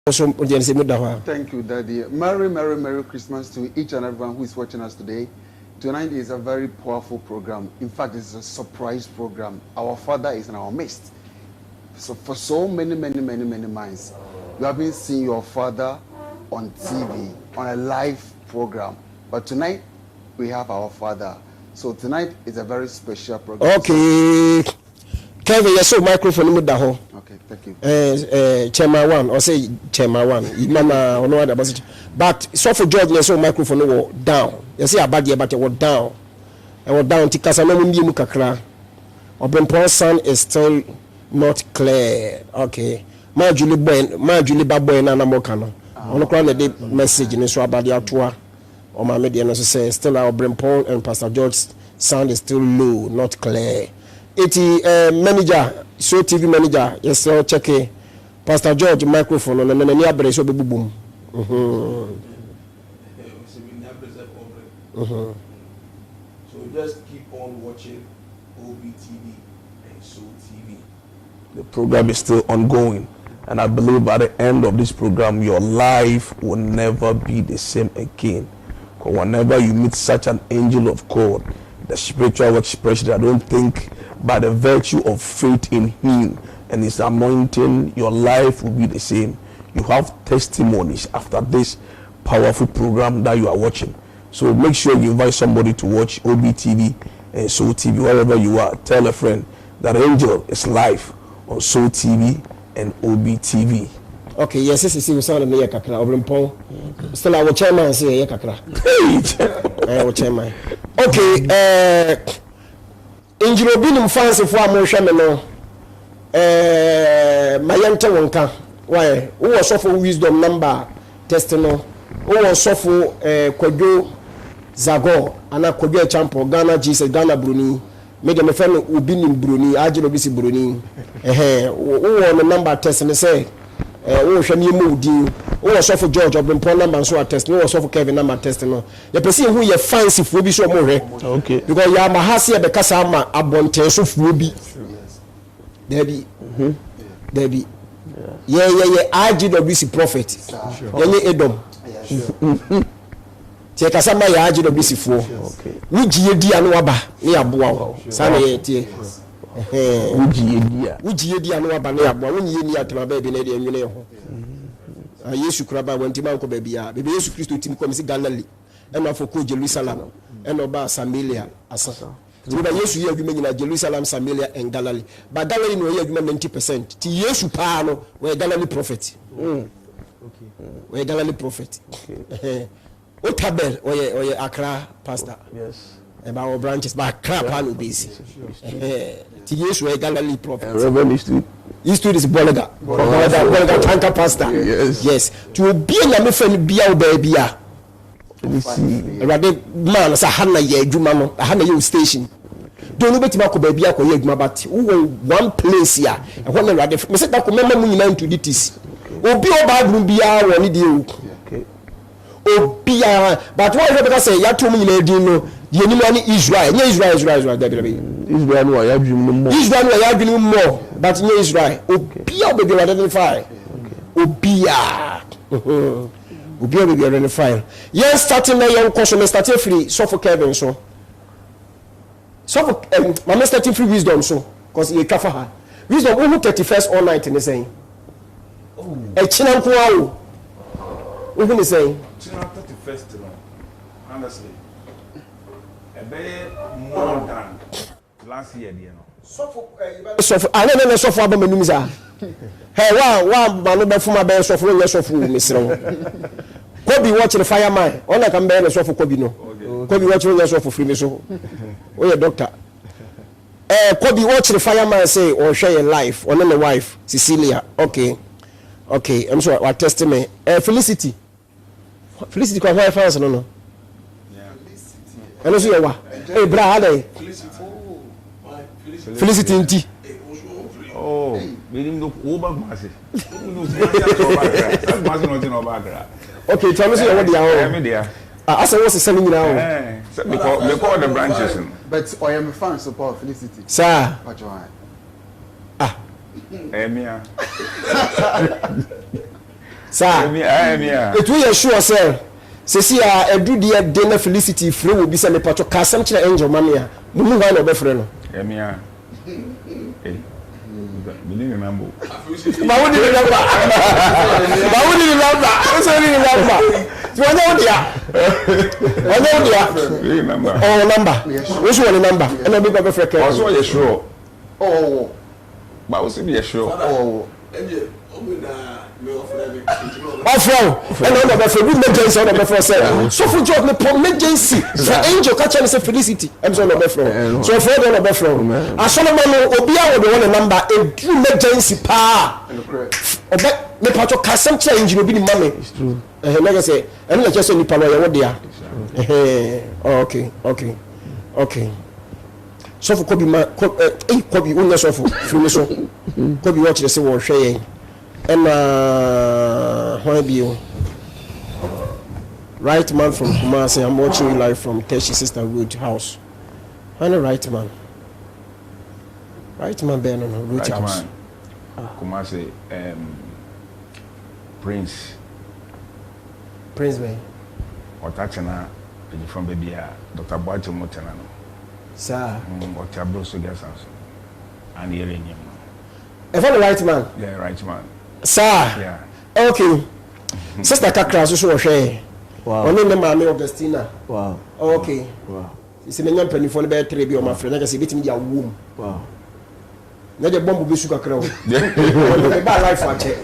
Thank you, Daddy. Merry Christmas to each and everyone who is watching us today. Tonight is a very powerful program. In fact, it's a surprise program. Our Father is in our midst. So for so many months, you have been seeing your Father on TV, on a live program. But tonight, we have our Father. So tonight is a very special program. Okay. Kevin, you saw microphone with the Okay, thank you. Chairman one, or say Chairman one. Mama, or no other message. But so for George, you saw microphone down. You see a bad year, but you were down. I was down to Casanova Mukakra. Obenpon son is still not clear. Okay. My Julie Baboy and Anamokano. On the ground, the message in Israel about the Atua. Or my media say still our Brempon and Pastor George's sound is still low, not clear. Manager, so TV manager, yes, sir, check it. Pastor George microphone and then any other so boom. So just keep on watching OBTV and So TV. The program is still ongoing, and I believe by the end of this program, your life will never be the same again. Because whenever you meet such an angel of God, the spiritual expression, I don't think by the virtue of faith in him and his anointing, your life will be the same. You have testimonies after this powerful program that you are watching. So make sure you invite somebody to watch OBTV and So TV, wherever you are. Tell a friend that Angel is live on So TV and OBTV. Okay, yes, this is sound of Kakra, Obrempon. Still, our chairman say Kakra. Our chairman. Okay, Angel Binum fans of one more shamano. Mayanta Wonka. Why? Who was for wisdom number testimony? Who was for Kodo Zago, and a Kodo Champo, Ghana Jesus, Ghana Bruni. Made a friend who been in Bruni, Agilo Bisi Bruni. Who on the number test and say, oh, shall you move you? Oh, so for George, I've been put number so test, no, so for Kevin number testing. You perceive who you fancy for be so more. Okay. Because you are Mahasi, because I'm a bonte so fruby. Debbie. Debbie. Yeah. Agilo Bisi prophet. Yeah, Edom. Take a summer Agilo Bisi for. Okay. Would you dear no aba near Boa? Sunny, would you dear no aba near Boa? When you near to my baby, lady, and you know. I used to crab when Timanco baby, baby, Jesus Christ to Tim Comis Galilee, and not for Jerusalem, and about Samaria, Asa. So by yes, you have in Jerusalem, Samaria, and Galilee. But Galilee, no, you have 90%. To yes, you pano, where Galilee prophet. Okay. Where Galilee prophet. Okay. Otabel or your Accra pastor. Yes. About our branches, but Accra pano busy. To yes, where Galilee prophet. Reverend Street. History is Bolega Tanka pastor. Yes. To be a friend, be our baby. Rather, man, as a Hana ye, Jumano, a Hana you station. Don't know about baby, I call but one place here. I want to rather, Mr. Bakumema to this. Oh, be a bad room, be our one idiot. Oh, be a but what I say, you told me, you know, the enemy Israel, Israel, Israel, I have been more, but in Israel, Obia will be identified. Obia will be identified. Yes, starting my young customer starting free, so for Kevin, so for my starting free wisdom, so because you cover her. Wisdom, only 31st all night in the saying. A chinam kuau. What are you saying? 31st, honestly. A bit more than last year, you know. So I don't know so far about Menuza. Hey, one man from my best of less of Miss Kobe watching the fireman. All I can bear is for Kobe. No, Kobe watching less of free so. Oh, yeah, doctor. Kobe watching the fireman say or share your life, or my wife, Cecilia. Okay, I'm sorry, what testimony. Felicity, quite why fans, no. And also, hey, brother, Felicity in tea. Oh, we didn't look over massive. Okay, tell me what they are. I said, what's the selling now? Before the branches. But I am a fan support Felicity. Sir. Sir, it will sure sir. Sesi a edu dia de Felicity free will be say me patcho ka sam kire angel mania. Mumu ha no be free no. Emia. Eh. Believe remember. Ba woni ni number. So ni number. So no dia. Remember. Oh number. Which one number? And no be be free. Also you sure. Oh. But also be sure. Oh. Offer and on the for good emergency on the for say so for job me emergency for angel catch and say Felicity I'm so no be from so for the be from Solomon obi a wo the number a true emergency pa obe me patcho kasem change no bi ni mame it's true like say and like say nipa no ye wo dia okay so for Kobe ma Kobe unya so for free so Kobe watch say wo hwe yen and why be you? Right man from Kumasi, I'm watching you live from Teshi Sister Road House. And a right man. Right man Ben on Road House. Kumasi Prince man. Or Tachana from baby Dr. Boacho Motana. Sir. Or Tabro Sugas and hearing him. If I'm the right man? Yeah, right man. Sir. Yeah. Okay. Sister Kakra so share. Wow. Only the Mama Augustina. Wow. Okay. Wow. You see, many penny for the better trade on my friend. I can see bit me a womb. Wow. Now the bomb will be sugar crow. The bad life for check.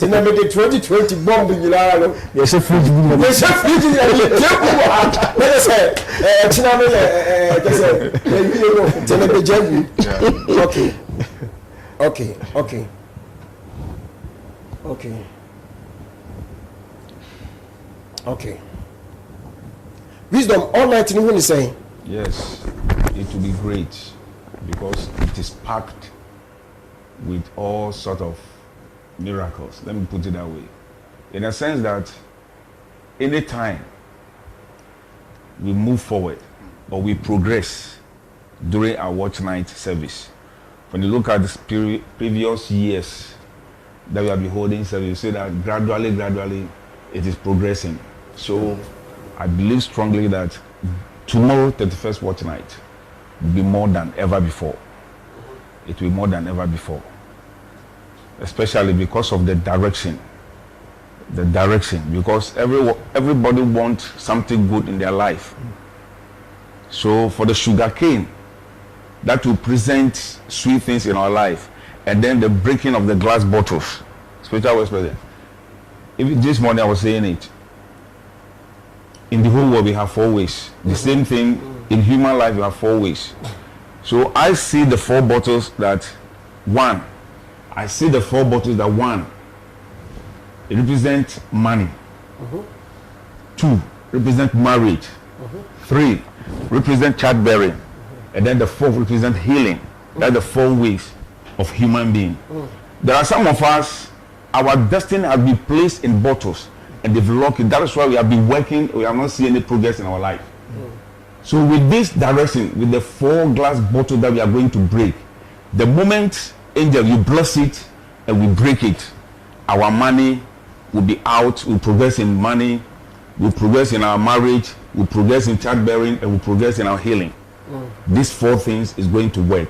Then I made the 2020 bomb in Yara. Yes, a fridge. Yes, a fridge. Let us say, Okay. Wisdom all night in is saying. Yes, it will be great because it is packed with all sort of miracles. Let me put it that way. In a sense that anytime we move forward or we progress during our watch night service, when you look at the previous years that we have been holding service, you see that gradually it is progressing. So I believe strongly that tomorrow, 31st watch night, will be more than ever before. It will be more than ever before. Especially because of the direction. The direction. Because everybody wants something good in their life. So for the sugar cane, that will present sweet things in our life. And then the breaking of the glass bottles. Spiritual West President. This morning I was saying it. In the whole world we have 4 ways. The same thing in human life we have 4 ways. So I see the 4 bottles that one, it represents money. 2 represent marriage. 3 represent childbearing. And then the 4th represent healing. That's the 4 ways of human being. There are some of us, our destiny has been placed in bottles and developed. That is why we have been working. We have not seen any progress in our life. So with this direction, with the 4 glass bottles that we are going to break, the moment, angel, you bless it and we break it, our money will be out. We'll progress in money. We'll progress in our marriage. We'll progress in childbearing, and we'll progress in our healing. These 4 things is going to work.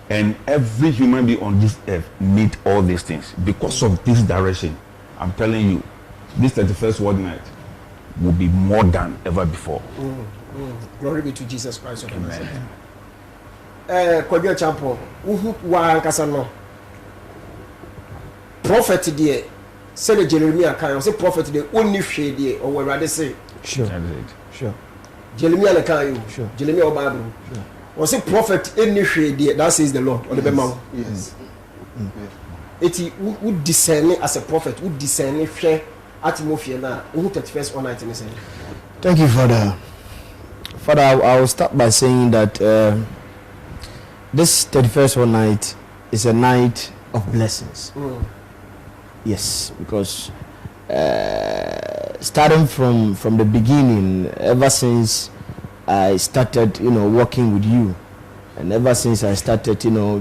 And every human being on this earth need all these things. Because of this direction, I'm telling you, this 31st world night will be more than ever before. Glory be to Jesus Christ. Amen. Kwadwo Champo, wa nkasa no. Prophet there, say Jeremiah kan, say prophet there only hwe there or where they say. Sure. Sure. Jeremiah kan you. Sure. Jeremiah Bible. Sure. Or say prophet any hwe there, that says the Lord or the Bema. Yes. Eti who discern as a prophet, who discern hwe atmosphere na, who 31st one night in say. Thank you, Father. Father, I will start by saying that this 31st one night is a night of blessings. Yes, because starting from the beginning, ever since I started, working with you, and ever since I started,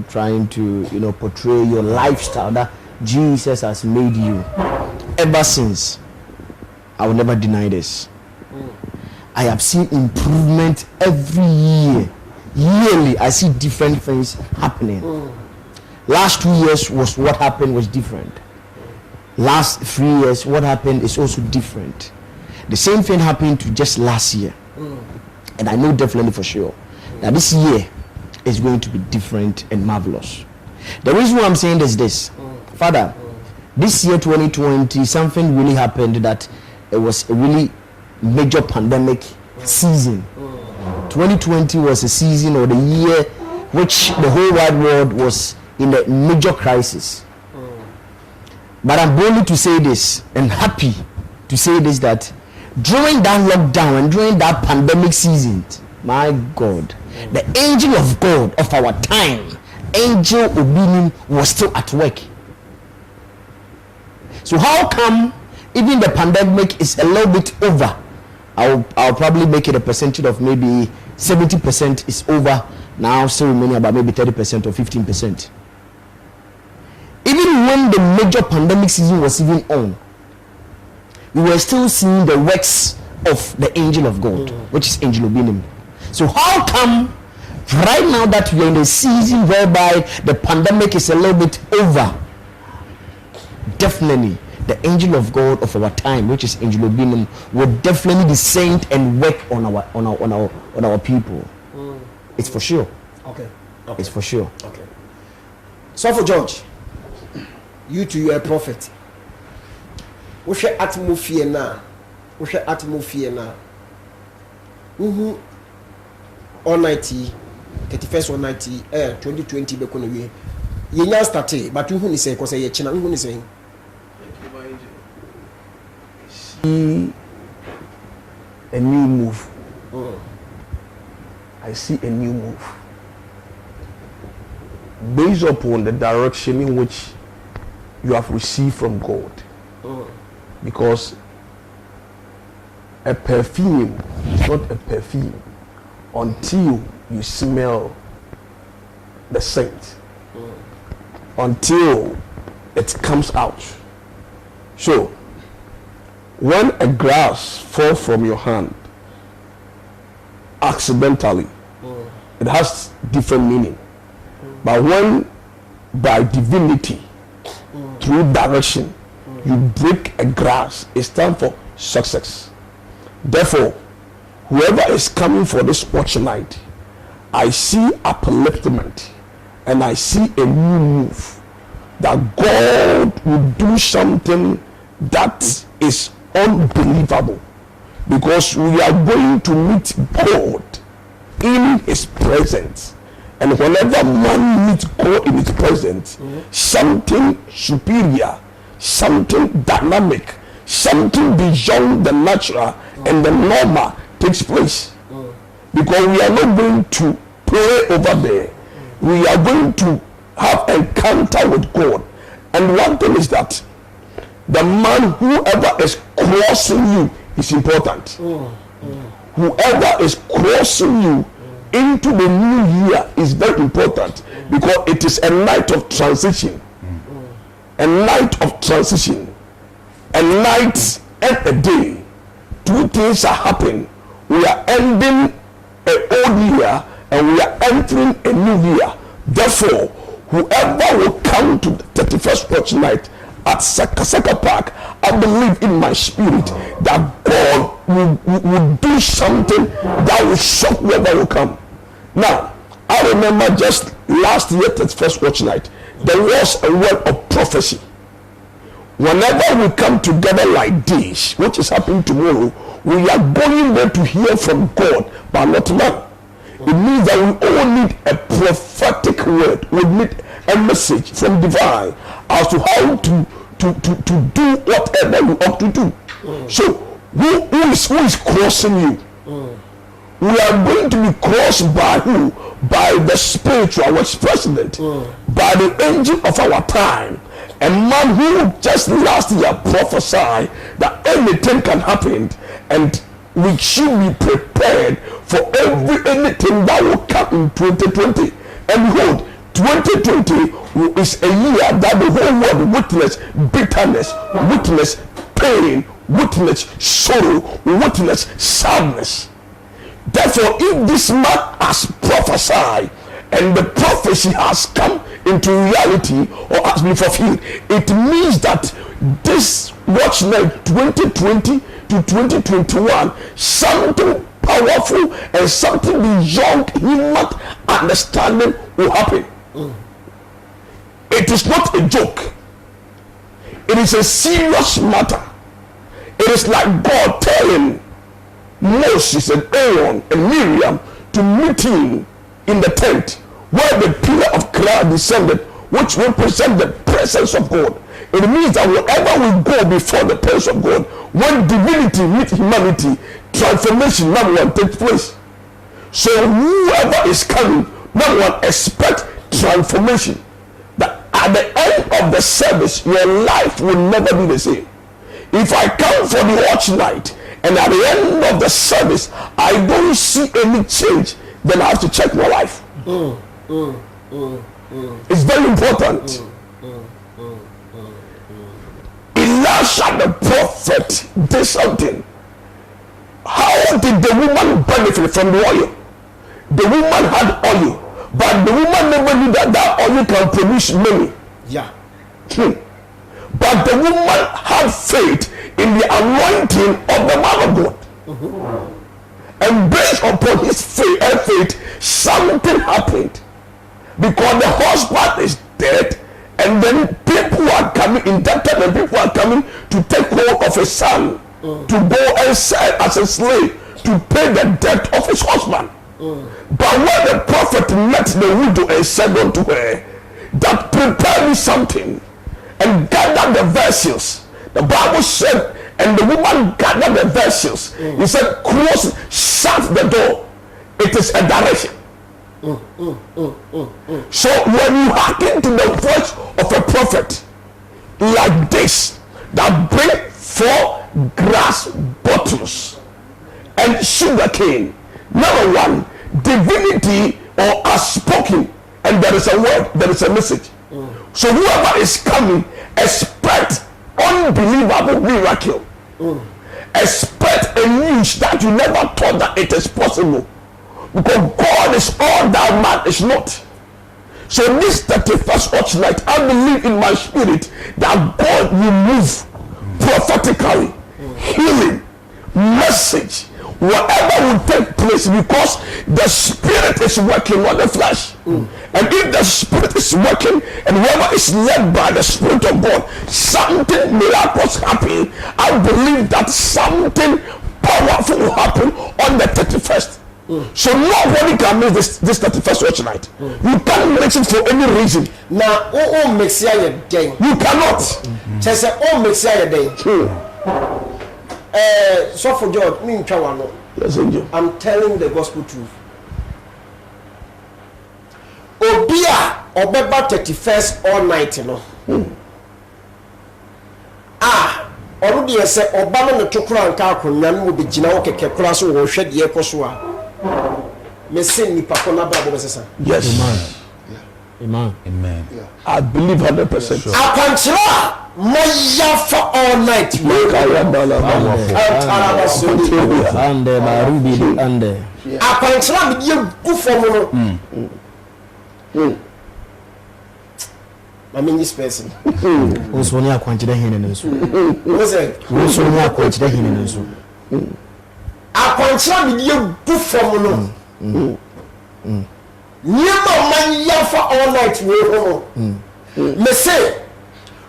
trying to, portray your lifestyle that Jesus has made you, ever since, I will never deny this. I have seen improvement every year. Yearly, I see different things happening. Last 2 years was what happened was different. Last 3 years, what happened is also different. The same thing happened to just last year. And I know definitely for sure that this year is going to be different and marvelous. The reason why I'm saying is this. Father, this year 2020, something really happened that it was a really major pandemic season. 2020 was a season or the year which the whole wide world was in a major crisis. But I'm bold to say this and happy to say this, that during that lockdown and during that pandemic season, my God, the angel of God of our time, Angel Obinim, was still at work. So how come even the pandemic is a little bit over? I'll probably make it a percentage of maybe 70% is over. Now still remaining about maybe 30% or 15%. Even when the major pandemic season was even on, we were still seeing the works of the angel of God, which is Angel Obinim. So how come right now that we are in the season whereby the pandemic is a little bit over, definitely the angel of God of our time, which is Angel Obinim, will definitely descend and work on our people. It's for sure. Okay. It's for sure. Okay. So for George, you too, you are a prophet. What's your atmosphere now? What's your atmosphere now? All 90, 31st or 90, 2020 be kono we. You now started, but who is saying? Because you're China. Who is saying? See a new move. I see a new move based upon the direction in which you have received from God. Because a perfume is not a perfume until you smell the scent, until it comes out. So when a glass falls from your hand accidentally, it has different meaning. But when by divinity, through direction, you break a glass, it's time for success. Therefore, whoever is coming for this watch night, I see upliftment and I see a new move, that God will do something that is unbelievable, because we are going to meet God in his presence. And whenever man meets God in his presence, something superior, something dynamic, something beyond the natural and the normal takes place. Because we are not going to pray over there, we are going to have encounter with God. And one thing is that the man, whoever is crossing you, is important. Whoever is crossing you into the new year is very important, because it is a night of transition. A night of transition. A night and a day. Two things are happening. We are ending an old year and we are entering a new year. Therefore, whoever will come to the 31st watch night at Sakasaka Park, I believe in my spirit that God will do something that will shock whoever will come. Now, I remember just last year, 31st watch night, there was a word of prophecy. Whenever we come together like this, which is happening tomorrow, we are going there to hear from God, but not man. It means that we all need a prophetic word. We need a message from divine as to how to do whatever we ought to do. So who is crossing you? We are going to be crossed by who? By the spiritual ex president, by the angel of our time, a man who just last year prophesied that anything can happen, and we should be prepared for anything that will come in 2020. And behold, 2020 is a year that the whole world witness bitterness, witness pain, witness sorrow, witness sadness. Therefore, if this man has prophesied and the prophecy has come into reality or has been fulfilled, it means that this watch night 2020 to 2021, something powerful and something beyond human understanding will happen. It is not a joke. It is a serious matter. It is like God telling Moses and Aaron and Miriam to meet him in the tent where the pillar of cloud descended, which represents the presence of God. It means that wherever we go before the presence of God, when divinity meets humanity, transformation, number one, takes place. So whoever is coming, number one, expect transformation. That at the end of the service, your life will never be the same. If I come for the watch night and at the end of the service I don't see any change, then I have to check my life. It's very important. Elisha the prophet did something. How did the woman benefit from the oil? The woman had oil, but the woman never knew that oil can produce many. Yeah. But the woman had faith in the anointing of the man of God. And based upon his faith, something happened. Because the husband is dead, and then people are coming, indebted, and people are coming to take hold of his son, to go and sell as a slave to pay the debt of his husband. But when the prophet met the widow and said unto her, that prepare me something and gather the vessels, the Bible said, and the woman gathered the vessels. He said, close, shut the door. It is a direction. So when you hearken to the voice of a prophet like this, that bring 4 glass bottles and sugar cane, number one, divinity or are spoken, and there is a word, there is a message. So whoever is coming, expect unbelievable miracle. Expect a news that you never thought that it is possible, because God is all that man is not. So this 31st watch night, I believe in my spirit that God will move prophetically, healing, message, whatever will take place, because the spirit is working, not the flesh. And if the spirit is working and whoever is led by the spirit of God, something miraculous happen. I believe that something powerful will happen on the 31st. So nobody can miss this 31st watch night. You can't miss it for any reason. Now, oh, mix your day. You cannot. Just say, oh, mix your day. So for George, me Chawano. Yes, angel. I'm telling the gospel truth. Obia Obeba 31st all night, you know. Already I say Obama no chokura anka akonya no be gina wo keke kura so wo hwede ye koso a. Me say nipa ko na bra bo sesa. Yes. Amen. Amen. Yeah. I believe 100%. Akwanchira moya for all night. Ande barubi ande. Akwanchira me ye gu for no. I mean this person. Onso ni akwanchira hene nso. What say? Onso ni akwanchira hene nso. Akwanchira me ye gu for no. Nyema man ya for all night we ho. Me say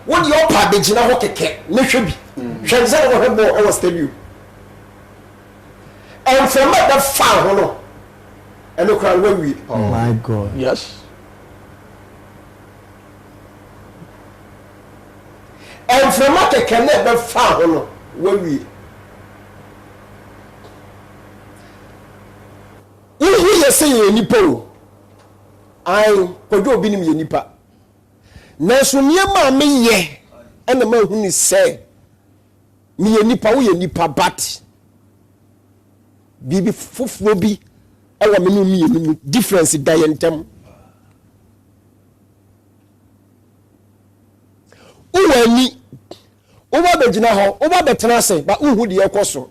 when you pa de gina ho keke me hwe bi. Hwenza ho hebo I was tell you. And from that far ho no. And no cry when we. Oh my God. Yes. And from that keke na be far ho no when we. You say nipa o. Ai kojo obi nim ye nipa. Na so niema me ye ena ma hu ni say me ye nipa wo ye nipa bat. Bibi fufuo bi e wa me no me ye nimu difference da ye ntem. Oba begyina ho, oba betena se, ba unhu de ekoso.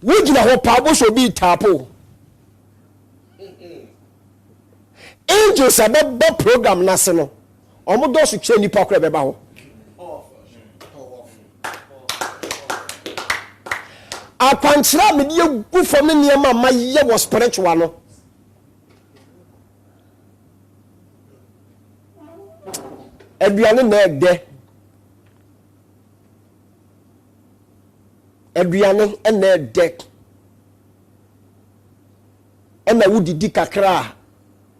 Wo gyina ho pa bo so bi tapo. Angels abeba program na se no. Omo do so twa nipa kra beba ho. Akwankyerɛ me de gu fam ne niema ma ye was spiritual no. Aduane na ede. Aduane na ede. Ena wudidi kakra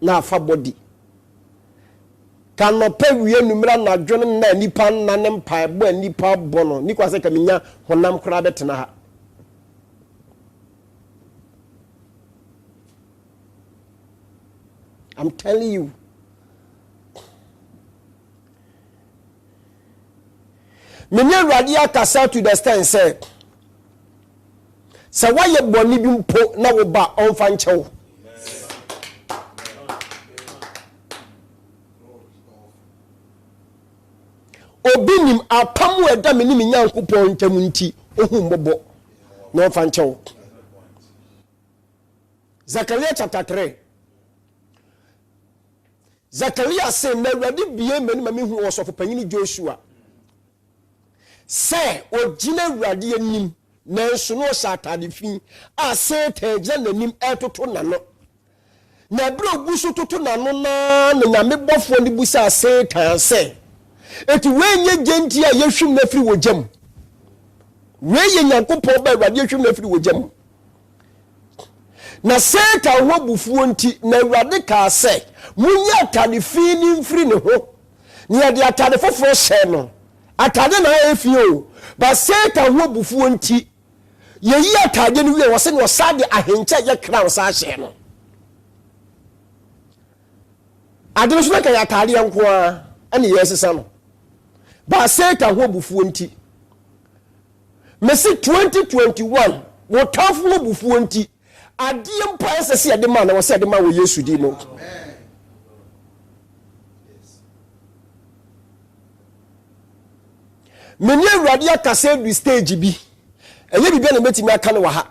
na afa body. Kanope wie numra na dwone na nipa na ne mpa ebo nipa bono ni kwase kaminya honam kra betena ha. I'm telling you. Many radia kasa to the stand say why you boni bi mpo na wo ba onfa nchew. Obinim apamu eda me ni me nyankopon ntam nti ohun bobo na onfa nchew. Zechariah chapter 3. Zechariah say na Awurade bie mani ma me hu osofo panyini Joshua. Say ogina Awurade anim na nso no satade fi a Satan gya nanim etoto nano. Na bro busu toto nano na nyame bofo ni busa Satan say eti wenye genti a yehwim na firi wogyam. Weye Nyankopɔn ba Awurade yehwim na firi wogyam. Na Satan ho bufuo nti na Awurade ka say munya atade fi ni mfiri ne ho. Ni ade atade foforo hye no. Atade na efi o. Ba Satan ho bufuo nti yeyi atade no wie wo se no sade ahencha ye crown sa hye no. Ade so na ka atade yanko a ane yesesa no. Ba Satan ho bufuo nti Mesi 2021 wo tafu ho bufuo nti ade mpa esese ade ma na wo se ade ma wo Yesu di no. Many Awurade akase du stage bi. Eye bibia na metimi aka no wa ha.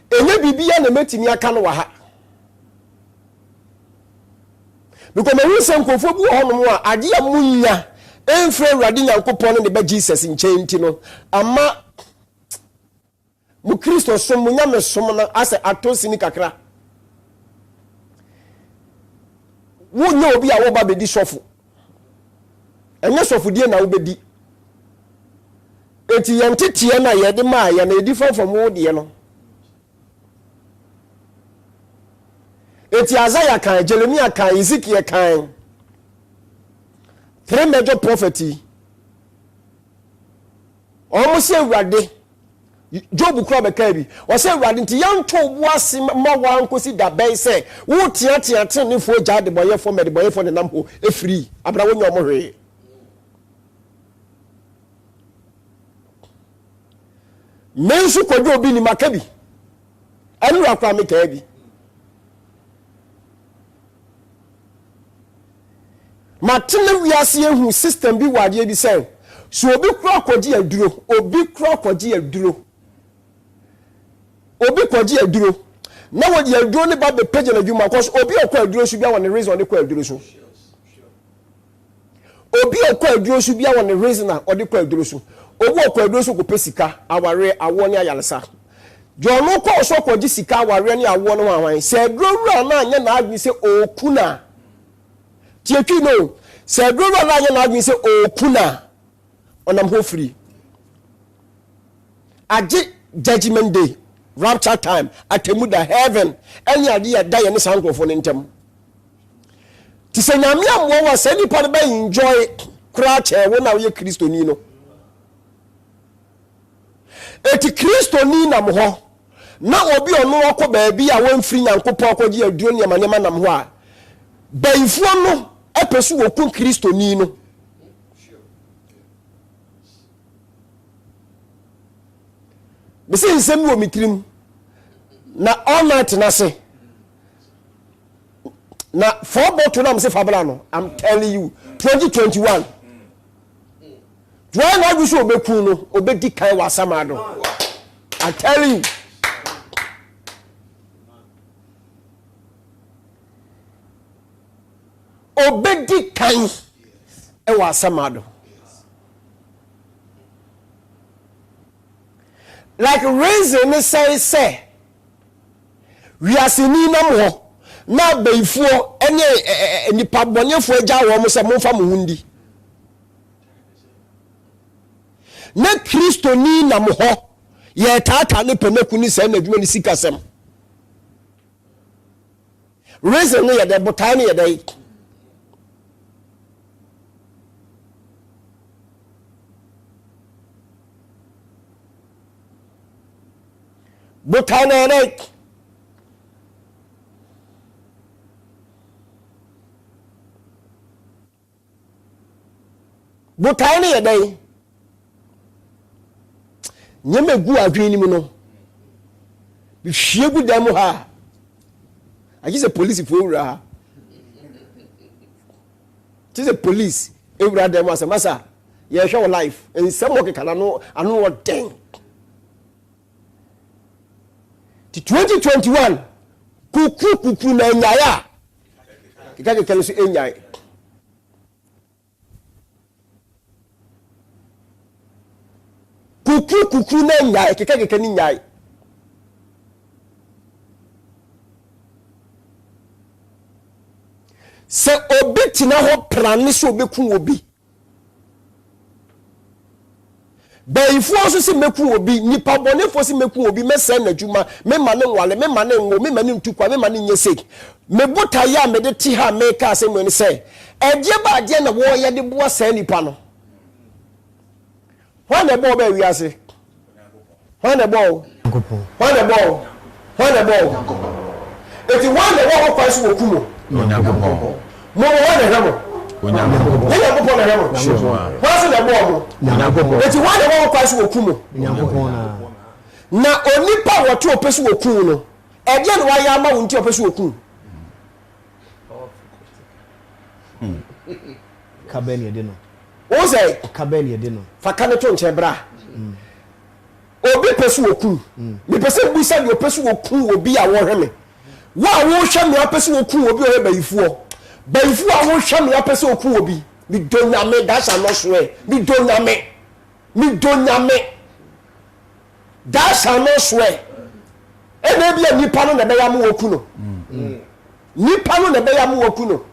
Eye bibia na metimi aka no wa ha. Because me wuse nkofo bu honom a ade a munya emfre Awurade Nyankopɔn ne ba Jesus nkyɛn nti no ama mu Kristo som munya me som na ase atosi ni kakra. Wo nya obi a wo ba bedi sofo. Enye sofo die na wo bedi. Eti yentetie na ye de ma ye na edi fofom wo de no. Eti Isaiah kan, Jeremiah kan, Ezekiel kan. Three major prophets. Almost say Awurade Job kura beka bi o se Awurade nti yanto boase ma wan kosi da ben se wo tia ne fo gya de boye fo me de boye fo ne nam ho efiri abra wo nyomo hwe mensu kodwo bi ni makabi anu akwa me ka bi matene wiase ehu system bi wade bi se so obi kura kwaji aduro obi kura kwaji aduro obi kwaji aduro na wodi aduro ne ba be page na dwuma cause obi okwa aduro so bia won reason ne kwa aduro so obi okwa aduro so bia won reason na odi kwa aduro so obi okwa aduro so ko pesika aware awo ne ayalesa jono ko so kwaji sika aware ne awo ne wanwan se aduro na anya na adwi se okuna tietwi no se aduro na anya na adwi se okuna onam ho free age judgment day rapture time atemuda heaven any ade da ye ne sankofo ne ntem ti se nyame amwo wa se nipa be enjoy kra che wo na wo ye kristoni no eti kristoni nam ho na obi ono okọ ba bi a won free nyankopọ akọji aduro ne manema nam ho a bayifuo no epesu wo kun kristoni no bisi nsem wo mitrim na all night na se na 4 bottle na me say fabra no I'm telling you 2021 Dwell na gusu obeku no obedi kan wasama do I tell you obedi kan e wasama do like reason say we are sini na mo na beifuo ene nipa bonyefo agya wo mo se momfa mo hundi na Kristo ni na mo ho ye tata ne penaku ni se na adwuma ni sikasem reason no ye de botai ne ye de botai ne ye botai ne ye de nyeme gu adwini mu no bi hwie gu dam ha aji se police fo wura ha ti se police ewura dam asa masa ye hwe life en samo ke kana no anu wo den ti 2021 kuku na nyaya kika ke so enyai kuku na nyai kika ni nyai se obi tina ho plani so obeku obi bayifo so se meku obi nipa bonefo se meku obi mesa na djuma me ma ne nwale me ma ne ngo me ma ne ntukwa me ma ne nyesek me bota ya me de ti ha me ka se mo ni se eje ba je na wo ye de bo sa nipa no when the ball be we ase when the ball if you want the ball kwa so okumo onyankopon mo wo de hemo onyankopon na hemo kwa so the ball mo onyankopon if you want the ball kwa so okumo onyankopon na onipa wote opesu okun no eje no wa ya ma wonti opesu okun kabeni ede no o say kabeni ede no fakane to nchebra obi pesu okun me pese busa ni opesu okun obi a wo hweme wa wo hwe me opesu okun obi o he bayifuo a wo hwe me opesu okun obi mi donya me that shall not swear mi donya me that shall not swear ene bia nipa no na be ya mu okun no nipa no na be ya mu okun no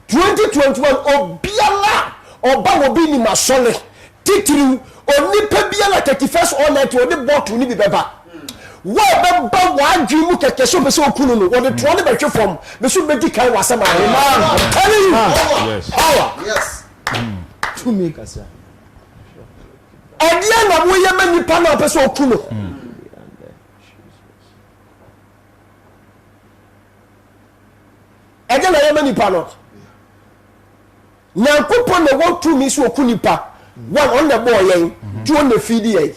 2021 obiala oba wo bi ni masole titiri onipa bia na 31st all night oni bottle ni bi beba wa beba wa adwi mu keke so be so okunu no wode to ne be hwe fom be so be di kai wasama man telling you Yes. power Yes. to make us edia na wo ye ma nipa na be so okunu edia na ye ma nipa no nyankopon na wo tu mi so okunipa one on the boy yen two on the feed yen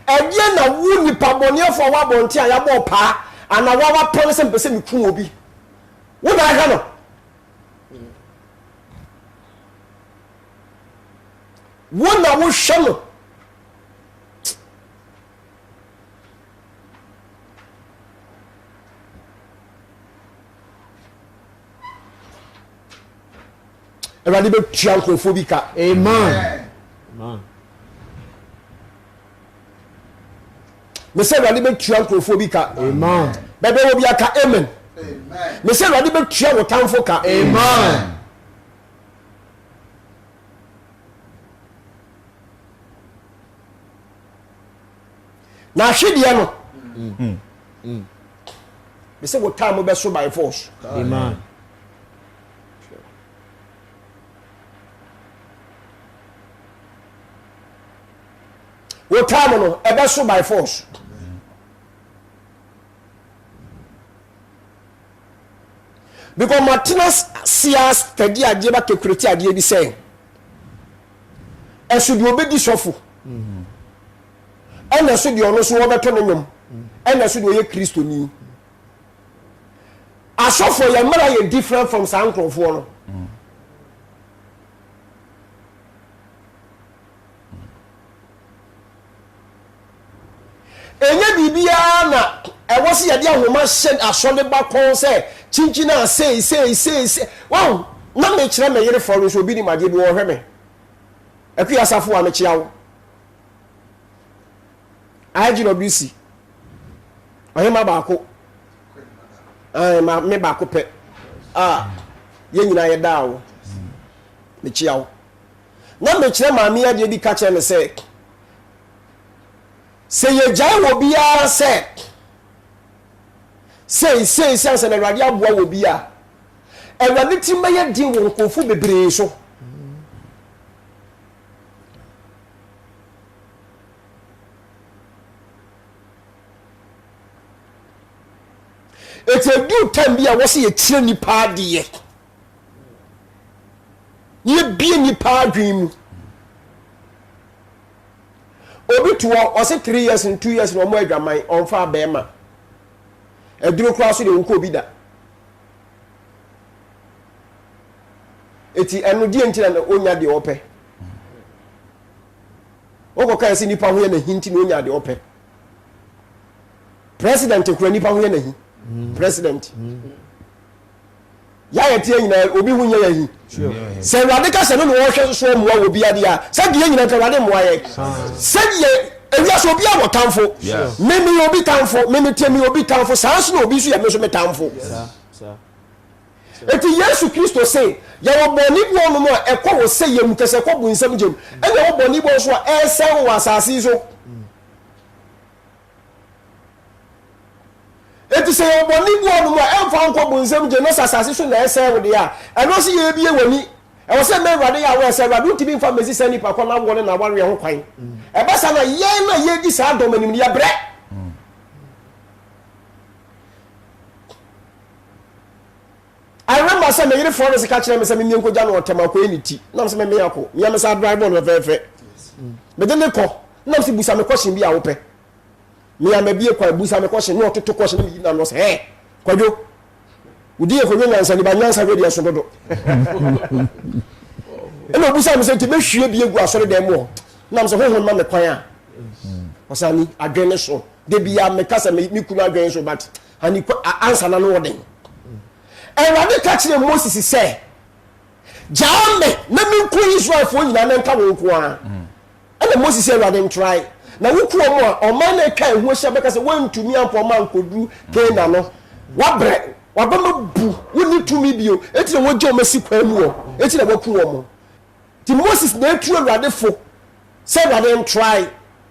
edia na wo nipa boniefo wa bonti a ya bo pa ana wa promise mpese mi kun obi wo na ha no wo na wo hwe no Everybody be trianklophobica. amen Me say everybody be trianklophobica. amen Bebe wo bi aka amen. Amen. Me say everybody be tria wo tamfo ka. amen Na hwede no. Me say wo time be so by force. amen Wo time no e be so by force. Because Martinez sias tedi ade ba kekureti ade bi say. Esu di obedi sofo. Ena so di ono so wo beto no nyom. ɛna so de ɔyɛ kristoni asɔfo yɛ mmara yɛ different from saa nkurɔfoɔ no enye bibia na ɛwɔ se yɛde ahoma hyɛ asɔle ba kɔn sɛ kyinkyin a sei wow na me kyerɛ me yere fɔro so obi ni magye bi wɔ hwɛ me akui asafo a me kyia wo aji no bisi ɔhema baako me baako pɛ yɛ nyina yɛ daa wo me kyia wo na me kyerɛ maame adeɛ bi ka kyerɛ me sɛ yɛgyae wɔ biara sɛ sɛ na Awurade aboa wɔ bi a Awurade ti mɛyɛ din wɔ nkurɔfo bebree so ɛti adu time bi a wɔsɛ yɛkyerɛ nipa adeɛ yɛbie nipa adwen mu obi to ɔsɛ 3 years and 2 years na ɔmo adwaman ɔmfa abɛɛma aduro koraa so de nkɔ obi da eti ɛno die ntina na onya deɛ ɔpɛ ɔkɔka yɛ sɛ nipa ho yɛ nahi nti na onya deɛ ɔpɛ president kura nipa ho yɛ nahi president yɛayɛ tie nyinaa obi ho nyɛ yɛhi sɛ Awurade ka sɛ no na wɔhwɛ so mmoa wɔ bi adeɛ a sɛ deɛ nyinaa ka Awurade mmoa yɛ sɛdeɛ ewiase obi a wɔtamfo meme yɛ obi tamfo meme tie me yɛ obi tamfo saa nso na obi nso yɛ me nso me tamfo eti Yesu Kristo se yɛwɔ bɔne bi ɔnom a ɛkɔ wɔ sɛ yɛ mu kɛsɛ kɔ bu nsɛm gyem ɛna ɛwɔ bɔne bi nso a ɛsɛn wɔ asase yi so eti sɛ yɛwɔ bɔne bi ɔnom a ɛmfa nkɔ bu nsɛm gyem na asase so na ɛsɛn wɔ deɛ a ɛno nso yɛ ebie wɔ ni ɛwɔ sɛ mɛ Awurade yɛ awɔ sɛ Awurade ntumi mfa mesi sɛ nipa kɔ na wɔne na wɔre ho kwan ɛbɛsa na yɛn na yɛdi saa dɔm anim yɛ brɛ I remember sɛ me yere Florence ka kyerɛ me sɛ me nko gya no ɔtɛm akɔ ni ti na me sɛ me yakɔ me am sɛ drive on fɛfɛ me de ne kɔ na me sɛ busa me question bi a wo pɛ me am bie kwa busa me question no ɔtoto question ni na no sɛ kwadwo udi e kwadwo nyansa ni ba nyansa we de so dodo eno busa me sɛ ti be hwie bi egu asɔre dem wo na me sɛ honhom ma me kwan a ɔsani adwene so de bia me ka sɛ me kunu adwene so but ani answer na no woden Awurade ka kyerɛ Moses sɛ gyaa me na menko Israelfoɔ nyinaa na nka wo nko a ɛna Moses sɛ Awurade ntry na wokuo mu a ɔman na atwa ɛho hyɛ bɛka sɛ woantumi ampɔ ɔma nkɔduru Kana no wabrɛ wabɛma bu wonni tumi bio ɛti na wɔgya ɔmasi kwan mu wɔ ɛti na wɔku wɔ mo nti Moses na atu Awurade fo sɛ Awurade ntry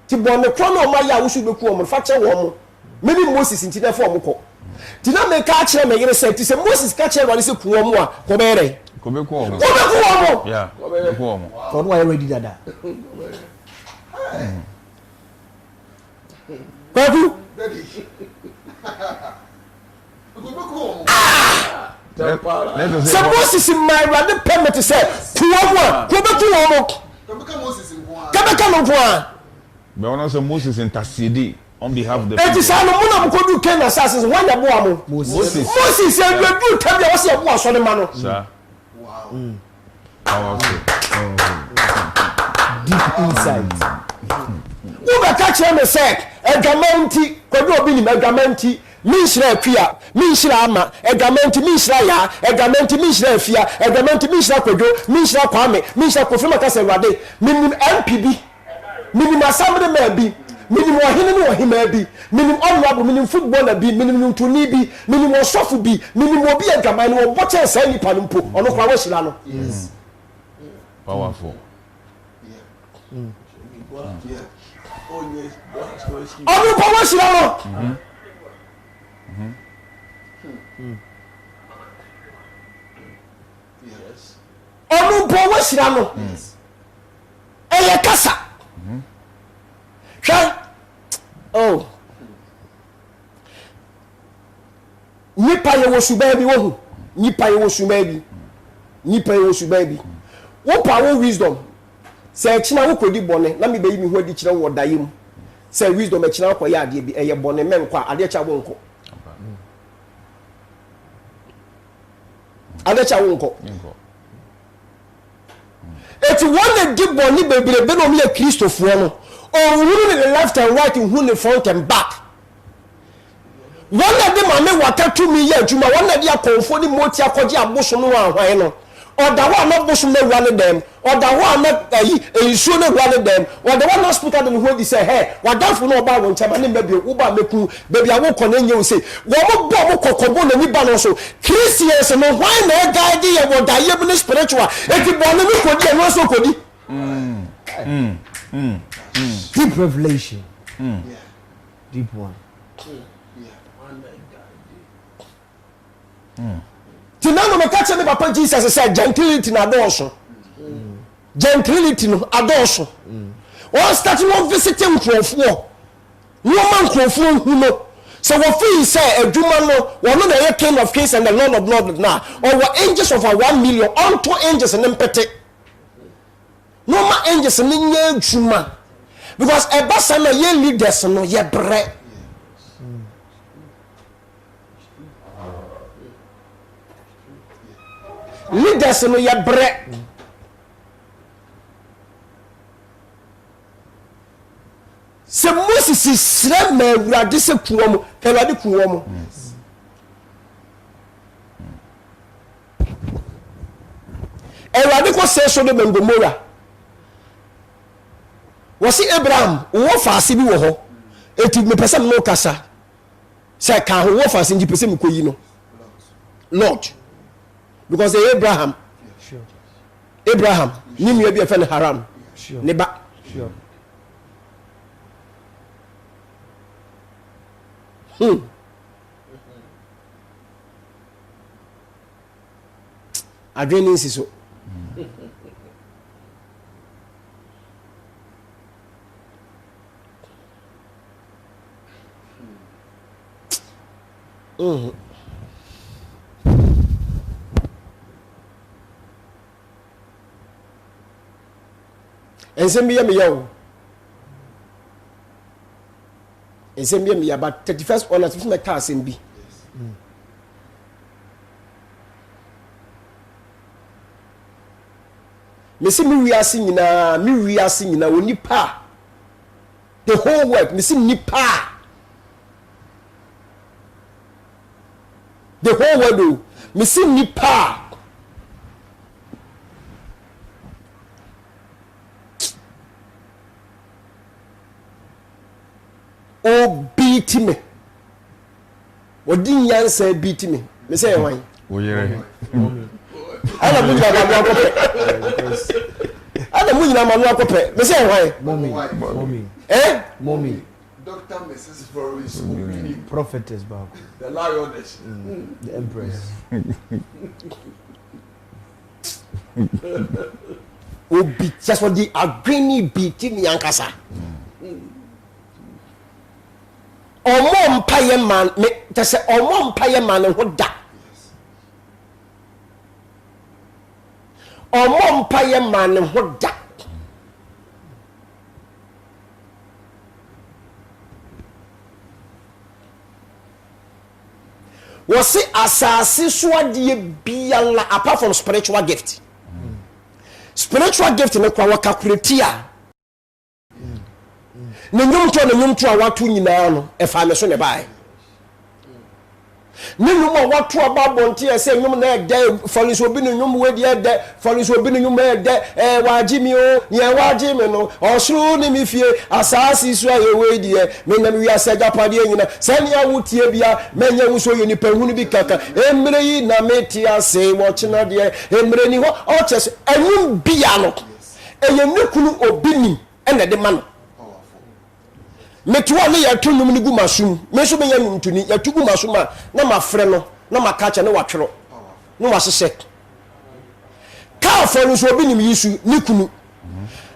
nti bɔne korɔ na ɔma yɛ a woso bɛku wɔ mo fa kyɛ wɔ mo mene Moses nti na fa ɔmo kɔ tina me ka kyerɛ me yere sɛ ti sɛ Moses ka kyerɛ Awurade sɛ kuwa mu a ko bɛrɛ ko be ko mo yeah ko be ko mo ko no ready dada Kwaku sɛ Moses ma Awurade permit sɛ kuwa mu a ko be kuwa mo ka be ka no ko a be ono sɛ Moses intercede on behalf of the people. Eti sa no muna mkodu Kana assassins when ya boa mo. Moses say we do tell you what say boa so ne ma no. Sir. Wow. Powerful. Deep insight. Wo be ka kire me say egamanti kwadu obi ni egamanti mi nhira akua mi nhira ama egamanti mi nhira ya egamanti mi nhira afia egamanti mi nhira kwadu mi nhira kwame mi nhira kofima ka say Awurade minim MPB minim assembly man bi minim wahene no wahema bi minim honorable minim footballer bi minim ntoni bi minim osofo bi minim obi agaman no bo chen sai nipa no mpo ono kwa washira no yes powerful ono kwa washira no yes ono kwa washira no eye kasa hwa oh nipa ye wo suba bi wo hu nipa ye wo suba bi nipa ye wo suba bi wo pa wo wisdom se kina wo kodi bone na me be yi mi ho adi kire wo daye mu say wisdom e china koya ade bi eye bone men kwa ade cha wonko ade cha wonko eti one dey bone bebrebe no me Christopher no o wuru the left and right who the front and back one of them mame waka to me ya juma one of dia konfo ni moti akogye aboso no ahwan no oda wa na boso na wale dem oda wa na ensuo na wale dem oda wa na speaker dem hold say hey wadafo no oba won chama ne mabie wo ba meku baby awo kọ na nye wo say wo mo bo mo kokobo na ni ba no so Christians no why na guide ye wo da ye bi spiritual eti bo na mi kodi e no so kodi Deep revelation. Yeah. Deep one. Tinano me catch me papa Jesus say gentility na adorso. Gentility no adorso. One start no visiting nkrofo. No man nkrofo hu no. So we feel say adwuma no one no the king of kings and the lord of lords now. Or we angels of 1 million unto angels and empete. No ma angels ni nya adwuma. Because eba sana ye leaders no ye bre. Leaders no ye bre. Se Moses sire ma awurade se kuwo mu, awurade kuwo mu. Awurade ko se so de Gomora. Wasi Abraham wo faase bi wo ho eti me pese me no kasa say ka ho wo faase nji pese me koyi no Lord because Abraham ni me bi afa Haram ne ba adwene nsi so ensem ye me yawo ensem ye me ya but 31st on at me ka asem bi me se mi wiase nyina oni pa the whole world me se ni pa the whole world me see nipa o beat me odi nyansa beat me say wan o yere ala mu nyina ma akopɛ ala mu nyina ma akopɛ me say wan mommy Dr. Mrs. Florence prophetess back the lioness the empress obi just for the agreeni beat me yankasa omo mpaye man me just say omo mpaye man ho da omo mpaye man ho da was it asase so ade biala apart from spiritual gift spiritual gift ne kwa calculate a ne nyumto a watu nyina no e fa me so ne bae ne nyum a watu ababonte e se nyum na de folis obi ne nyum we de de folis obi ne nyum e de wagimi o ye wagimi no osuru ne mi fie asase so aye we de me na mi asa japade nyina se ne awutie bia menya wuso ye ni pahunu bi kaka emre yi na meti ase wo china de emre ni ho o chese anyum bia no eye nekunu obi ni ene de ma no metuwa ne ya tunum ni gu masum me so be ya numtuni ya tugu masum na mafre no na makacha ne watwero no wasese ka fo no so bi nim yisu ni kunu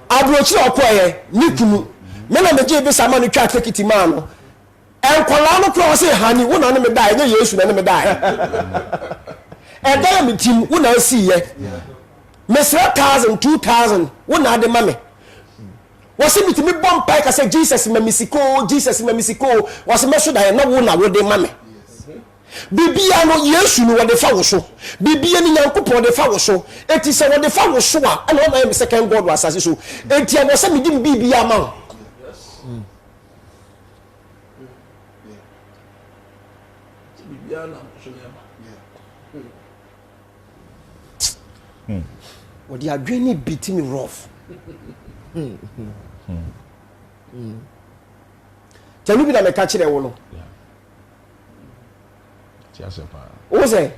abrochi okoye ni kunu me na meje be sama no twa tekiti ma no enkola no kro se hani wo na ne me dai ne yesu na ne me dai e da me tim wo na si ye me 3000 2000 wo na de ma me was it me bomb pike? I said, Jesus, Memisiko, Jesus, Memisiko, was a message that I know one I would mammy. Bibia no Yesu no the fa so. Bibia ni Nyankopon the fa so. Enti se wo the fa so a and one second God was as so. Enti I was say me dim bibia ma. Yes. Bibia na so ne ma. What they are doing beating me rough. Tell me that me catch the one. What's it?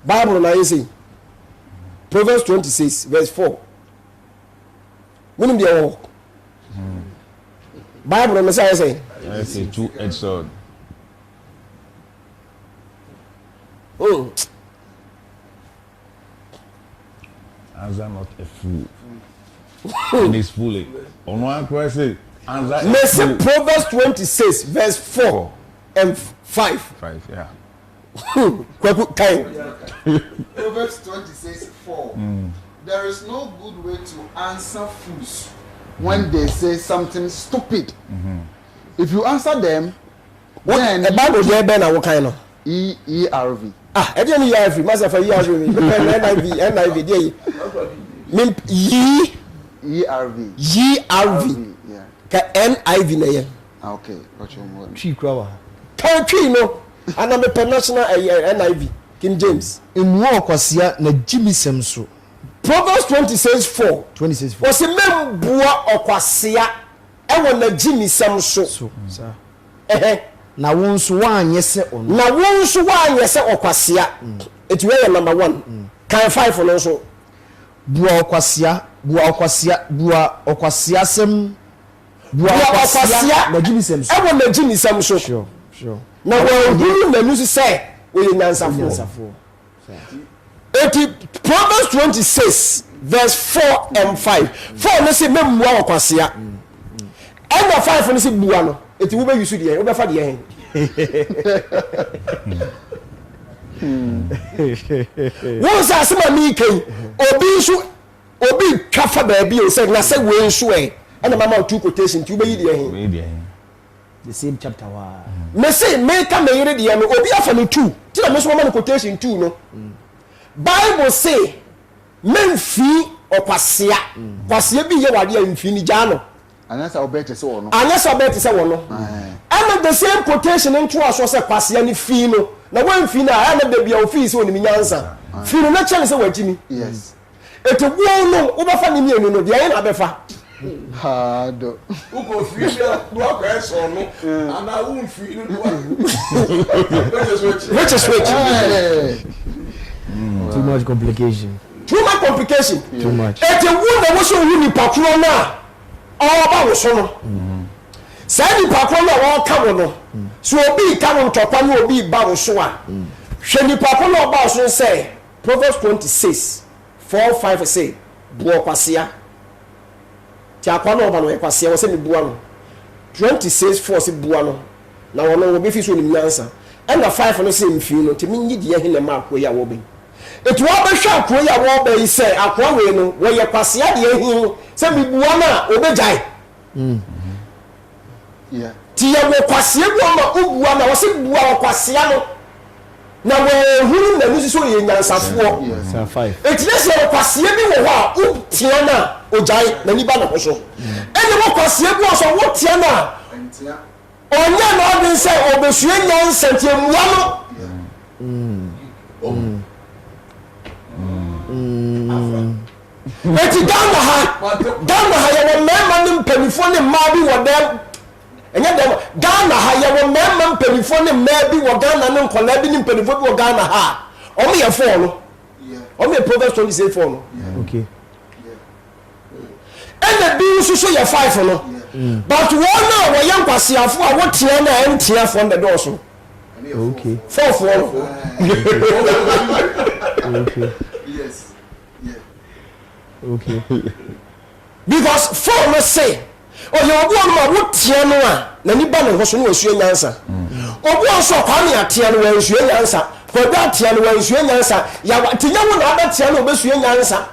Bible now you see Proverbs 26 verse 4. When do you Bible Messiah say? It's a two-edged sword. Oh. Answer not a fool. And he's fooling. On one question, answer. Listen, Proverbs 26 verse 4 and 5. 5, yeah. Proverbs 26 4. There is no good way to answer fools when they say something stupid. If you answer them, then the Bible there ben what kind of ERV. Ah, I didn't hear every master for ERV. NIV there. ERV. Yeah. Ka NIV na ye. Okay, got your word. Chi krawa. Country no. And I'm a national NIV King James. Emu okwasia na jimisem so. Proverbs 26:4. 26:4. Was a membua okwasia e wona jimisem so. Sir. Na won so wan yese ono. Na won so wan yese okwasia. It we number 1. Kan 5 no so. Bua okwasia sem. Bua okwasia na jimisem so. E wona jimisem so. Sure. Na won hunu na nusu say we nyansafo. Proverbs 26 verse 4 and 5. 4 no say memua okwasia. And 5 no say bua no. Eti wo be use die, wo be fa die hen. Wo sa asema mi kan, obi twafa ba bi o say na say we nso e. And mama two quotation ti wo be yi die hen. The same chapter wa. Me say me ka me yire die no obi afa no 2. Ti na me so mama quotation 2 no. Bible say memfi okwasia. Kwasia bi ye wade amfi ni gya no. Unless I'll bet it's one. Unless I bet it's one. And the same quotation in two as was a Pasiani Fino. Now, one Fina, I never be a fees on the answer. Fino, not chance away, Jimmy. Yes. It's a no, over funny me, no, the end of the fa. Hard. Who go feel no press on me, and I won't feel Which is which? Too much complication. Too much complication. Too much. It's a woman was so really popular now. All about so no. Say the pakwa na won ka no. So obi ka won topa na obi ba wo so a. Hwe ni pakwa na ba so say Proverbs 26 4-5 say buo kwasia. Ti akwa na oba no kwasia wo say ni buo no. 26:4 say buo no. Na wono obi fi so ni nyansa. And the 5 no say mfi no. Ti minyi de he na ma akwa ya wo be. Etu wa be hwa akwa ya wo be say akwa we no wo ye kwasia de ehi say bi buo na obejai. Yeah. Tia wo kwasia bu ama ubua na wo se bua wo kwasia no na wo huru na nusi so ye nyansafo. Yes. 5. Etile se wo kwasia bi wo ha u tia na ojai na ni ba na so. Ene wo kwasia bu so wo tia na Entia. onya na odin se obesue nyansantie mua no. Eti Ghana ha ye wo mema ni mpanifo ni mma bi wo dem. Enya dem Ghana ha ye wo mema mpanifo ni mma bi wo Ghana ni nkola bi ni mpanifo bi wo Ghana ha. Omo ye 4 no. Yeah. Omo ye Proverbs 26:4 no. Okay. And the bi so ye 5 no. But one now wo ye nkwasiafo a wo tie na entia from the door so. Okay. 4 Okay. Yes. Yeah. Okay. Because 4 no say oh you go on ma wo tie no a na ni ba no ho so no asue nyansa. obi also kwame atia no wansuo nyansa kwadu atia no wansuo nyansa ya tinya wo na abatia no obesuo nyansa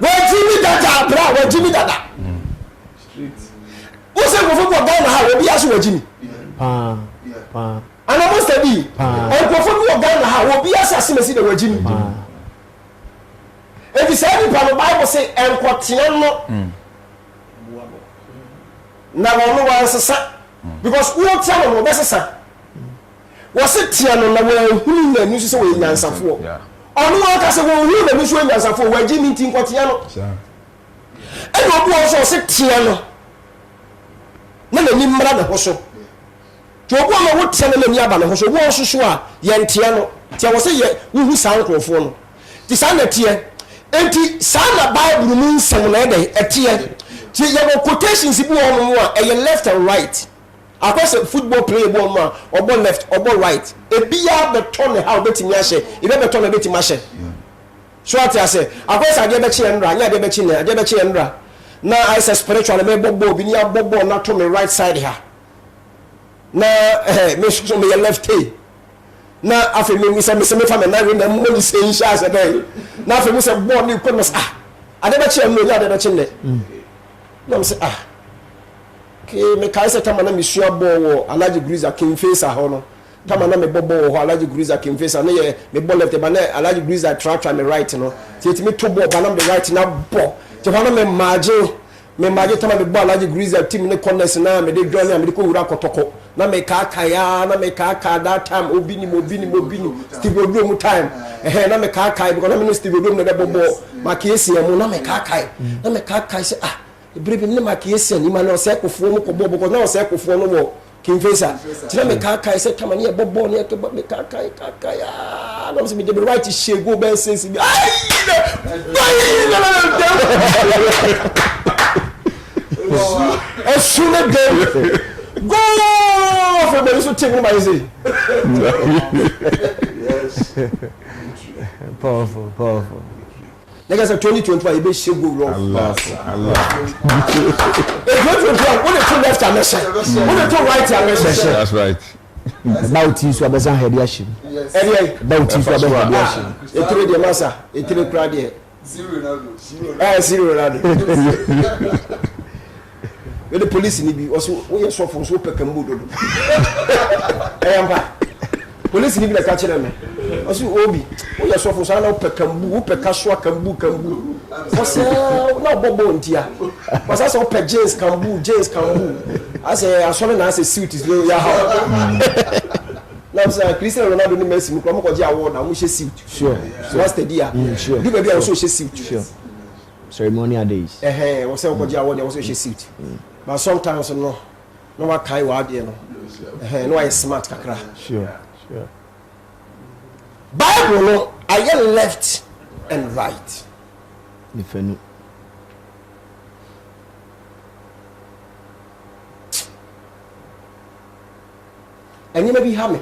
wajimi dada bra wajimi dada wo se go fo Ghana ha obi aso wajimi ana mo study ko fo Ghana ha obi asase mesi de wajimi ebi say ni pa no Bible say enkotia no na wono wansesa because wo tia no besesa wo se tia no na wo hunu na ni so wo nyansafo onu aka se wo hunu na ni so nyansafo wajimi ntin kotia no e no bu so se tia no na ni mmra na ho so to obo ma wo tia na ni aba na ho so wo so so a ye ntia no tia wo se ye wo hu san krofo no ti san na tia enti san na Bible mu nsem na e etia ti ye quotations bi won mu a e left and right across a football player bo mu a obo left obo right e bia be turn how betimi ahye e be turn betimi ahye so ati ase across ade be chi enra anya ade be chi na ade be chi enra na I say spiritual me bobo bi ni abobo na to me right side ha na me so me left hey na afi me se me fa me na na mo ni se insha ase dey na afi me se bo ni ko no ade be chi enra ade be chi ne no say ke me kai se tamana me sua bo wo Alhaji Griza King face ho no tamana me bobo wo Alhaji Griza King face na ye me bo left ba na Alhaji Griza try me right no ti me to bo ba na me right na bo ti ho no me maje tamana me bo Alhaji Griza team ne corners na me de join na me de ko wura kotoko na me ka ya na me ka that time obini Steve Odom time na me ka because na me Steve Odom na de bobo ma ke esi am na me ka na me ka say Ibrahim ni makiyesi ni ma na ose kofuo mu kobo because na ose kofuo no wo kinfesa tira me ka say tamani e bobo ne ke me ka ya no se me de right shego ben sense bi as soon as go for me so take my say yes powerful like I said 2021 you be shego wrong Allah 2021 when they turn left and measure when they turn right and measure that's right about you so abesan head yashim area about you so abesan head yashim etire de masa etire kra de zero Ronaldo the police ni bi also we so for so pekambu dodo eyamba police ni bi na ka kire me also obi we so for so na pekambu wo pekaso kambu so na bobo ntia was also pe James kambu ase asole na ase suit is ya ha na say Cristiano Ronaldo ni Messi mu ko je award na mu she suit sure what's the dia do baby also she suit sure ceremonial days we say ko je award also she suit but sometimes no wa kai wa de no no I smart kakra sure Bible no I left and right nifenu and maybe have me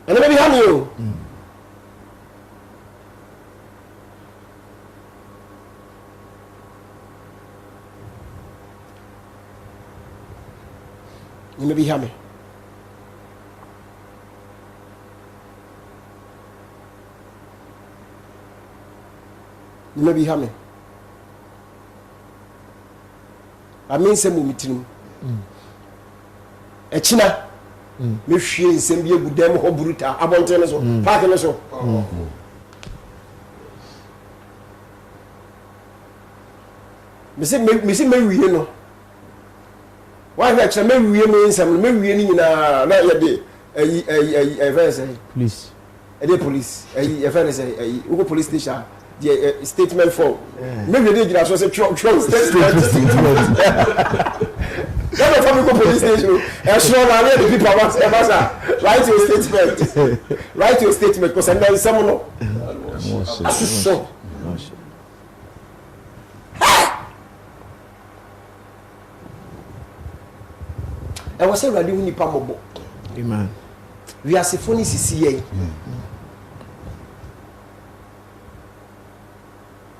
and maybe have you you maybe have me you maybe have me I mean say mumitim echina me hwie nsem bi egudam ho buruta abonte ne so park ne so me say me wiye no why we actually me wiye me nsem me wiye ni nyina na ye de verse please the police verse ugo police station the statement for maybe they just so say Trump statement Let me come to police station. And sure, now the people about write your statement because I'm not someone. So. I was saying, "Radi unipa mobo." Amen. We are symphony CCA.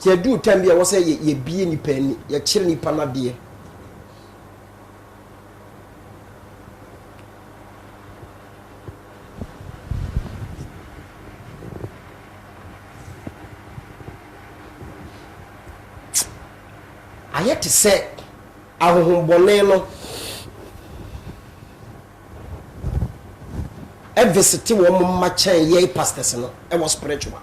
You do tell me I was say ye be ni penny, ye chill ni panadie. ayɛ te sɛ ahohombɔne no ɛvisite wɔn mo mma kyɛn yɛn pastors no ɛwɔ spiritual.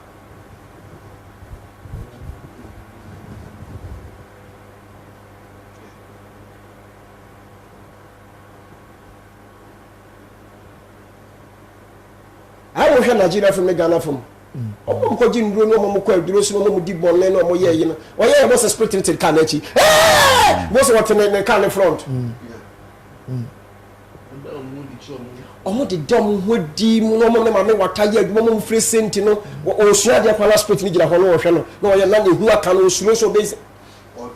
I will have Nigeria from the Ghana from. Oh, Kojin Bruno, Moko, Druso, Di Bonne, or Moye, you know. Oh, yeah, was a spirited Kanechi. Hey! What's what in the Kane front? Oh, the dumb would deem no man, what tired woman free sentinel or Shadia Palace Spirit Nigra Hono Channel. No, you're not who are can so basic. Or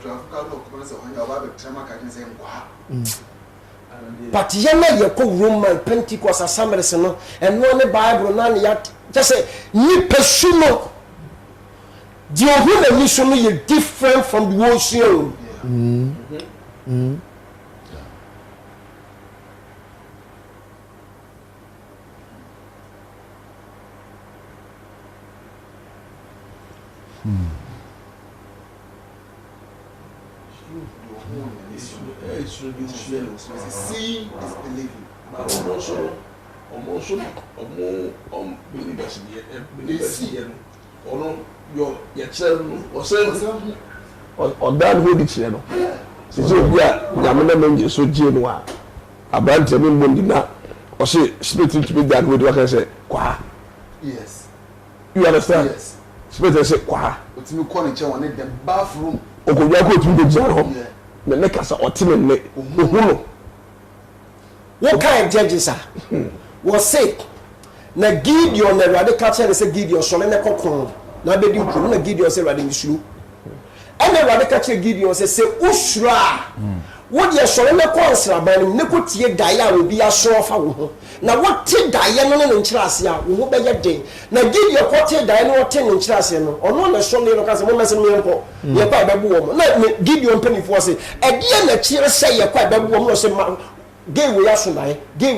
but yɛma yɛkɔ Roman Pentecost assemblies no ɛno ne Bible na ne yɛ just say nipa su no the ohu na so no yɛ different from the ocean. Seeing is believing. On that way, the channel. So, yeah, Yamana so Genoa. A branch of Mundina, or say, split into me that way, what I say, qua. Yes. You understand? Yes. Split and say, qua. But you call each one in the bathroom. Or go to the general. The neck as a team. What kind of judges are? Was say, na Gideon the radical church say Gideon so na kokon na be di ku na Gideon say radical misuru and the radical church Gideon say usra what ye so na konsra ban ne ko tie daya obi aso fa wo ho na what tie daya no ne nkyirase a wo ho be ye den na Gideon ko tie daya no tie ne nkyirase no ono na so ne no ka say mo mese me enko ye kwa be bu wo na Gideon penifo say e die na kyire say ye kwa be bu wo no say gay we asodai gay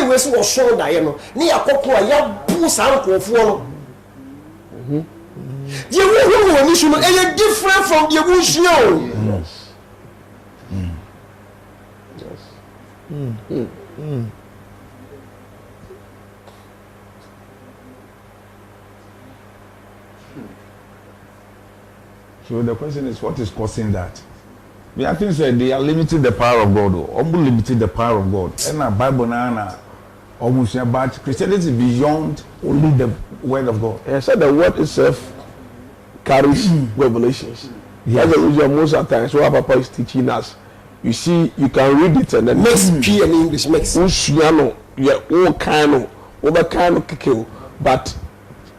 we so so dai no ne yakoko a ya bu san kofo no the we ni so no e different from the bush yo. So the question is, what is causing that? I think that they are limiting the power of God, or limiting the power of God. And the Bible now, almost about Christianity beyond only the word of God. And I said the word itself carries revelations. Yes. That's the reason most of the times what Papa is teaching us. You see, you can read it and then mix P and English mix. Usiano, yeah, all kind of, over kind of kikyo, but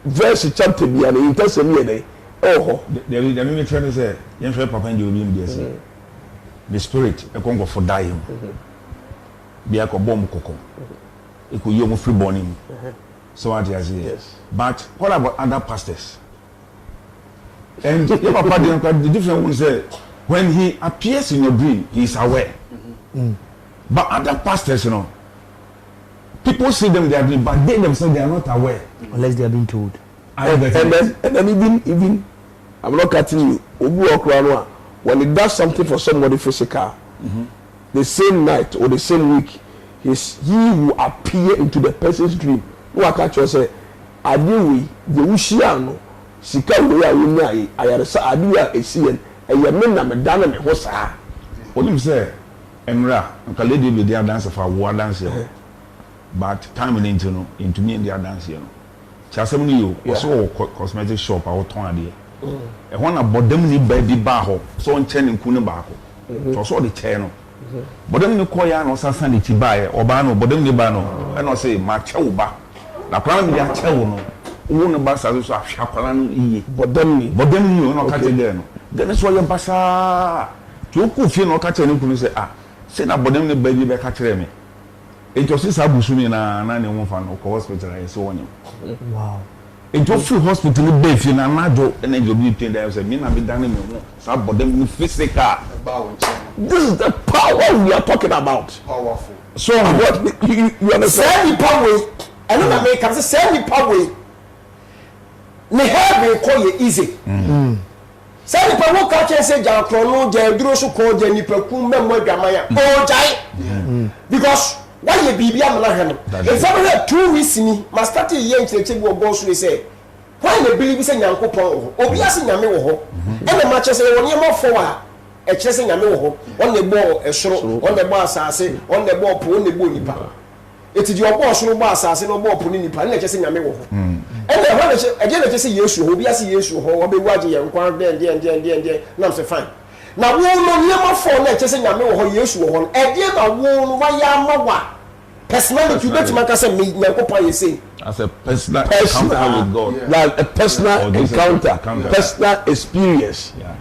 verse chapter be an intercession. Oh, the me trying to say, you know, Papa and you the spirit a congo for dying. Be a bomb coco. It could you free burning. So what you say? Yes. But what about other pastors? And your Papa the different one say when he appears in your dream, he is aware. But other pastors, you know, people see them they are dream, but they themselves they are not aware unless they are being told. And then even I'm not cutting you. When he does something for somebody physical, the same night or the same week, he will appear into the person's dream. Who I catch you say, Adiwi, the Ushiano, Sika, we are winning. I had a Sadia, a CN, and your men are Madame Hosa. What do you say? Emra, and Kaledi be their dancer for war dance, but time into me and their dance, you know. Chasamuni, you also cosmetic shop, our tongue. And one about them ni baby baho, so on chain in Kunabako. So saw the channel. But then you call ya no Sandy Tibaye or Bano, but then the Bano, and I say, Machauba. La Crown ya Chauno, one of us as a Shapalan, but then you know, catch again. Then that's why your bassa. You could feel no catch any say, say na bodem the baby back catch me. It was this Abusuni and 91 or hospital, and so on. Wow. Into free hospital bed in Amado and then you'll be paid there. I mean, I'll be done in some of them physical. This is the power we are talking about. Powerful. So what you understand? Send me power. I know that make come say send me power. Me have me call you easy. say nipa wo ka chen say jan kro no je duro so ko je nipa ku memo adwamaya o jai because why ye bibi amana he no in fact 2 weeks ni ma start ye ncheche bi ogo so say why na believe say nyankopon ho obi ase nyame wo ho e na ma che say woni ma fo a e che say nyame wo ho on ne bo esoro on ne bo asase on ne bo po on ne bo nipa eti di obo osoro bo asase no bo po ni nipa na che say nyame wo ho e na ho na che e je na che say yesu ho obi ase yesu ho obi waje ye nkwa de na say fine na wo no ne ma fo na che say nyame wo ho yesu wo ho e de na wo no wa ya ma wa personality bet man ka say me nyankopon ye say as a personal encounter with God. Yeah. Like a personal encounter, personal experience. Yeah.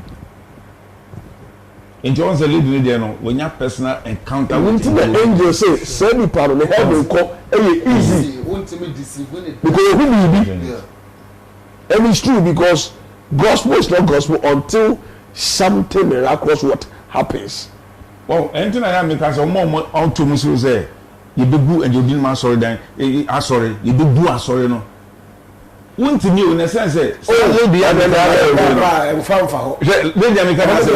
In terms of leading there, no, when you personal encounter with the angel say, "Send me pardon, heaven come, easy." Because who will be? And it's true because gospel is not gospel until something miraculous what happens. Well, anything I am because of more on to Musu say. You be good and you didn't man sorry then. Sorry, you be good sorry no. Won't to me in a sense say, oh, be and found for. Then they make a say,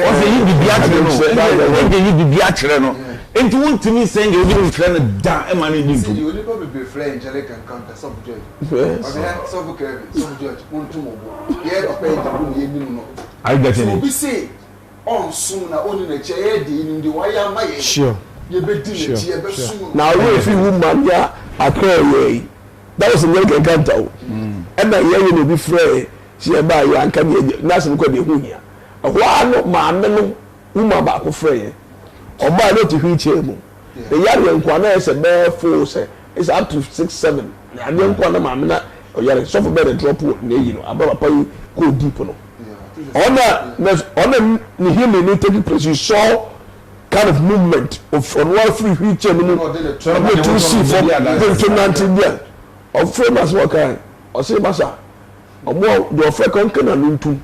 what you be biatre no. And you want to me saying you didn't friend down and money need to. You will probably be friend Angelic and counter some judge. Some judge, one to move. Yeah, pay the room. I get it. So we say on soon only a chair in the wire my Sure. You be doing it. Now, if you woman, yeah, I cry. That was a very good encounter. And I hear you be free. See about you and can be nothing quite be here. A while, man, woman back of free. Or by not to reach him. The young one is a bare force. It's up to 6, 7. I don't want a man. Or you're so better drop, you know, about you go deep. On the him in taking place, you saw. Kind of movement of on one free wheelchair to see from the of famous worker or say massa or more your frequent can do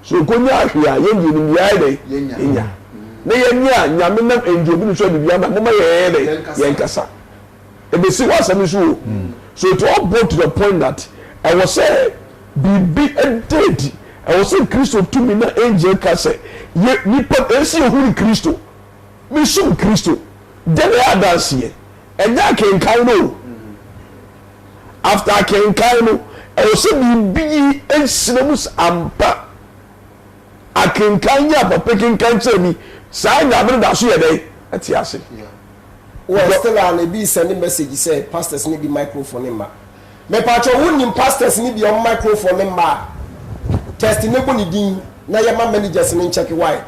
so konya here yen yin yaade yenya na yenya nyame nam enjo bi so bibia ma mama yen kasa e be see what some so it all brought to the point that I was say be a dead I was say Christo to me na angel kasa ye nipa esi hu Christo Mission Christo, then I dance here, and that can kind after I can kind I was saying be and cinemas ampa. I can kind up a picking cancer me, sign up and that's your day. That's yes. Well, still, I'll be sending messages say pastors need the microphone in ma. Me patcho wouldn't pastors need your microphone in ma. Testing nobody din, na your managers in check why.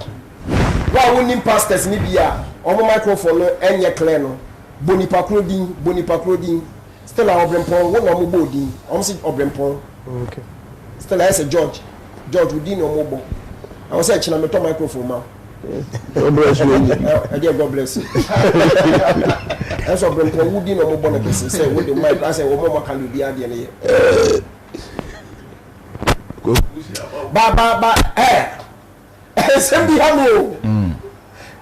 Why wouldn't pastors ni bia on microphone no enye clear no bonipa clothing still our brempon won no mo din on say obrempon okay still I say George within no mo bo I was say china me to microphone ma God bless you God bless you that's obrempon within no mo bo na kesi say with the mic I say wo mo kan do bia de ne ba Somebody have me.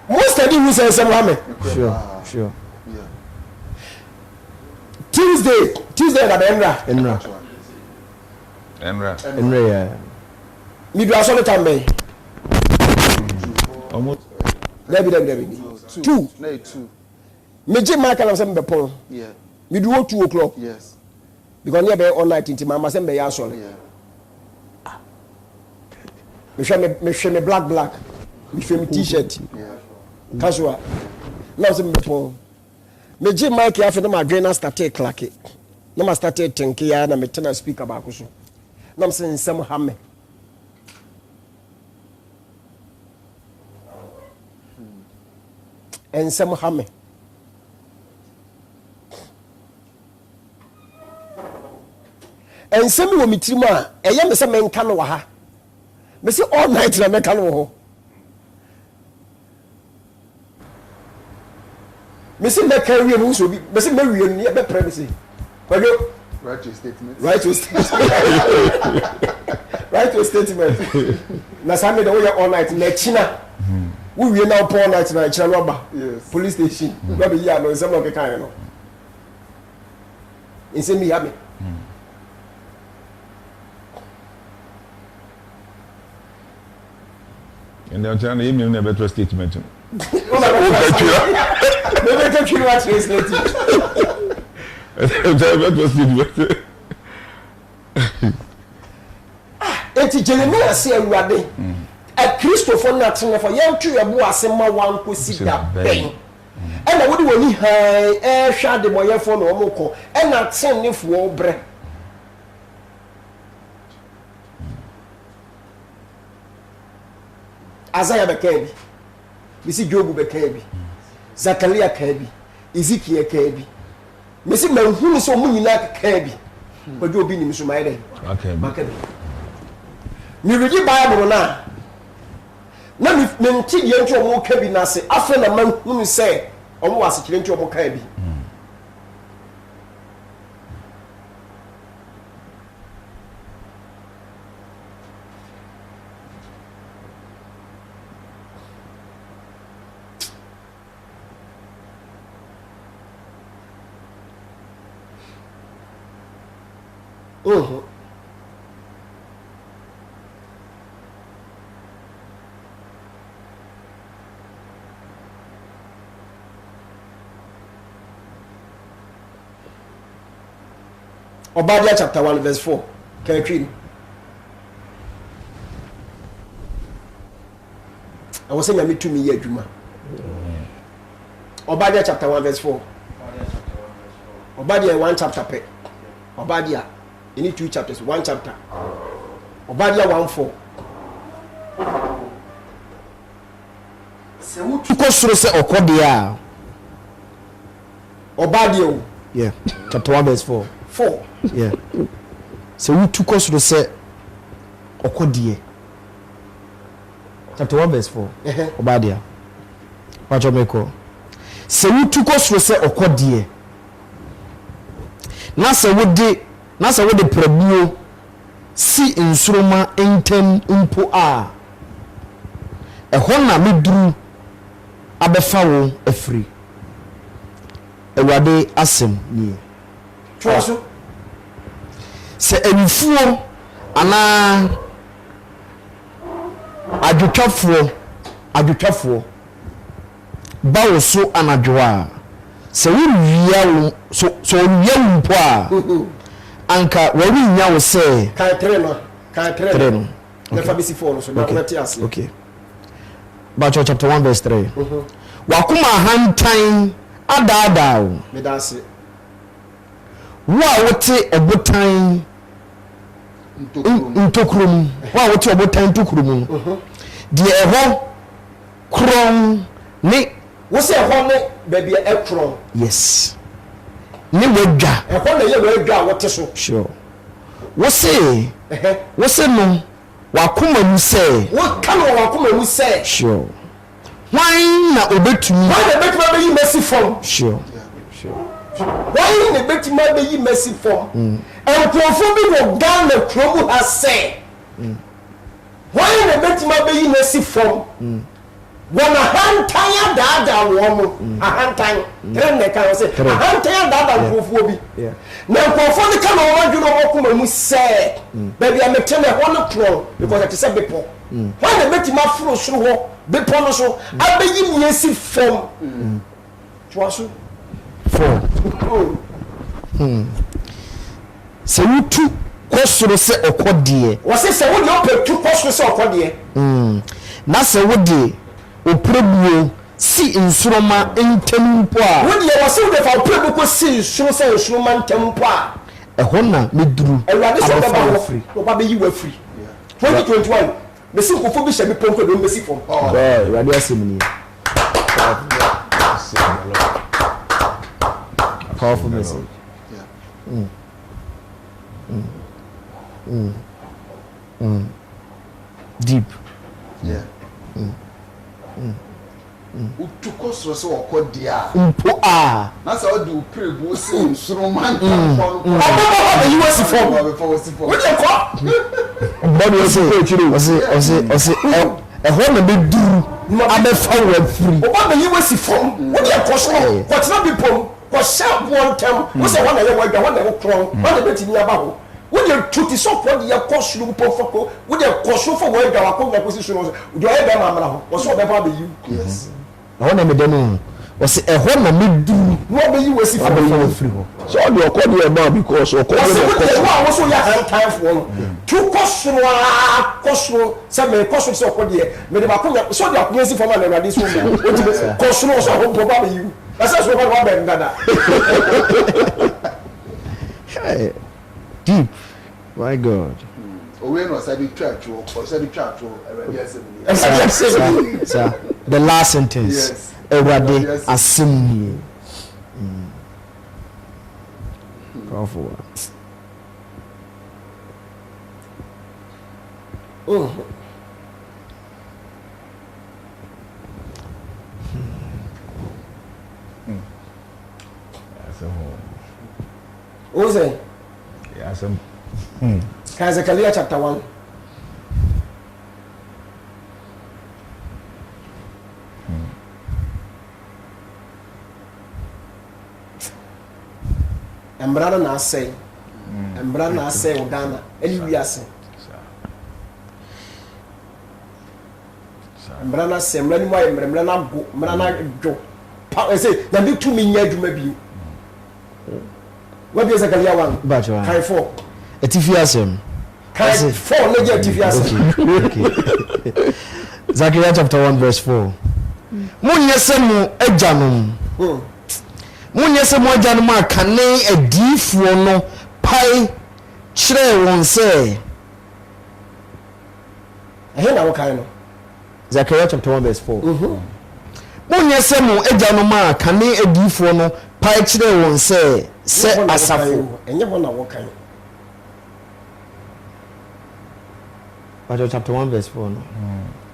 Most of you say something. Sure. Yeah. Tuesday na Enra. Yeah. Me do aso time be. Almost. Debbie. 2. No, 2. Me je Michael am say be pon. Yeah. Me do 2 o'clock. Yes. Because near be all night until mama say be ya so. Yeah. Me show me black. Me show me t-shirt. Yeah. Casual. Now say me pon. Me je mic afi na ma dwen na start clack it. Na ma start think ya na me tena speaker ba ko so. Na me say nsem ha me. Nsem ha me. Nsem wo mitrimu a eye me say me nka no wa ha. Me say all night na me ka no ho. Me say me carry me so bi. Me say me wie ni e be pre me say. Kwajo Write your statement. Write your statement. Na say me the way all night na china. We wie na all night na china no ba. Yes. Police station. We be here no nsem no ke kan no. Nsem mi ya me. And they're telling you never trust statement. Maybe can you translate it? Enti Jeremiah say awurade a Christopher natin for yam twa yabo asema wan kosi da ben e na wodi woni han e hwa de boyefo na omoko e na tin ne fo bre Isaiah bekabi bisi Job bekabi Zakaria kabi Ezekiel kabi mesi manhunu so munyina kabi ko Job ni miso mai den okay mi read Bible na mi nti de nti omo ka bi na se afa na man hunu se omo wase kire nti omo ka bi Obadiah chapter 1 verse 4. Can you read? I was saying I meet to me here, Juma. Obadiah chapter 1 verse 4. Obadiah 1 chapter pe. Obadiah. You need 2 chapters, 1 chapter. Obadiah 1:4. Se wutu ko soro se okodia. Obadiah. Yeah. Chapter 1 verse 4. 4. Yeah. Se wutu ko soro se okodie. Chapter 1 verse 4. Obadiah. Pacho meko. Se wutu ko soro se okodie. Na se wode prabuo si nsuroma entem mpo a ehona meduru abefa wo afri ewade asem ni Twaso se enufuo ana adwotwafo bawo so anadwoa se wo wia wo so wia mpo a anka wari nya wo se kan treno okay. Never be see for so Okay. not yes. Okay. But chapter 1 verse 3. Wakuma hantan adada. Me dance. Wa wote obotan ntokrum. Wa wote obotan ntokrum. Die eho kron ne Wo se ho ne baby e kron. yes. Ne wadwa. E ho na ye wadwa wote so. Sure. Wo se no wakuma mu se. Wo kan wo wakuma mu se. Sure. Why na obetumi? Why the betima be yi mercy from? Sure. Why the betima be yi mercy from? Enkrofo bi wo Ghana kromu ha se. Why the betima be yi mercy from? Wana hantanya dada wo mo. Ahantan. Trenne kan se. Hantanya dada enkrofo bi. Yeah. Na enkrofo ni kan wo wadwo no wakuma mu se. Baby ametene ho no kro because it is a bepo. Why the betima fro soro ho? Bepo no so abeyi miesi from. Twaso 4. Se wutu kosoro se okodie. Wose se wo de opetu kosoro se okodie. Na se wode oprebuo si nsuroma entempo a. Wo de wose wo de fa oprebu ko si nsuro se nsuroma ntempo a. Ehona meduru. Ewurade so ba wo free. Wo ba be yi wa free. 2021. Me si nkofo bi hye ponko do me si fom. Ewurade asemni. Powerful message. Deep. Yeah. Utuko soro se okodia. Mpo a. Na se odi uprebu si nsuroma ntampo. Obo be yi wa si fom. Wo de ko. Body ose ehona meduru abefa wo free. Obo be yi wa si fom. Wo de ko so. Ko tena bi pom. Ko sha bo ntem. Wo se wo na ye wa wo na wo kron. Wo na betimi aba ho. When you took it up, what you cost you for, with a cost for where our position was, do I ever mamma? Was what about you? Yes. I want to know. Was a home and me do what be you was if I be free. So you call you about because or call also you have time for two question some question so called here. But the so they are using for man this woman. Question also probably you. That's what better. Hey, deep. My God. Owen was said church or said church or Sir, the last sentence. Yes. Everybody assembly. Powerful. Oh. That's a whole. What was it? Yeah, some. Zechariah chapter 1. Embrana na say. Embrana na say Uganda. Any we are saying. Embrana say. Embrana mo embrana go. Embrana go. I say. Na be 2 million adwuma bi. What is Zechariah 1? Bacho. Kai 4. Etifiasem. Kai 4 no get Etifiasem. Okay. Zechariah chapter 1 verse 4. Munyesemu ejanum. Munye se mo agya no akane adiifuo no pai kyerɛ wɔn sɛ ɛhe na wo kan no Zechariah chapter 1 verse 4 munye se mo agya no akane adiifuo no pai kyerɛ wɔn sɛ asafo ɛnyɛ ho na wo kan chapter 1 verse 4 no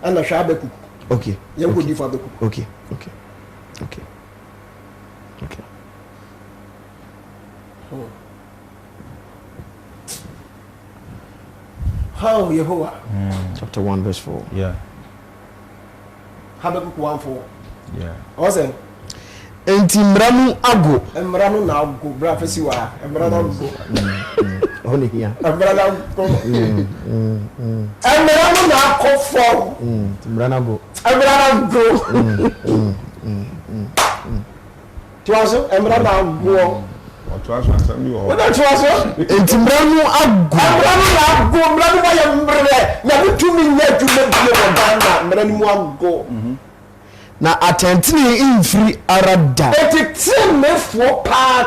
ana hwɛ abeku okay yɛn ko difo abeku okay how Yehovah chapter 1 verse 4 Yeah. Habakkuk 1:4 Yeah. ɔsɛ enti mmaramu ago mmara no na ago bra fesi wa mmara no ago ɔne hia mmara no ago mmara no na akɔ fɔm mmara no ago mmara no ago tiwaso mmara no ago Ọtụasụ asem bi wọ. wọ́n dẹ̀ tiwaso enti mmaramu ago mmara no na ago mmara no wọ́yɛ mmerɛ na wotumi nyɛ adwuma bie wɔ Ghana mmara no mu ago na atɛntene mfiri ara da eti tenefoɔ paa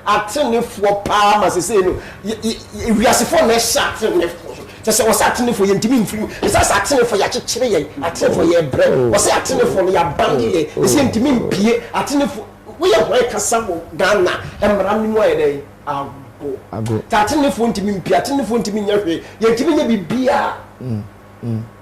atenefoɔ paa ma sese no wiasefoɔ na ɛhyɛ atenefoɔ so kyɛ sɛ wɔsɛ atenefoɔ yɛ ntumi mfiri ɛsɛ sɛ atenefoɔ yɛakyekyere yɛn atenefoɔ yɛ brɛ wɔsɛ atenefoɔ no yɛabange yɛ ɛsɛ ntumi mpie atenefoɔ woyɛ hɔ kasa wɔ Ghana mmara no mu ayɛ dɛ ago ta atenefoɔ ntumi mpie atenefoɔ ntumi nyɛ hwee yɛntumi nyɛ biribiara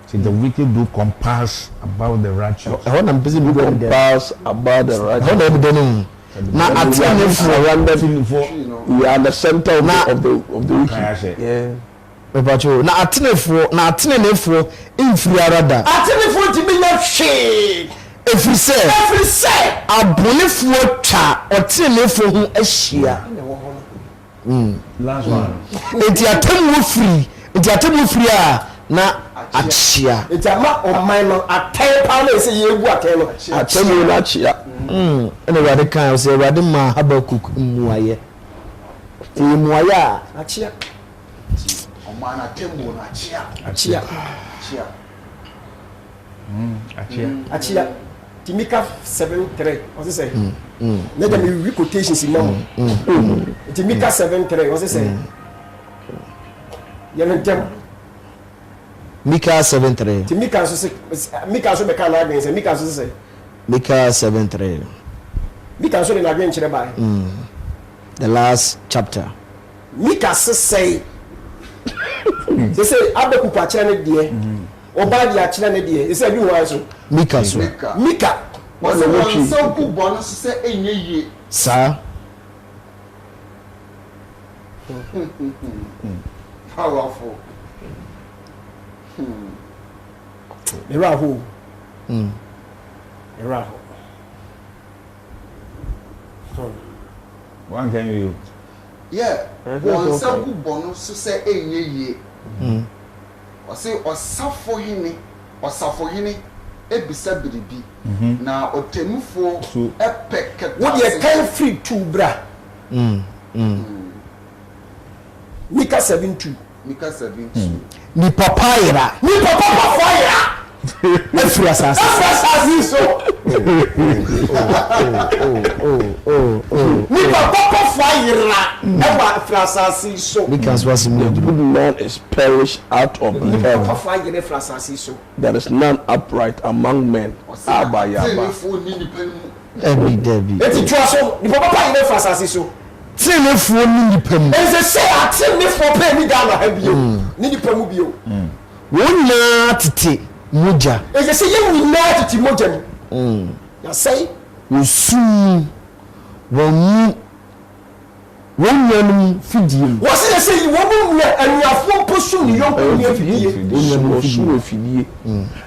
See, the wicked do compass about the righteous. ɛhɔ na mpɛsɛ bi compass about the right. ɛhɔ na ebi dɛ no na atenefoɔ We are the center of the wicked. Kaya sɛ. Yeah. mepacho na atenefoɔ mfiri ara da atenefoɔ ntumi nyɛ hwee ɛfiri sɛ abonefoɔ twa ɔtenefoɔ ho ahyia Last one. enti atemmuo firi a na akyia eti ama ɔman no atɛn paa na ɛsɛ yɛgu atɛn no Atemu na chia. ɛna Awurade kan sɛ Awurade ma Habakuk mmuayɛ ɛyɛ mmuayɛ a akyia Ọman atembo na achia. akyia akyia Timika 7:3 ɔsɛ sɛ na dɛm ewi quotations ma mo Timika 7:3 ɔsɛ sɛ yɛn ntɛm Mika 7:3 Timika nso sɛ Mika nso bɛka na adwene sɛ Mika nso sɛ Mika 7:3 Mika nso de na adwene kyerɛ baa the last chapter Mika sesɛe sɛ Habakuk akyerɛ ne deɛ ɔbaa deɛ akyerɛ ne deɛ ɛsɛ bi wɔ so Mika so Mika Ọsẹ wọn sẹ kú bọ ní sísẹ ẹnyẹ yie. saa Powerful. ɛwɔ aho ɛwɔ aho One can you. Yeah. One sabu bono so say enye ye. O say osafo hene ebisa biribi na otemufo epeke what you can free to bra Mika 7:2 ni papa fire every assassin so ni papa fire every assassin so because was the good man is perished out of the papa earth. fire every assassin so There is none upright among men. Abayaba. every Debbie eti twa so ni papa fire every assassin so tinefuo ni nipa mu ese say atinefo pe ni Ghana ha bio ni nipa mu bio wona tete moja ese say you will not to moja na say wosu wonu wonyanum fidie wọ́n sì say you wọ́n mu anuafo posu ni yonko ni afidie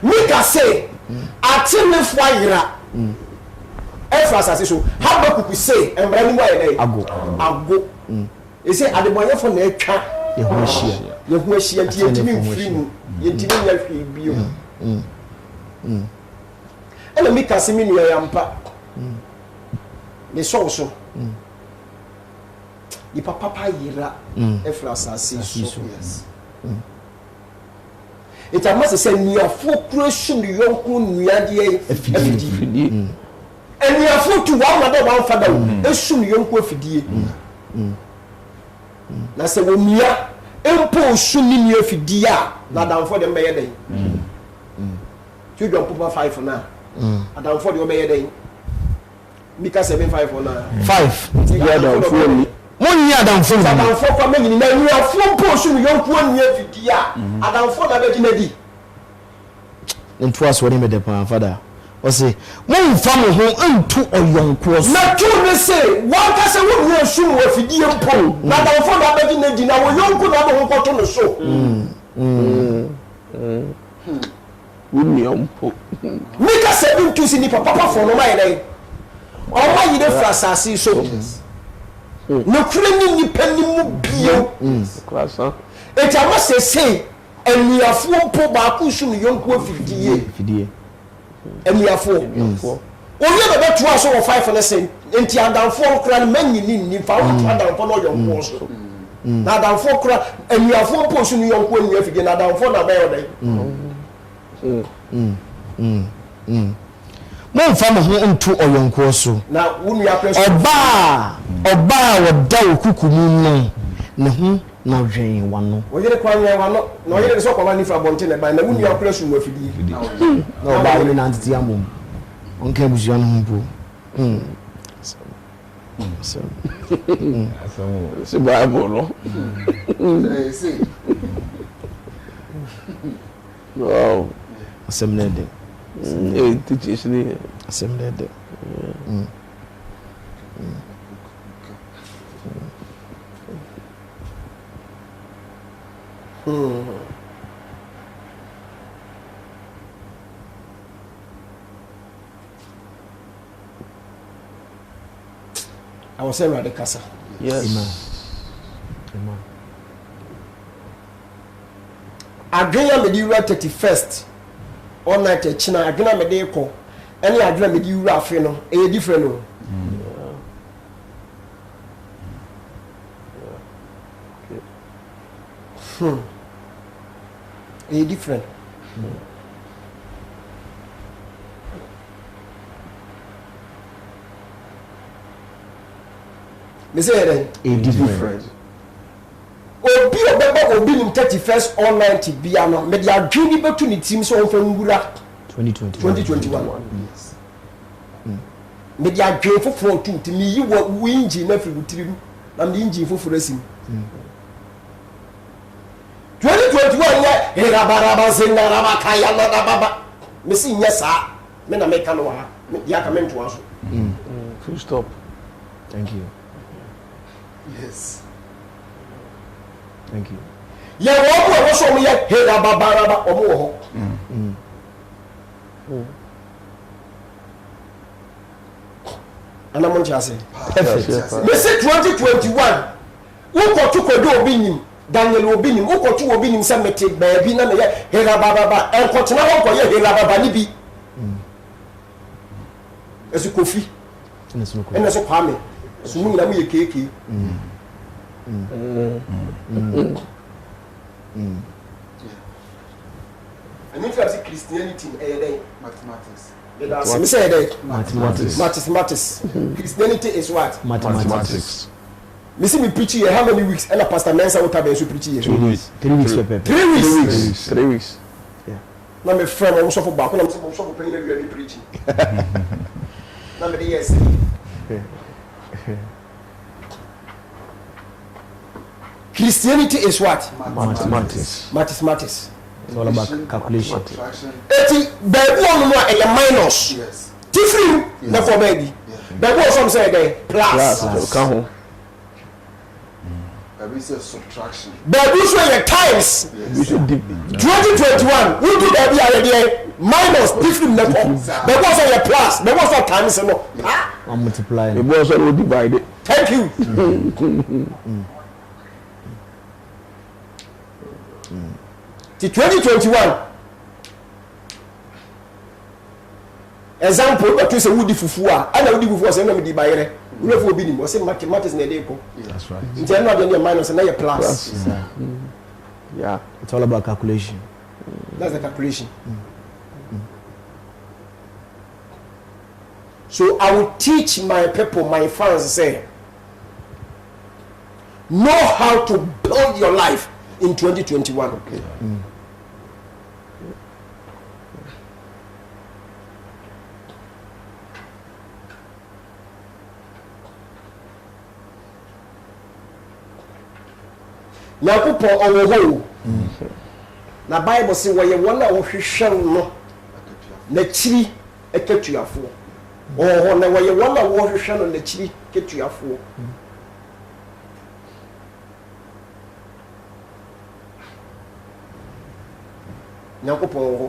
Mika say atinefo ayira efra asase so Habakkuk say embra ni wa ye ago ese adeboyefo na atwa yehu ahia ti yentimi mfiri mu yentimi nya hwe bio ela Mika se mi nua yampa ne so ni papa yira efra asase so yes it must say nuafo kura hwe ni yonko nuade afidie enuafo tu wa ma da wa fada wo esu ni yonko afidie na se wo mia empo su ni ni afidie a na danfo de mbeye den children papa 5 na adanfo de obeye den Mika 7:5 na 5 Yeah, danfo ni. Money adamfo adanfo kwa menyi na enuafo empo su ni yonko ani afidie a adanfo na be dinadi nto aso ne me de pan fada o say mon fa mo ho ntu oyonko so na tu ne say wan ka se wo nu su wo afidie empo na adanfo na be dinadi na wo yonko na do ho koto no so Uniompo. Mika 7:2 si ni papa for no mai dai o ma yi de frasasi so no kure ni nipa ni mu bio Class, huh? et ama se enuafo mpo ba ku su no yonko afidie enuafo oye be betu aso wo 5 na say enti adanfo kura manyi ni fa wo tu adanfo no yonko so na adanfo kura enuafo mpo su no yonko anu afidie na adanfo na ba yo dai mon fa mo ho ntu oyonko so na wunu ya press oba woda okuku mu no ne ho na dwen wano oyere kwa nwe wano na oyere so kwa ni fra bonte ne ba na wunu ya press mu afidie na oba ni na ntiti amom onka busuan ho bo so C'est Bible, no? Wow. asem na de Hey, teachers ni. asem na de I was saying the kasa Yes. Amen. adwenya me di wura 31st all night china adwenya me de ko ene adwenya me di wura afi no e different no e different me say a different obi obeba obi nim 31st all night bia no me dia adwini betu ni team so onfa ngura 2021 yes me dia adwin foforo tu ti mi yi wo engine na firi tirim na me engine foforo asim 2021 ya erabaraba zinaraba kaya na baba me si nya sa me na me ka no ha me dia ka me nto aso Full stop. thank you Yes. thank you ye wo wo so mo ye erabaraba o mo ho ana mo ntia se perfect me say 2021 Uko to kodo obinim. Daniel obinim. Uko to obinim se mete baabi na me ye hera baba. Enkotena ho ko ye hera baba ni bi. Esu Kofi. Ene so Kwame. Esu mu nyina mu ye keke. And if you see Christianity, Mathematics. That's me say that Mathematics. Christianity is what? Mathematics. Me see me preach here how many weeks? And Pastor Mensa what have been preaching here? 3 weeks. 3 weeks. 3 weeks. 3 weeks. Yeah. Now my friend I'm so for back. I'm so for paying every preaching. Now me yes. Christianity is what? Mathematics. Mathematics. It's all about calculation. Eti baby on no e minus. Yes. Different na for baby. Baby some say there plus. Ka ho. Baby say subtraction. Baby so your times. We should deep. 2021 we do baby already minus different na for. Baby say your plus. Baby so times no. I'm multiplying. The boss will divide it. Thank you. Till 2021 example but you say woody fufu ana woody fufu say na me di bayere we no for bi ni mo say mathematics na dey ko. That's right. Nti na dey minus na your plus. Yeah. It's all about calculation. That's the calculation. So I will teach my people, my fans, say, know how to build your life in 2021. Okay. Nyankopɔn ɔwɔ hɔ na Bible say wɔyɛ wɔn a wɔhwehwɛ no n'akyiri akatuafoɔ ɔwɔ na wɔyɛ wɔn a wɔhwehwɛ no n'akyiri akatuafoɔ Nyankopɔn ɔwɔ hɔ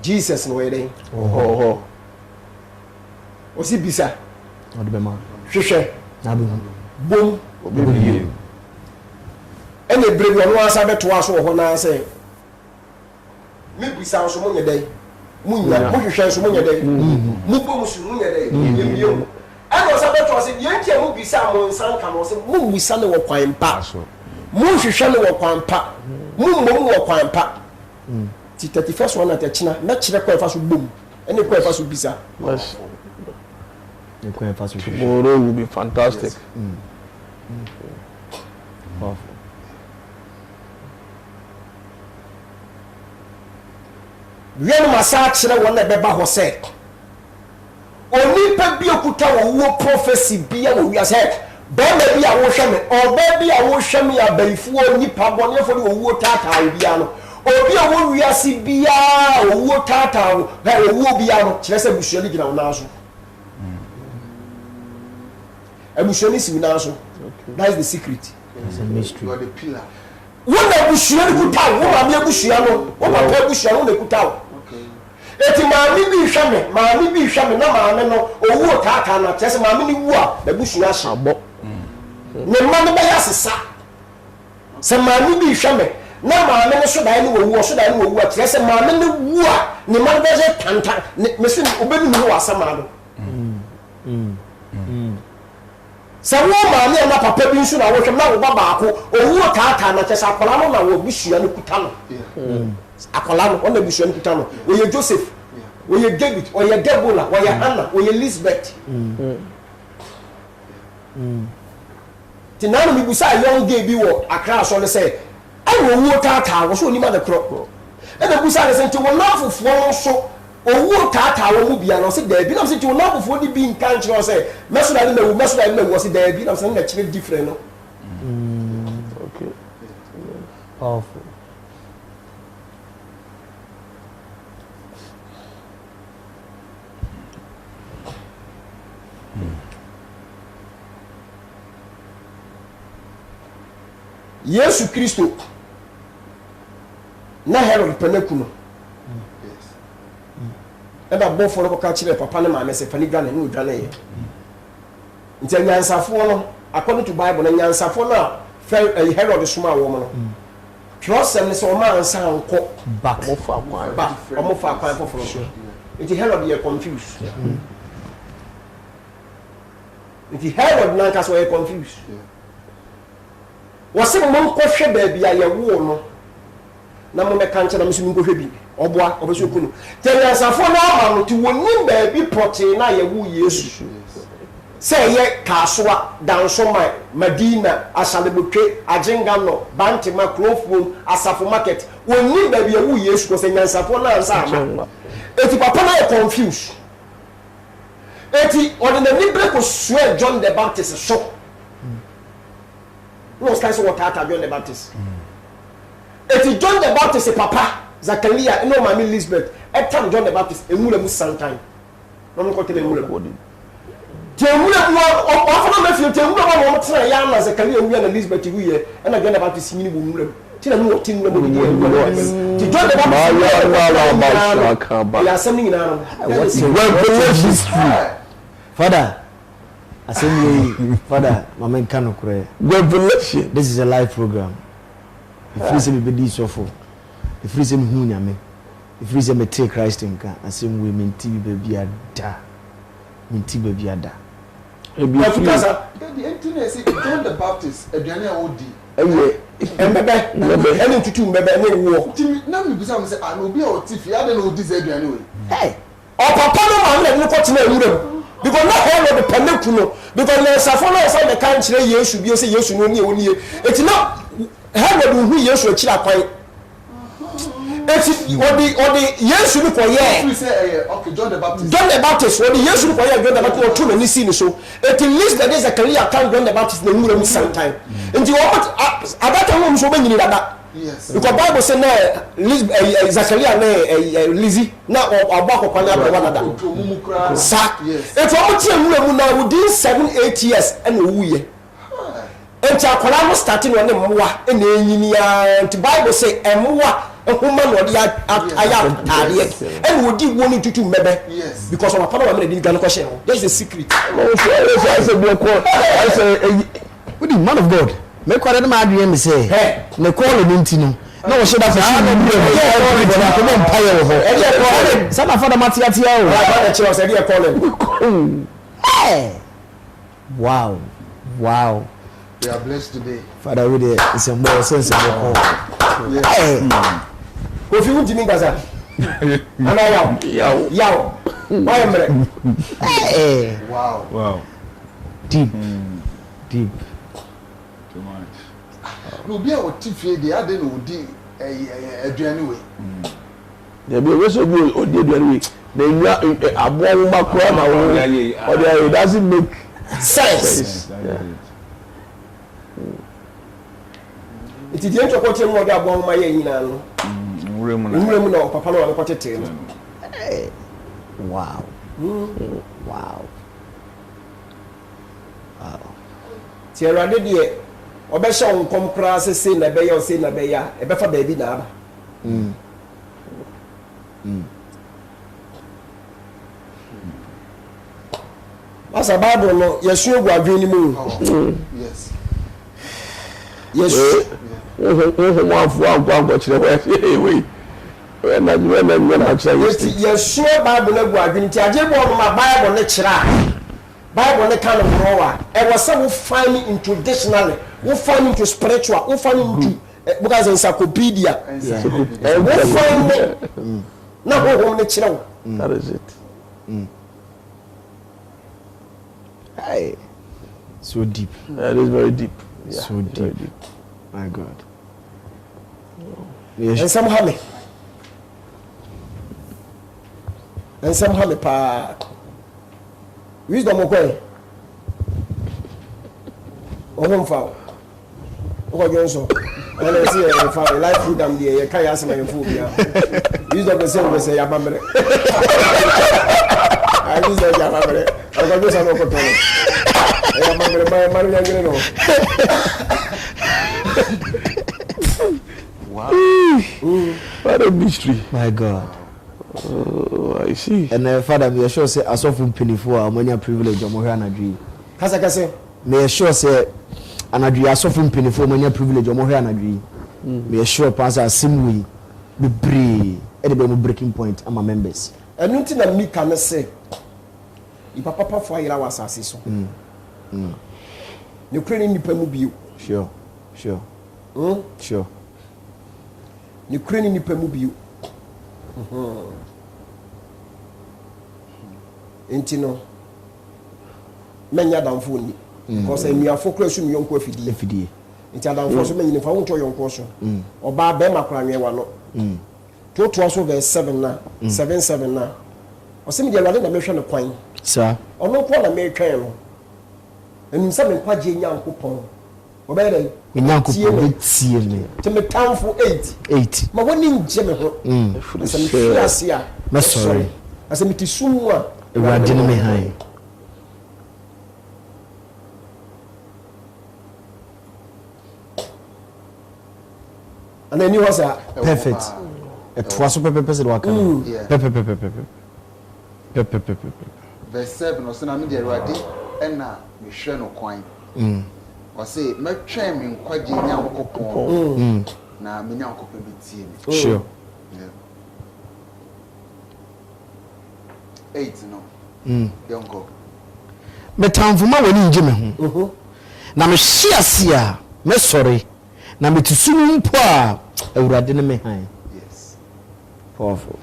Jesus na wɔyɛ dɛn ɔsi bisa Ɔde bɛma. hwehwɛ Na be. bom ɛna ebire bi ɔno asa bɛtoa so wɔ hɔ naa sɛ mebisa nso mo nyɛ dɛn mo nya mo hwehwɛ nso mo nyɛ dɛn mo bom so mo nyɛ dɛn yɛmie ɛna ɔsa bɛtoa sɛ deɛ ntia mo bisa mo nsa nka no sɛ mo bisa ne wɔ kwan pa mo hwehwɛ ne wɔ kwan pa mo mmom wɔ kwan pa ti 31st one at kyina mɛkyerɛ kwan fa so bom ɛne kwan fa so bisa. Yes. Tomorrow Tomorrow will be fantastic. Yes. Powerful. Wienu masa kyerɛ wɔn na ɛbɛba hɔ sɛ onipa bi okuta wɔwɔ prophecy bi a wɔwia sɛ bɛrima bi a wɔhwɛ me ɔbaa bi a wɔhwɛ me abayifoɔ nipa bɔnɛfoɔ de wɔwɔ taataa obiara no obi a wɔwia si biara wɔwɔ taataa na wɔwɔ biara no kyerɛ sɛ busua no gyina wɔn nan so abusua no si wɔn nan so that is the secret. It's a mystery. You are the pillar. Wɔn na abusua no kuta wo maame abusua no wo papa abusua no na kuta wo. Eti maame bi hwɛ me na maame no owu taata na kyerɛ sɛ maame ni wu a abusua ahye abɔ ne mma no bɛyɛ asesa sɛ maame bi hwɛ me na maame no so dan no owu a kyerɛ sɛ maame no wu a ne mma no bɛyɛ tanta me se obɛnu mu wɔ asɛm ado sɛ wo maame na papa bi nso na wɔhwɛ na wo ba baako owu taata na kyerɛ sɛ akwadaa no na wɔ abusua no kuta no akwadaa no ɔna abusua no kuta no wɔyɛ Joseph wɔyɛ David wɔyɛ Deborah wɔyɛ Hannah wɔyɛ Elizabeth ti nanu mi busa young gay bi wɔ Accra asɔre sɛ ɛwɔ owuo taataa wɔ so onima ne korɔ ɛna busa ne sɛ nti wɔn afofoɔ nso owuo taataa wɔn mu bia na ɔsɛ daabi na ɔsɛ nti wɔn afofoɔ de bi nka nkyerɛ ɔsɛ mɛsora ne na wu ɔsɛ daabi na ɔsɛ ne na kyerɛ different no. Okay. Powerful. Yesu Kristo na Herod panaku no ɛna bɔfo no kɔka kyerɛ papa ne maame sɛ fani dwane ne odwane yɛ nti nyansafo no according to Bible na nyansafo na Herod suma wo mo no trosem ne so ma ansa anko back omo fa kwan foforo nti Herod ye confused nti Herod na ka so ye confused wose mo nkɔhwɛ baabi a ye wo no na mo meka nkyɛ na mo so nkɔhwɛ bi ɔboa ɔbɛso kunu tɛnyansafo na ama no ti wonim baabi pɔte na ye wo Yesu sɛ ye kasoa dansoma Madina asalebotwe agengano bantima krofo asafo market wonim baabi ye wo Yesu ko sɛ nyansafo na ansa ama eti papa na ye confused eti ordinary break swear John the Baptist so no sky so water John the Baptist eti John the Baptist papa Zachariah no mama Elizabeth etam John the Baptist emule mu sometime no mo ko tele emule body temule mu afọ na fie temule mo tena ya na Zachariah wu na Elizabeth wu ye na John the Baptist nyini bu mule tina no tin mule body ti John the Baptist ya something na what's the history Father assembly Father mama nkano kure Revelation. this is a live program if you say me be so for if you say me hu nyame if you say me take Christ nka asem we menti baby ada menti baby ada because the internet say John the Baptist aduane a odi mbebe ene tutu mbebe ene wo timi na me bisa me say an obi a otifi ade na odi say aduane we hey o papa no ma na ko tena ewura because na he no depend kuno because na safo na say the kan kire Yesu bi o say Yesu no ni e woni e eti na he no hu Yesu a kira kwan eti odi Yesu ni ko ye we say okay John the Baptist odi Yesu ni ko ye John the Baptist o tu no ni si ni so eti list that is Zachariah kan John the Baptist na wura mu sometime nti what abata no so be nyini dada yes because Bible say na Zachariah na Lizzie na obako kwa na abwa dada sa eti o mutie wura mu na within 7-8 years and owuye enti akwala no starting on mmoa na enyini ya nti Bible say emmoa ehuma no de aya tare and wodi woni tutu mebe yes because our papa na me dey go share that's the secret I say what the man of God me kware na ma adwe me say me call no ntino na wo sheda for come on pay wo ho sana father matiatia o na che o say dey call hey wow we are blessed today Father we dey is a more sense of hey Kofi untimi gaza ana yawo why mre hey wow deep Too much. no be a otifi dey ade na odi aduane we there be we so be odi aduane we na nwa abo wo makro na wo odi it doesn't make sense it is ento ko temu odi abo ma ye nyina no nwure mu na papa no ko tete no wow ti erade de obehye onkom kra sese na be ya ose na be ya e be fa baabi na aba Asa Bible no yesu egu adwene mu yes yesu mo afu anko kire we na kire yesu Bible egu adwene ti aje bo no ma Bible ne kira Bible ne kind of raw e was some find into dictionary we find into spiritual we find into because encyclopedia we find na ho ne kira that is it hey so deep that is very deep so deep my God and somehow me pa wisdom okwe ohun fa o jonso ana see fa life program dey e kan yasema yefo bia wisdom be say ya bamere I wisdom ya bamere o go so no ko to ya bamere ma ya ngere no wow what a mystery my God I see and Father we are sure say asofo mpinifo a many privilege omo hwa na dwi kasa me sure say anadwi asofo mpinifo manya privilege omo hwe anadwi me sure pass assembly be bree e dey be breaking point ama members enu nti na mi ka ne say ipapa fo ayira wasase so ne kure ni nipa mu bio sure ne kure ni nipa mu bio enti no menya damfo ni because emiafo kura su mi yonko afidie enti adamfo so menyi fa wonto yonko so oba be makranwe wa no to so verse 7 na 7 na osemi de alade na mehwe ne kwan sir ono ko na metwen no enu se me kwaje nyankopon obere nyankopon tie me te me tamfo 8 ma woni nje me ho se me fiase a me sorry ase me tisumu a ewade ne me han and then you was a perfect etwa so pepe se waka pepe verse 7 no na me de Awurade na me hwe no kwan o say me twen me nkwaje nyankopon na me nyankopon betie me sure 8 no yonko metamfuma woni nje me ho na me hyiase a me sorry na me tisum mpo a Awurade ne me han yes powerful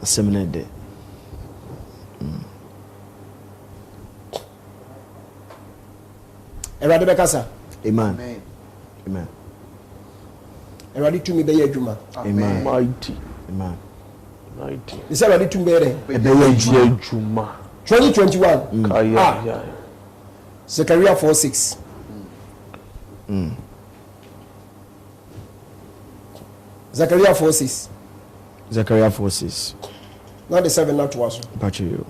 asemne de Awurade be kasa amen amen Awurade tumi be adwuma amen Mighty. amen ni se Awurade tumi be re e be adwuma 2021 Kaya. Zechariah 4:6 Zechariah 4:6 Zechariah 4:6 now the 7 not was about you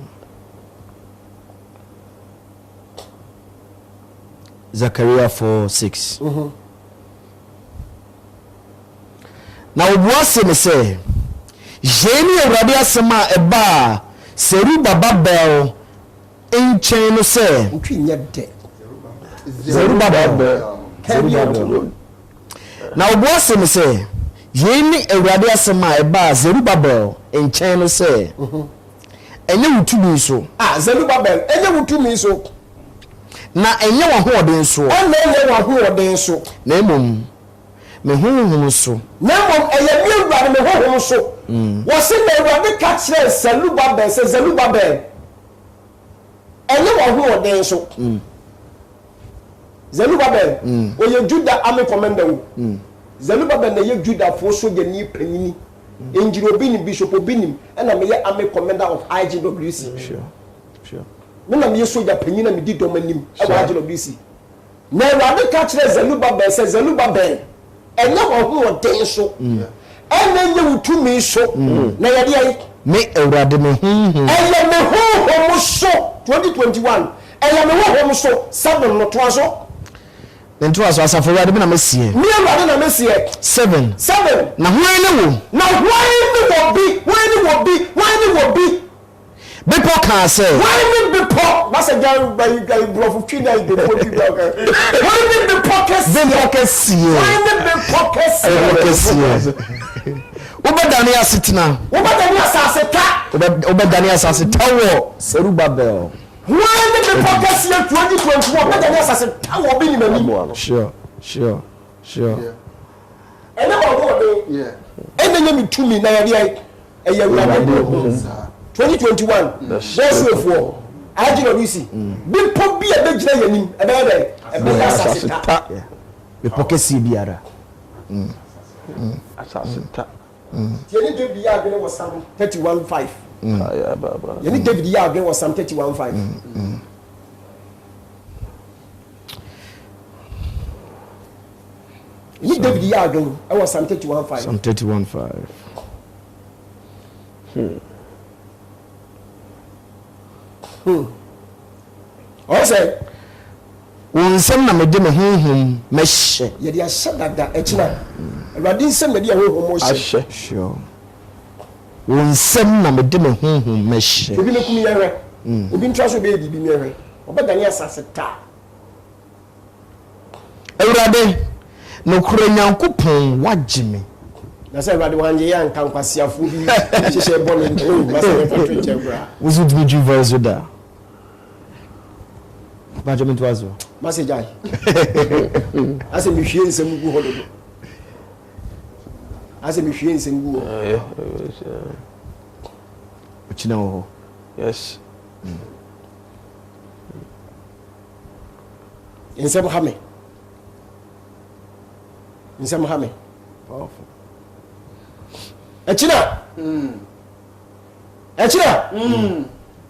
Zechariah 4:6 na obuase me say jeni Awurade asema eba Serubabel enchen no say ntwi nya de Zerubabel na obuase me say jeni Awurade asema eba Zerubabel enchen no say enye wutumi so Zerubabel enye wutumi so na enye wa hoɔden so enye wa hoɔden so na emom me honhom so na mom eye mi Awurade me honhom so wo se na Awurade ka kire Zerubabel se Zerubabel enye wa hoɔden so Zerubabel oye Juda army commander wo Zerubabel na ye Juda fo soja ni panini enjiro obi ni bishop obi ni na me ye army commander of IGWC sure me na me ye soja panini na me di dom anim e wa IGWC na Awurade ka kire Zerubabel se Zerubabel enye wa hoɔden so enye wutumi so na ye de me Awurade me honhom eye me honhom so 2021 eye me honhom so 7 no to so nto aso asafo Awurade be na mesie mi Awurade na mesie 7 na hoan ne wo na hoan ni wo bi bepo kan say hoan ni bepo na say guy bluff twi na de po bi ba ka hoan ni bepo kesi hoan ni bepo kesi Obadani asitina obadani asase ta wo Zerubabel hoan ni bepo kesi 2021 obadani asase ta wo bi ni mani sure ene ba wo de yeah ene nyami tumi na ya de eye Awurade 2021 Joseph IGWC bipo bi e be gina yanim e be asase ta be pokesi biara Asase ta. Yeni David ya agene was Psalm 31:5 Kaya baba. Yeni David ya agene was Psalm 31:5 Yeni David ya agene was Psalm 31:5 Psalm 31:5 Ose wonsem na mede me honhom mehye ye dia hyɛ dada akina Awurade nsɛm na dia honhom mo hyɛ Ashe. sure won sem na me de me honhom mehye obi ne kum yehwe obi ntra so be bibi yehwe obedane asase ta Awurade no kura Nyankopɔn wagye na say Awurade wanje ya nka nkwasiafo bi hyehyɛ bɔne nto na say fatwe chebra was it me voice da Benjamin Twazo message ai ase mi hwie nsem gu hododo ase mi hwie nsem gu ochina ho Yes. nsem hame nsem hame Powerful. Echina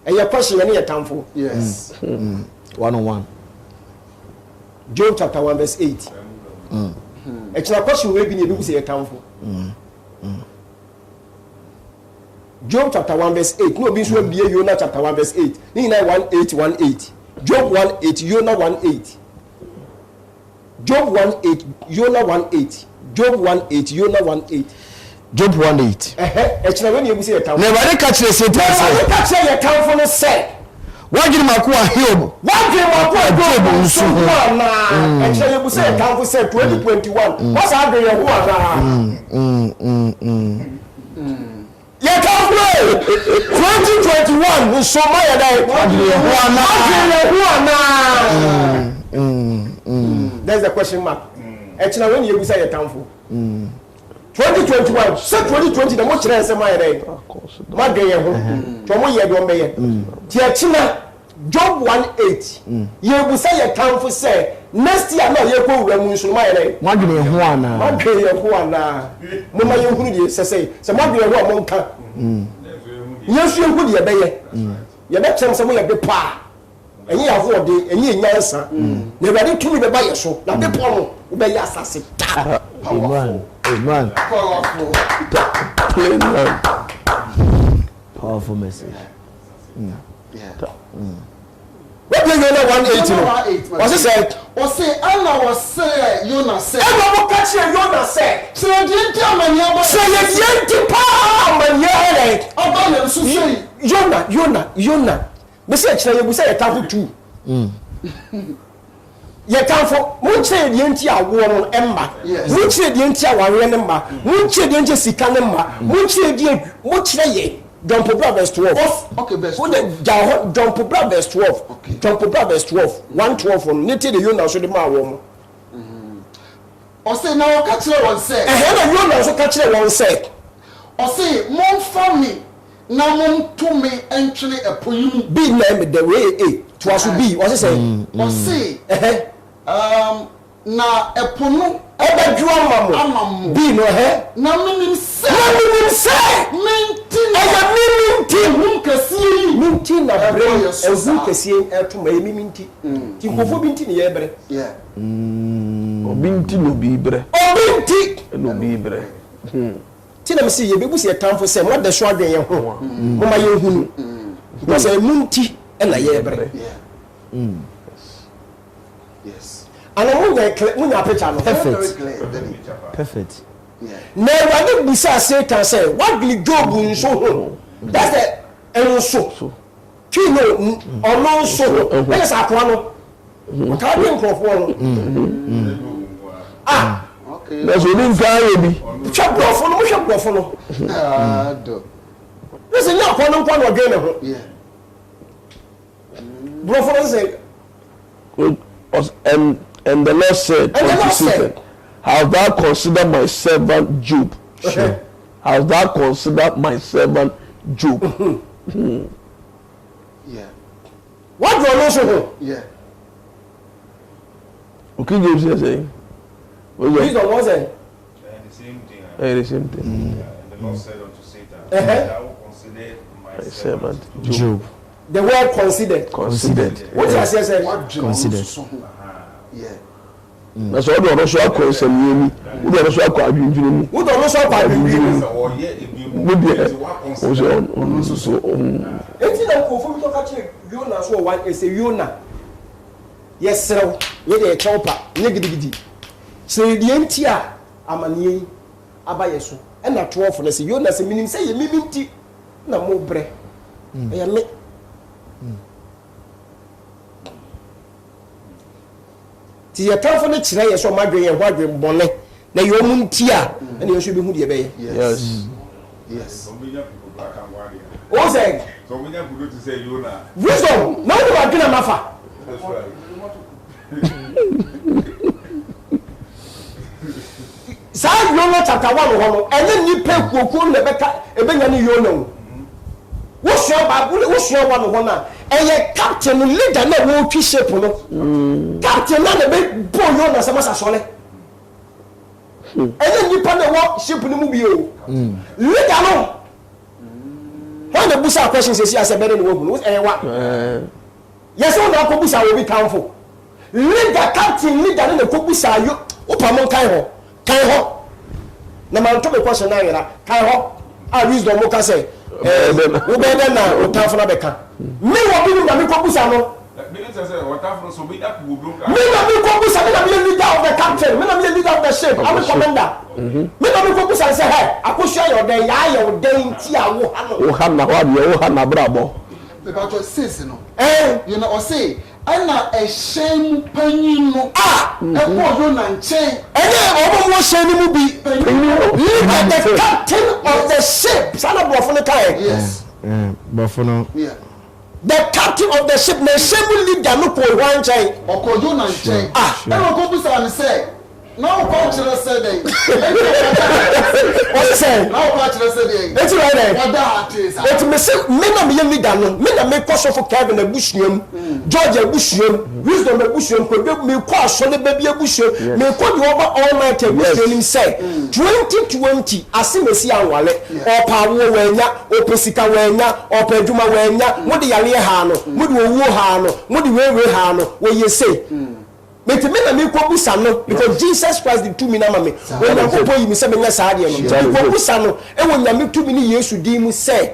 eye question ne yetamfo Yes. 101 Job chapter 1 verse 8 Echina question we bi ne bi say yetamfo Job chapter 1 verse 8 no bi so bie Yona chapter 1 verse 8 ni na 1818 Job 1:8 Yona 1:8 Job 1:8 Yona 1:8 Job 1:8 Yona 1:8 Job 1:8 Echina we ne bi say yetamfo na Awurade ka kyerɛ Satan sɛ ka kyerɛ yetamfo no sɛ wagye mako a Hiob wagye mako a Job nso ho ana echina ye bu say yetamfo sɛ 2021 what's adwe ye ho ana Yetamfo 2021 nso ma ye dai wagye ye ho ana That's the question mark. Echina when you say yetamfo 2021 say 2020 na mo kire nsem ayere ma dwen ye ho to mo ye do mbeye ti echina Job 1:8 ye bu say yetamfo say next year na ye ko wura mu nso ma ayere ma dwen ye ho ana ma dwen ye ho ana mo ma ye hunu de se ma dwen ye ho mo nka yesu ye hu de ye beye ye be kyem se mo ye be pa enyi ya ho de enyi nyansa na Awurade tumi be ba ye so na be po no wo be ya asase ta Amen. Powerful message. What do you know 1:8? What's it said? O say Allah was say Yona say. Ela mo catch Yona say. Say the amanya ba. Say the yenti pa amanya. Oba na so say Yona. Me say kire you say yetamfo 2. Yetamfo mo kire the yenti awo no emma. Mo kire the yenti aware ne ma. Mo kire the yenti sika ne ma. Mo kire ye John Pobra verse 12. Okay, verse 12. John Pobra verse 12. Okay. John Pobra verse 12. 1:12 on neti the Yona so the ma wo. O say na o ka kire won say. Na Yona so ka kire won say. O say mon family na mon to me entry epoyim be na me the way to aso be o say o say na epono ebedru amamo be no na minim say minti na bre ezu kesie etuma minti ti kofo binti ne ye bre Obinti no bi bre. No bi bre. Ti na me say ye bebu se tamfo say mo de so adwen ye ho mo ma ye hunu because e minti e na ye bre yes and munya picture no Perfect. na Awurade bisa Satan say what will Job nso ho that's the enso kino ono nso e sa akwa no ka bi nkrofo no okay That's what in fire bi. Hwebrofo no do listen na akwa no kwa no dwen ne ho yeah brofo say And the Lord said unto Satan, have thou considered my servant Job? Sure. Have thou considered my servant Job? yeah what do you know yeah Okay, Job says saying. please don't want say The same thing. The same thing. And the Lord said unto Satan, thou will consider my My servant servant Job. the word considered Considered. what you say what Consider. yeah That's all the other so called Samuel. Who the other so called Abinjini. who don't know so kwa bibi or yet if you Maybe what also consider on so enti na kofo mi to ka che Yona so one is a Yona yes sir ye de chopa ye gidigidi say the enti a amanie aba yeso ɛna 12 no sɛ Yona sɛ minim sɛ yɛ mimi nti na mo brɛ ɛyɛ me ti yɛ tamfo no kyerɛ yɛ sɛ ɔmadwe yɛ ho adwe bɔne na yɛ ɔmu nti a ɛna yɛ nso bɛhu deɛ ɛbɛyɛ Yes. o sɛ So we have to say Yona. wisdom na wode wadwena mafa That's right. saa Yona chapter 1 hɔ no ɛne nipa kuokuo na ɛbɛnya ne Yona o wosua Bible wosua 1 hɔ no ɛyɛ captain leader na wɔtwi shape no captain na bɛbɔ Yona sɛ masa sɔle ɛne nipa na wɔ shape no mu bi o leader no when the busa question says yes better than wo ɛyɛ wa yes wo na ko busa wo bi kanfo leader captain leader na ko busa yo opamon kan ho na man to be question na yera kan ho a wisdom mo ka say wo be na o kanfo na be kan me wo bi na me ko busa no Because I said, what happened? So we have to go. me na me ko busa me na me leader of the captain me na me leader of the ship I'm a commander me na me ko busa say hey akosua yo den ya yo den ti a wo ha no Wo ha na wa de wo ha na brabo. Because you say no. You know, or say, ana ehyen panyin no eko Yona nchen ene obo mo hye ni mu bi the captain of the ship sana brofo ne kai yes Buffalo. yeah the captain of the ship na ship leader no ko hwan nchen oko Yona nchen e ko busa ne say na o ko kire say dey what say na o ko kire say dey it's right there oda atisa it me say me na me leader no me na me ko so for Kevin abusuam George abusuam wisdom abusuam ko be me ko aso ne ba bi abusuam me ko di over all night abusuam say 2020 asemesi anwale opa wo wanya opesika wanya opa adwuma wanya mo de yare ha no mo de owo ha no mo de wewe ha no wo ye say me na me ko busa no because Jesus Christ the two me na mame when na ko yi me say me nya saa de no ko busa no e wo nya me two me ni Yesu di mu say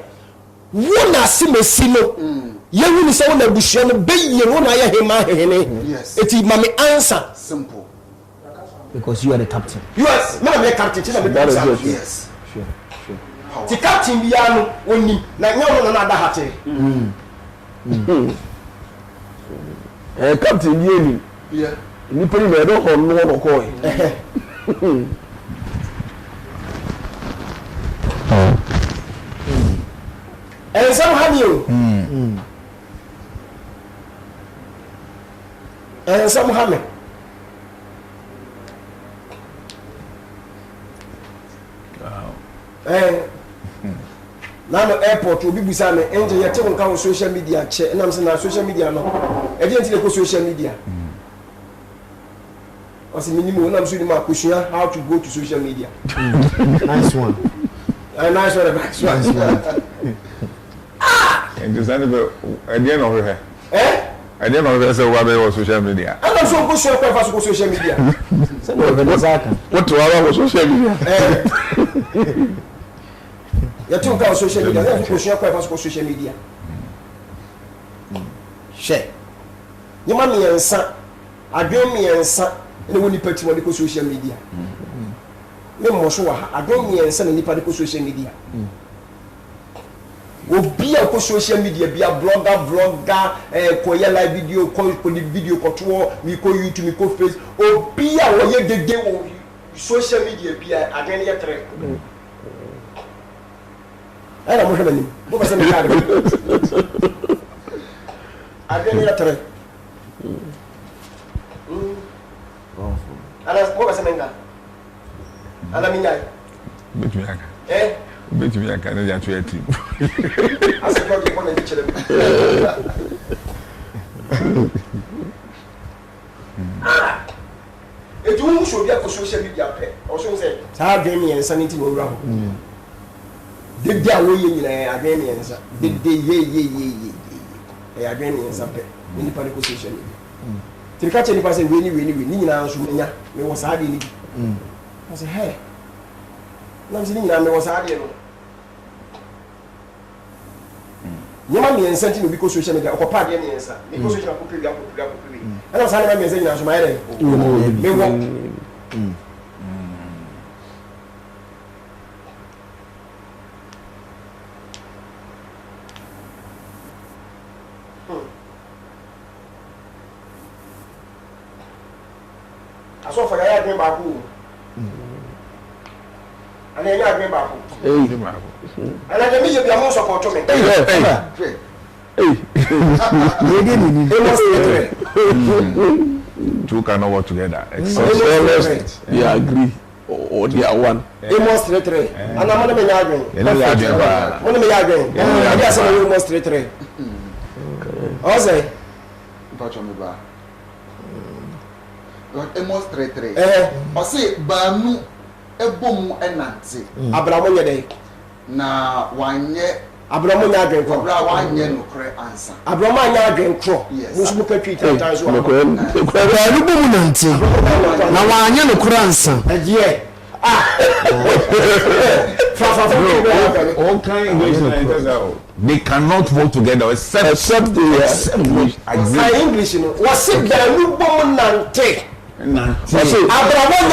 wo na asemesi no ye hu ni say wo na busuam no be ye wo na ye hema hene eti mame answer simple Because you are the captain. yes me na me captain ti na me That is busa it. yes ti captain bia no oni na nya wo na ada hate Captain die ni. yeah Ni peri me do ho no ko and some have you and some have me now no airport obi busa me enje ye te wonka on social media che na me say na social media no e dey nti ko social media o se minimum na me so ni ma kwesua how to go to social media Nice one. and nice one nice one And just anyway, at the end of her, eh at the end of her, say what they social media. and I'm so go share kwa so social media Say no Vanessa. What to our social media? ya te wonka on social media na ko share kwa so social media share nyama miensa adwen miensa ne woni pati woni ko social media me mo so wa adwen miensa ne nipa de ko social media obi a ko social media bia blogger ko ye live video ko ni video ko to mi ko YouTube mi ko face obi a wo ye dede wo social media bia adwen ye tre ana mo hebe ni bo ba se me kare adwen ye tre ana bo ba se me nga ana mi nyai Bet me aka. Bet me aka na ja to your team. asa ko ke bona dichere etu mu so bia ko social media pe o so say sa adwen mi ensa ni ti wo wura ho de a wo ye nyina adwen mi ensa de ye adwen mi ensa pe ni pa ko social media tirika che ni pa say we ni nyina so nya me wo sa de ni I say hey na msi ni nyina me wo sa de no nyama mi ensa ti no bi ko social media ko pa de mi ensa mi ko social ko pili ana sa na mi ensa nyina so ma yere me wo aso for ya adwen ba ko ana ya adwen ba ko ana de mi je bi amon support me Two cannot work together. They agree. Or they are one. Amos 3 and I'm me yadwen. Mo me yadwen. Ya say we Amos 3. Ose. Mpacho me ba. God Amos 3. O say ba nu ebom enante. Abraham ye dey. Na wanye Abraham nya adwen ko. Abraham wanye no kre answer. Abraham nya adwen ko. Mo so mo patwi times wa. Baalu bu nante. Na wanya no kuransa. Eje. All kind of they cannot work together except they agree. English, you know. Was it the new woman nante? Abraham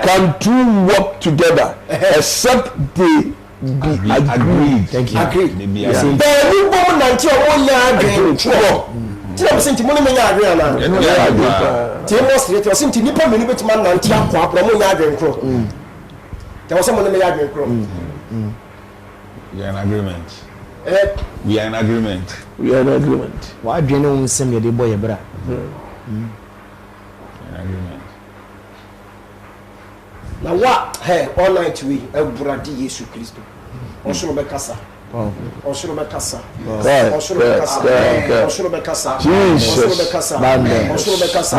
can two work together except they be agreed. Thank you. Agreed. They be The agreed. new woman nante or tell say money me nya agree na tell us straight was say nipa me ni betima nante akwa Abraham nya agree kro tell us money me nya agree kro We are in agreement. We are in agreement. We are in agreement. Why do you know some your boy bra? We are in agreement. na what hey all night we eburade Yesu Kristo osoro be kasa osoro be kasa osoro be kasa osoro be kasa osoro be kasa osoro be kasa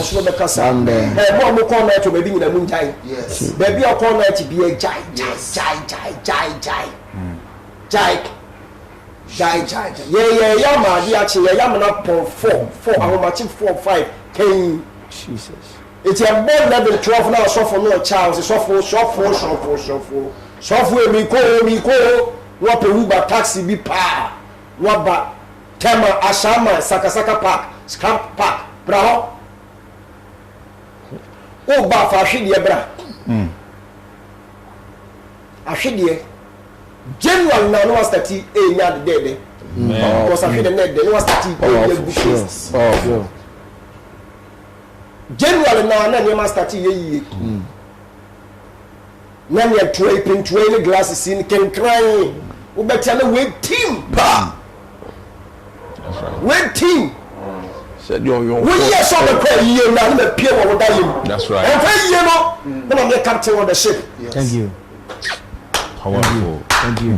osoro be kasa hey mo ko na to be bi nyina mu njai Yes. baby o ko na ti bi jai yeah ma di achi ya ma na po 4 ahomachi 4 5 10 Jesus. it's a board level 12 now so for no child so for emi ko wo pe Uber taxi bi pa wo ba tema ashama sakasaka park scrap park bra o ba fa hwede bra ahwede January na no start e nya de because ahwede na de no start e business Oh, January na nyema start ye na me tray pin tray glasses in can cry we better na we team pa That's right. we team said you we yes so the pray ye na me pie wo da yim That's right. and pray ye no na me captain of the ship Thank you. Powerful. Thank you.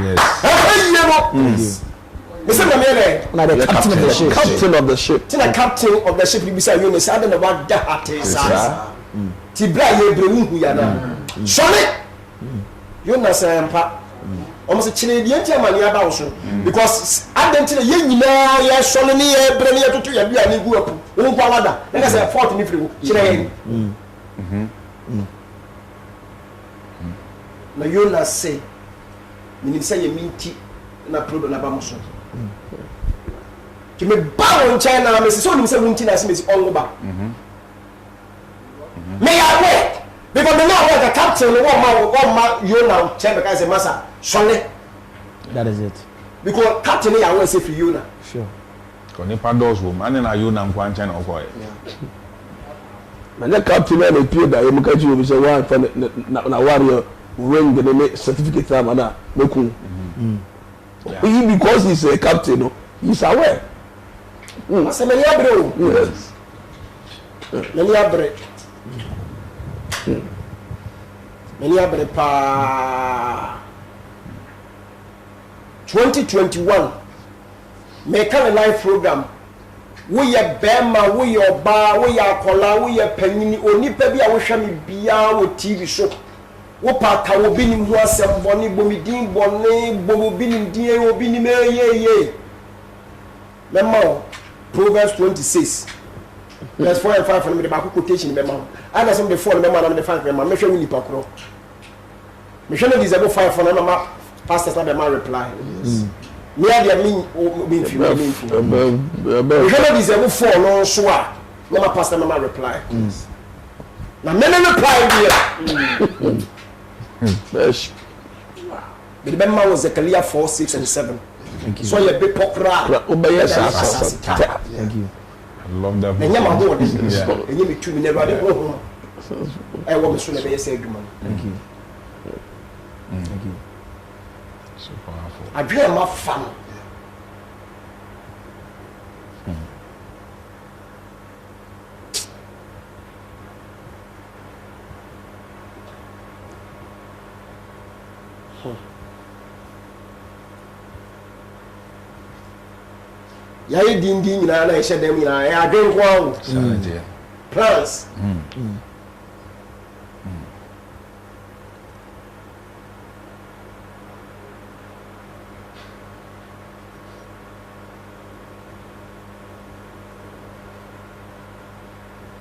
Yes. and pray ye no me say na me there Now the captain of the ship. captain of the ship. tina captain of the ship be say you know say na what da atesa ti bra ye bre hu ya na sole you na say mpa almost chile die ntia mani aba wo so because identity ye nyina ye sole ni ye bre ni ye tutu ya bia ni gu apu wo kwa wada na say fort ni free chile ye na you na say ni say ye minti na problem na ba mo so ki me ba won China me so ni say minti na say me si ongo ba me ya we because the now the captain one ma you now check because say massa sole That is it. because captain ya we say free you na Sure. Ko ni paddles wo man na you na nkwan chen okoy. Na the captain na the pie da you muka ji obi say one for na warrior ring the certificate time na meku. He because he's a captain, no, he's aware. massa me ya bro Yes. me ya bre me ya bre pa 2021 me can live program we ya bema we ya ba we ya kola we ya panyini onipa bi a wo hwa me bia wo TV show wo pata wo bi nim ho asem boni bomidin boni bomobin din wo bi nim ye memo Proverbs 26 verse 4 and 5 from the back quotation memo I got some the 4 memo and the 5 memo me hwe ni pa kro me hwe no disable 5 for na ma pastors na be ma reply me dia me fi me hwe no disable 4 no so a na ma pastor na ma reply na me no reply there Yes. the memo was Zechariah 4 6 and 7 Thank you. So you're big popra. Obey sir. Thank you. I love that. And you're my board. Yeah. And you be two never did go home. I want to soon be say good man. Thank you. Thank you. So powerful. I dream my fun. Yai ding na na ɛhyɛ dɛm nyinaa ɛyɛ adwen kwan Sanity. plans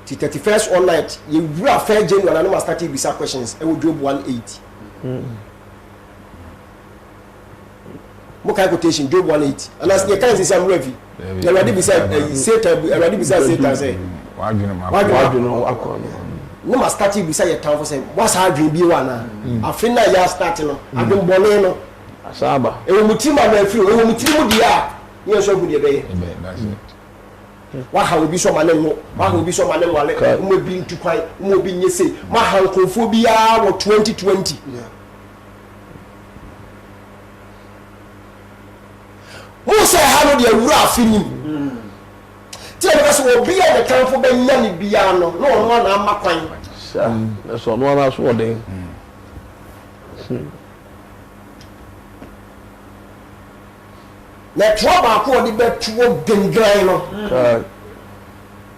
ti 31st all night yɛwura 1st January na no ma start bisa questions ɛwɔ Job 1:8 mo kai quotation Job 1:8 and as the kind say am ready already beside Satan already beside Satan say no ma start beside your town for say what's our dream be one na afin na ya start no adom bone no Asaba. e wo mutima na afiri e wo mutiri mu dia ye so gu de be Amen. That's it. wa ha obi so ma ne ngo wa ha obi so ma ne wale mo bi ntukwan mo bi nyese ma ha nkonfo bi ya wo 2020 mo say ha no de awura afinim ti e be so obi ya de kanfo be nya ne bia no no no na amakwan Sir. That's one one as one day. na trouble ko de be tuo gengran no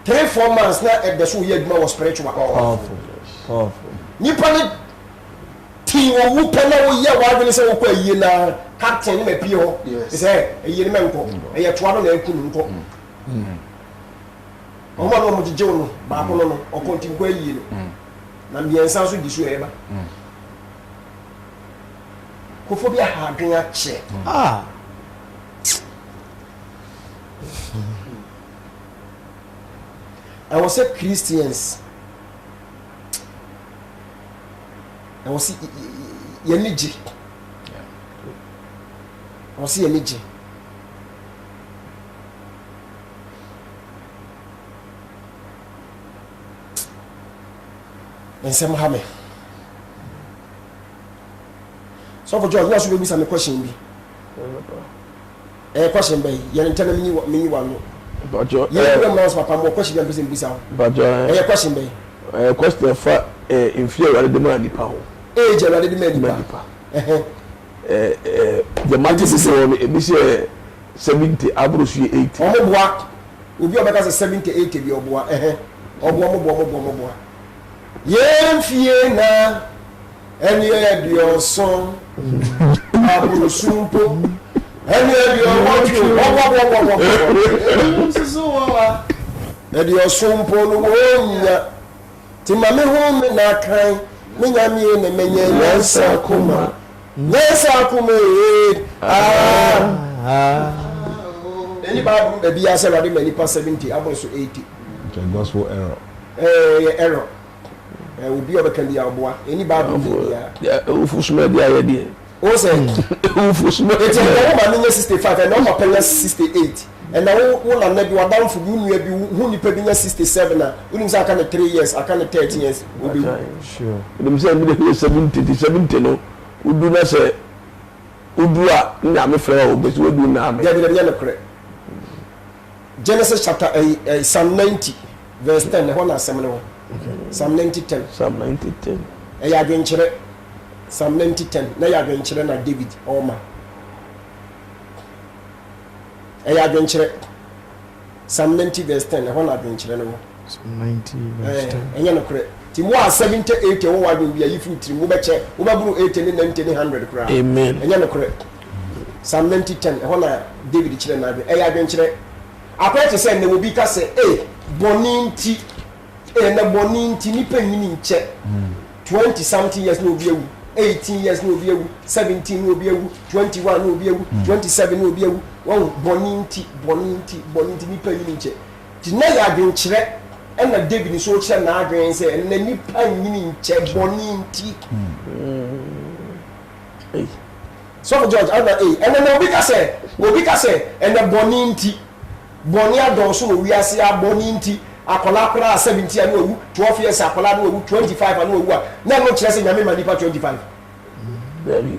3-4 months na e de so ye adwuma was spiritual Powerful. nipa ne ti wo wu pele wo ye wa adwene se wo kwa yie na captain ne mapie ho se yie ne menko e ye toa no na ekunu nko o ma no mo jije no ba ko no o continue kwa yie no na miensa so di so e ba ko fo bia ha adwen a che I was say Christians I was see yeniji I was see yeniji ensem ha me so for George what should be some question be question be yen tell me one no But your papa mo question be person bisa but your question be question for in fear of the man power. Age already the man The magic is on it say 70 abros 80. Omo boa obi obeka say 70 80 bi oboa oboa yen fie na eni e son abro sumpo eni e edi sumpo no wonya ti mame ho me na kan me nyame ne menye nyansa kuma any bad be as already many past 70 abos 80 Okay, gospel error. Error will be over can be our any bad Ufu smell the idea. o say Ufu smell it's a woman 65 and no papa 68 and now one na be down for you be who ni pay 67 na you say I can 3 years I can 13 years will be Sure. Them say me dey 70 no. Udu na say udu a na me frɛ o be so udu na me. there be correct Genesis chapter Psalm 90 verse 10 the one na asem no Psalm 90:10 Psalm 90:10. ya adwenkyere Psalm 90:10 na ya adwenkyere na David Oma ya adwenkyere Psalm 90 verse 10 the one na adwenkyere no 90 verse 10. enye no correct ti mo a 70 80 wo wa do bia yifu tiri wo beche wo ba buru 80 ne 90 ne 100 kra Amen. enye no correct Psalm 90:10 the one na David kyere na be ya adwenkyere akwete say ne wo bi ka say boninti na boninti ni panyini nche 20 something years no obi ewu 18 years no obi ewu 17 no obi ewu 21 no obi ewu 27 no obi ewu won boninti ni panyini nche ti na ya adwenkyere na David so kyere na adwen say na ni panyini nche boninti so for George ana and then obi ka say obi ka say ene boni nti boni adonso no wiase aboni nti akola kora 70 anu owu 12 years akola no owu 25 anu owu na no kire say nyame ma nipa 25 baby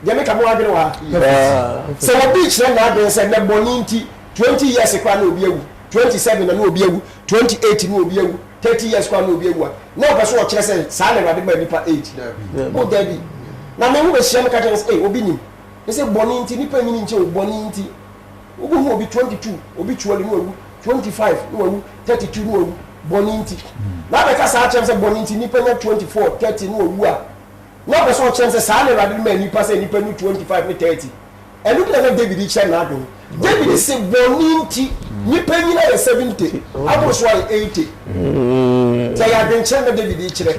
nyame ka mo adwene wa so obi kire na adwen say ne boni nti 20 years kwa na obi ewu 27 na obi ewu 28 na obi ewu 30 years kwa na obi ewu na obeso o kire say sa na rade ba nipa 8 o dabi na me hu be hia me ka tell say obi nim e say boni nti nipa nyini nche boni nti obi hu obi 22 obi chuole no owu 25 no owu 32 no owu boni nti na be ka sa chem say boni nti nipa nya 24 30 no owu a na obeso o chem say sa na rade ma nipa say nipa ni 25 ni 30 and look at David each na do David say boni nti nipa nyina ye 70 abosho 80 say ya den chen David each re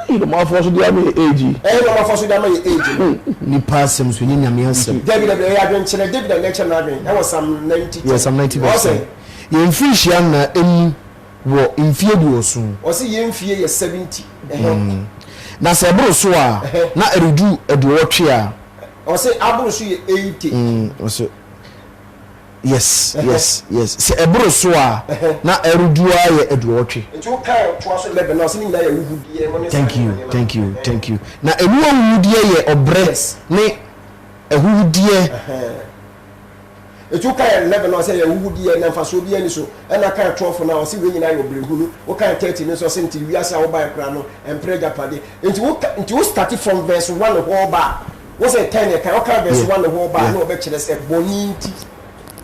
you ma for so dia me age no ma for so dia me age ni passem so ni nyame asem David ya den chen David na lecture na den that was some 90 yes some 90% ye mfishia na emu wo mfie duoso o say ye mfie ye 70 na se bro so a na erudu eduotwe a o say abro so ye 80 o so yes se ebro so a na erudu a ye eduotwe nti o kai to aso lebe na o say ni na ye wuhudie mo ne thank you na enu wuhudie ye obres ne ehudie etu kai 11 na o say ye wuhudie na mfa so bi ani so na kai 12 na o say we nyina ye obrehunu o kai 30 ne so say nti wi asa wo ba ekra no emprega pade nti wo start from verse 1 ho ba wo say 10 kai o kai verse 1 ho ba na o be kire say boni nti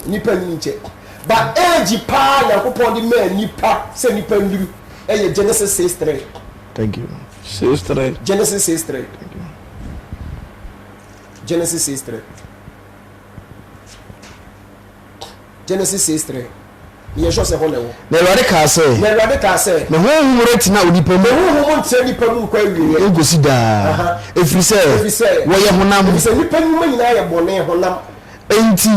nipa ni nche ba age pa yakopon di man nipa say nipa nduru eye Genesis 6:3 thank you 6:3 Genesis 6:3 thank you Genesis 6:3 Genesis 6:3 ye sho se ho lewo na Lord ka say me ho humureti na onipa mu ho ntia nipa mu kwa wiye egosi da efri say wo ye honam efri say nipa mu nyina ye bone honam enti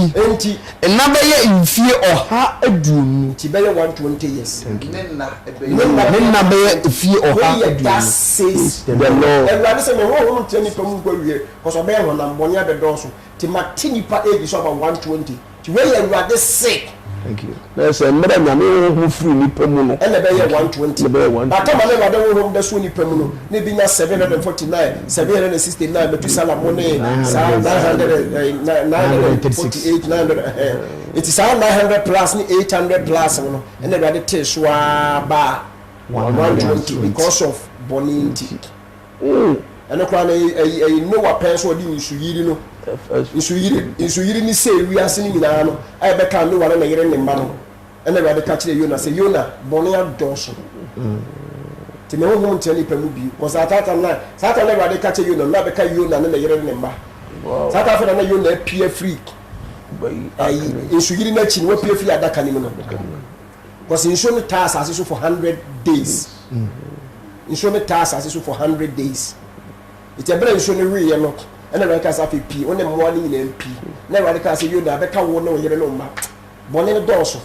na be ye mfie oha aduonu ti be ye 120 years nenna be ye mfie oha aduonu that says the Lord everybody say me ho ntia nipa mu kwa wiye cause obe honam bone abedoso ti mati nipa age so about 120 ti we ye everybody sick. Thank you. There's a mother who free ni pemuno. And the 120. But come on, never home the Swini pemuno. Maybe 749, 769, but to Salamone, 948, 900. It is 900 plus 800 plus, and then the Teshwa bar 120 because of Boninti. And the crown a no pants or the issue, no. Insuyiri ni say we are seeing na no I be kan no wala na yere ne mba no ene ba de ka kire Yona say Yona bone adonso ti me ho ntia ni pamu bi ko satata na ba de ka kire Yona na be ka Yona na yere ne mba satata fa na Yona pie free ai insuyiri na chi no pie free adaka ni no because insu me task as so for 100 days insu me task as so for 100 days it's a brain insu ni we no and I can say P on the morning in MP. Never can say you that better one no yere no ma. Bonne dorso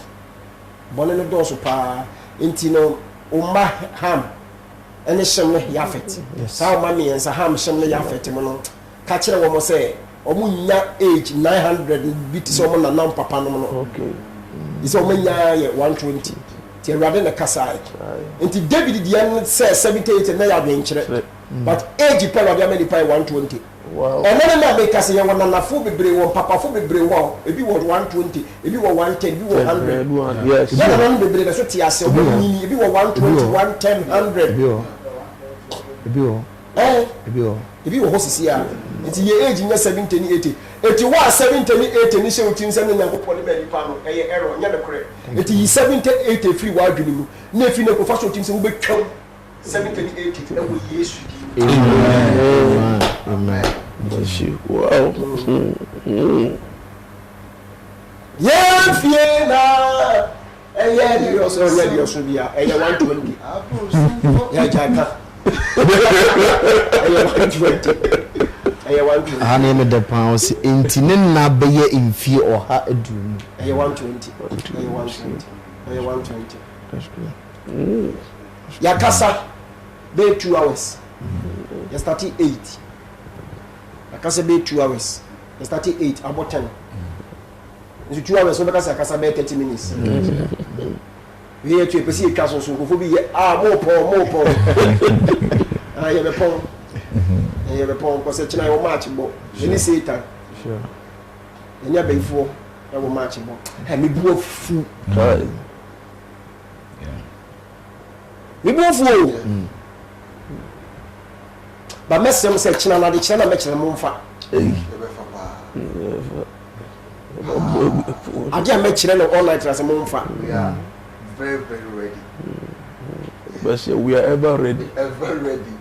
pa intino umma ham ene shemle yafet. Sao mami en sa ham shemle yafet mo no. Ka kire wo mo say omu nya age 900 bit so mo na nam papa no no. Okay. Is o nya ye 120. Ti rade na kasai. Inti David the say 78 na ya ben kire. But age pe rade amani pa 120. Wow. And then I make us a one and a full be one papa full be wow. If you want 120, if you want 110, if you want 100. Yes. Then I want to be the city as a if you want 120, 110, 100. If you want horses here, it's your age in 70, 80. If you want 70, 80, and you should send a polymer panel, a error, you're correct. It is 70, 80 free wild. If you know professional things will become 70, 80, and we yes. Amen. Bless you. Wow. Yeah, Fiena. Yeah, you also ready also be a 120. Yeah, Jaka. 120. I name the pounds intinen na beye in fear or ha adum. 120. 120. 120. That's good. Yakasa be 2 hours. You started 8. Yakasa be 2 hours. started 8 about 10 nso 2 hours so be kasa be 30 minutes we to pesi e twa so go bi mo po ye be pon ye be pon ko se china yo match bo any Satan Sure. enya be ifo e wo match bo ha me bu ofu me bu ofu ba mesem se china na de china na me china mo mfa ade a me china no all night as mo mfa We are very, very ready. But we are ever ready. Ever ready.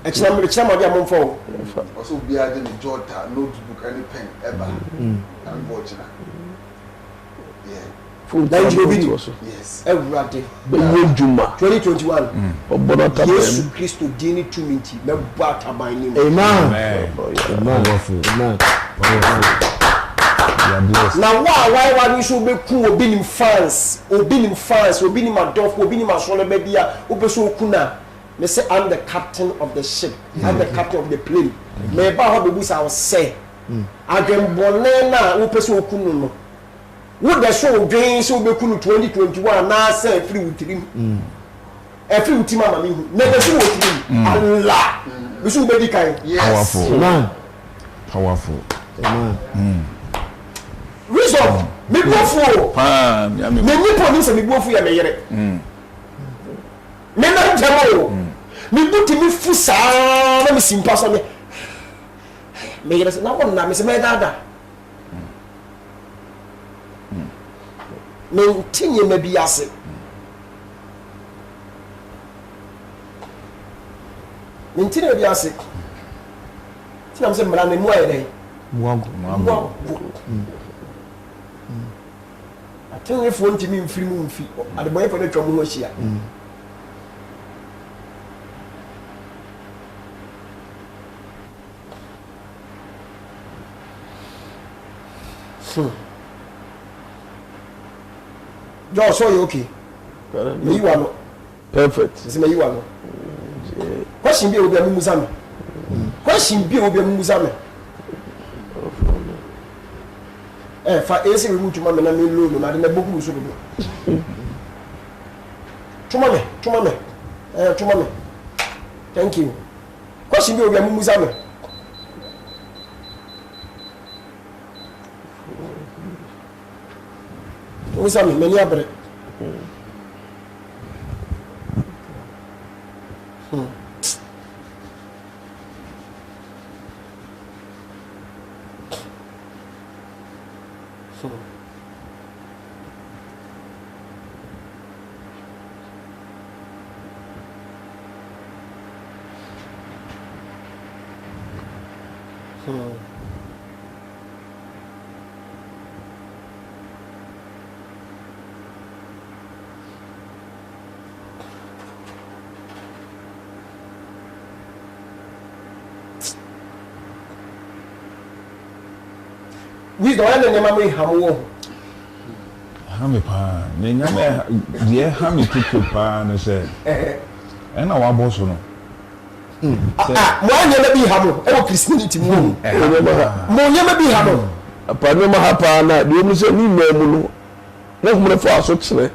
e china mo de mo mfa o Also, be adding a jotter, notebook, any pen, ever. I'm watching that. Yeah. Full That you will be. also. Yes. everybody Be Juma. 2021 Obodo Yesu tabem. Kristo dini tumiti me bua taban ni mu Amen. Amen. Powerful. Amen. You are blessed. na why ni so be ku obi nim fans obi nim adof obi nim asole ba bia obe so kuna me say I'm the captain of the ship I'm the captain of the plane me ba ho be busa o say adwembone na wo pese okunu no wo de so odwen so be kunu 2021 na say free witrim free witrim ama me hu na be so witrim Allah be so be di kan Yes. Powerful. Amen. Powerful. Amen. reason me go for Pam. I mean, me nipo ni se me go for ya me yere me na jamo me buti me fu saa na me simpa so me yere se na won na me se me dada me tinye me bi ase me tinye bi ase tinam se mra me mu ayere Mwago. atenye fo ntimi mfiri mu mfi adeboye fo ne twa mu ho hia Jo so you okay me you are no Perfect. say me you are no question bi obi amusa me question bi obi amusa me fa esi we mutu mama na me lo no na de na boku so do tuma me tuma me thank you question bi obi amusa me musa me mani abre wisdom wala ne mama hamu hami pa. Ne nyame die hami tutu pa no say. And our boss no. mo anya bi hamu e Christianity mu mo nya bi hamu Apano ma hapa na de mu se ni mamu no. Na hu me fo aso kire.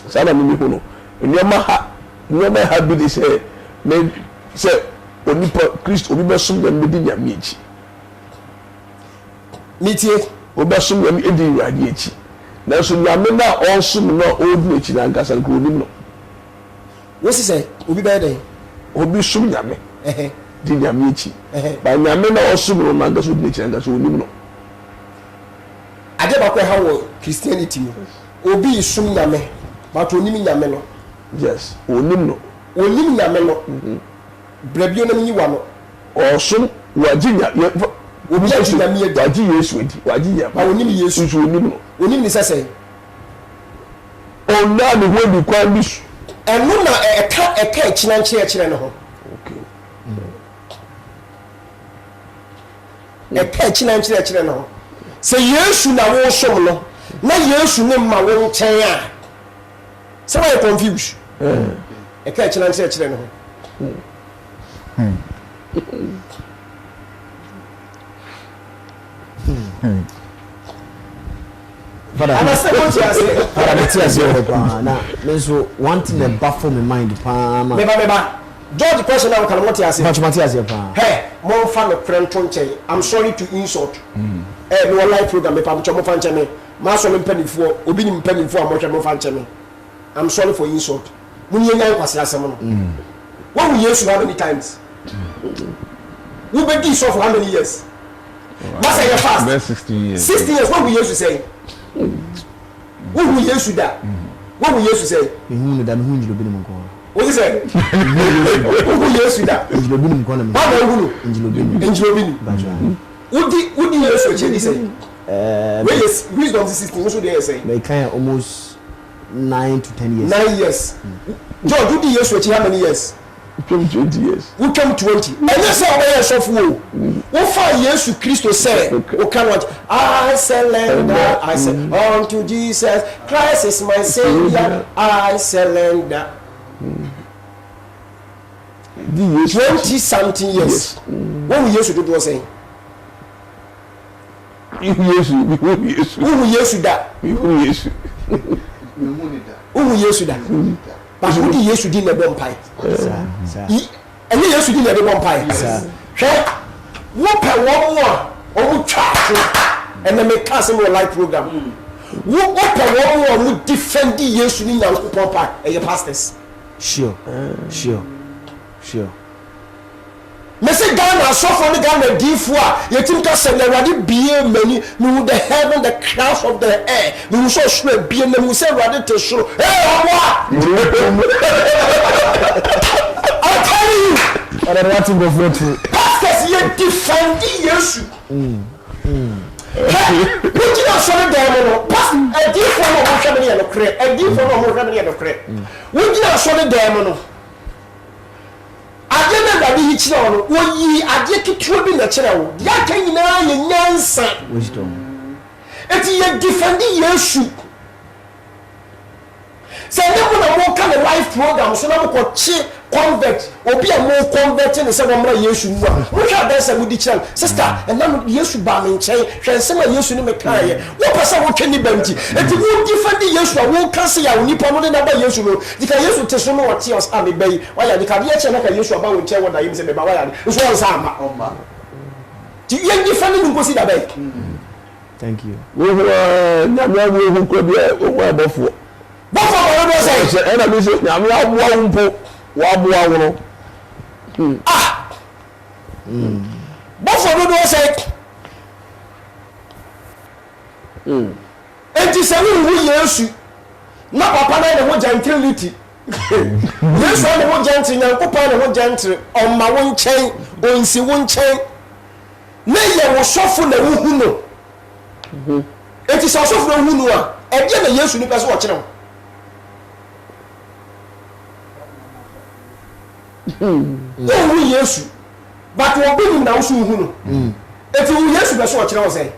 Sana mi hu no. Nyama ha bi de se me se onipa Christ obi be sum dem di nyame echi. mitie Obi sum dem edi irade echi. Na so nyame na on sum no odi echi na ngasa ko onim no. wosi say obi be dey Obi sum nyame di nyame echi. Ba nyame na on sum no na ngasa odi echi na ngasa onim no. ade ba ko ha wo Christianity mu obi sum nyame ba to onim nyame no Yes, onim no. onim nyame no brabio na mi wa no Osum wajinya obi ja ji nyame edi waji Yesu edi wajinya ba onim Yesu su onim no. onim ni sese Ona ni ho bi kwa bisu. enu na eka echina nche no ho Okay. eka echina nche no ho se Yesu na wo som no na Yesu ne ma wo nchen a se wa confuse eka echina nche no ho Father, And I said, what you say? Father, the tears here, na. So one thing that baffle my mind, pa. Meba. George, the question now can what you say? Much tears here, pa. Hey, more fan of friend Tonche. I'm sorry to insult. No live program, if I'm fan channel. Master penny for, Obin penny for, I'm fan channel. I'm sorry for insult. When you know what's last summer. What we used to how many times? We been this for how many years? What's your fast? About 16 years. 16 years, what we used to say? What we used to that? What we used to say? Who that who you be no go. What is it? What we used to that? You be no go na. What are you? Angelo Bini. What do you used to change say? Where is wisdom 16? What should they say? They kind almost 9 to 10 years. 9 years. George, who do you used to how many years? From 20 years. Who came 20? And that's how I am of woe. What 5 years to Christ say? Who cannot? I surrender. I say unto Jesus. Christ is my Savior. I surrender. 20 something years. What we used to do was saying? Who we used to that? Who we used to that? But who did you do in the vampire? And you used to do in the vampire. What per 1 more or charge and then make us a live program. What per 1 more would defend the years to the vampire and your pastors? Sure. Message Ghana, so for the Ghana D4, you think I said already be many, no the heaven, the clouds of the air, we so sure be and we say rather to show. Hey, what? I'll tell you. I don't want to go for it. Pastors, you defend the issue. What you are showing them, Pastor, a D4 of family and a credit, a D4 of family and a credit. What you are showing them. I never be each one. When ye are getting trouble, the child, that can you answer Wisdom. It's a defending issue. Say, never more kind of life program, so now we cheap convert or be a more convert in the same way you should know. Which are there with the child, sister, and then you should ban in chain, transfer you should make clear. What person can be bounty? And the one defending issue, I won't cancel your nipple, number you should know. You can use to test some more tears, Army Bay, while the career channel can use about with what I am saying about Ryan. It's one summer. Do you defending you consider that? Thank you. We who could be before. What for what say? And I miss it. I'm not one po. Wabu. What for what say? And this is who you na papa na the gentility. Yes, one the gentle na papa na the gentle on my one chain, on si one chain. Na ye wo sofo na wo hu no. It is also for who no a. E dey na Yesu ni person wo kire. Who Yesu? But we be now so hu no. If you Yesu person wo kire wo say.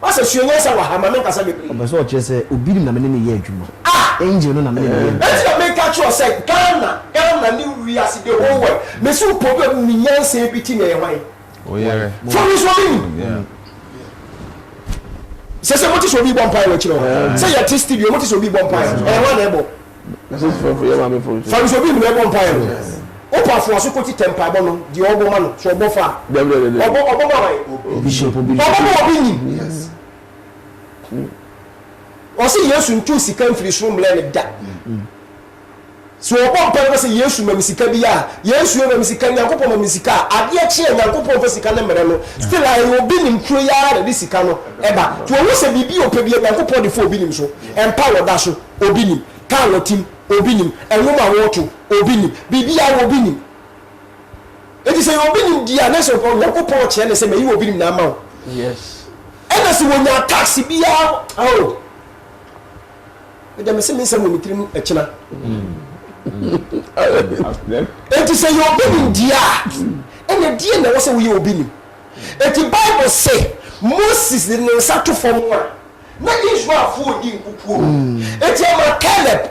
What's a sure yes, I make us a bit. But what you say, Obi na mene ye adwuma. Angel no na mene. Let's make catch you say Ghana new we as the whole world. Me so problem me yan say bitin e wan. Oh yeah. From this one. Yeah. Say what is Obi Bompire we kiro. Say your test studio what is Obi Bompire? E wan e bo. This is for your mommy for. From Obi me Bompire. Opa for so ko ti tempa bo no, the obo ma no, so obo fa. Obo ma wai. Bishop. Obo ni. Yes. Ose Yesu ntu sika mfiri so mle ne da. So obo mpa say Yesu ma misika bia, Yesu ma misika Nyankopon ma misika, ade a chie Nyankopon fa sika ne mere no. Still I obi nim kro ya de sika no eba. To wo se bibi opa bia Nyankopon de fo obi nim so. Empower da so obi nim. Kan lotim obi nim. Enwoma woto obi nim. Bibi ya obi nim. Eti say obi nim dia na so Nyankopon che ne se me yi obi nim na ma. Yes. And as when your taxi be out, oh, the same some with a china. And to say you're being dear, and the dear never say we obey him. And the Bible say Moses didn't start to form one. Not Israel food in Kuku. And tell Caleb,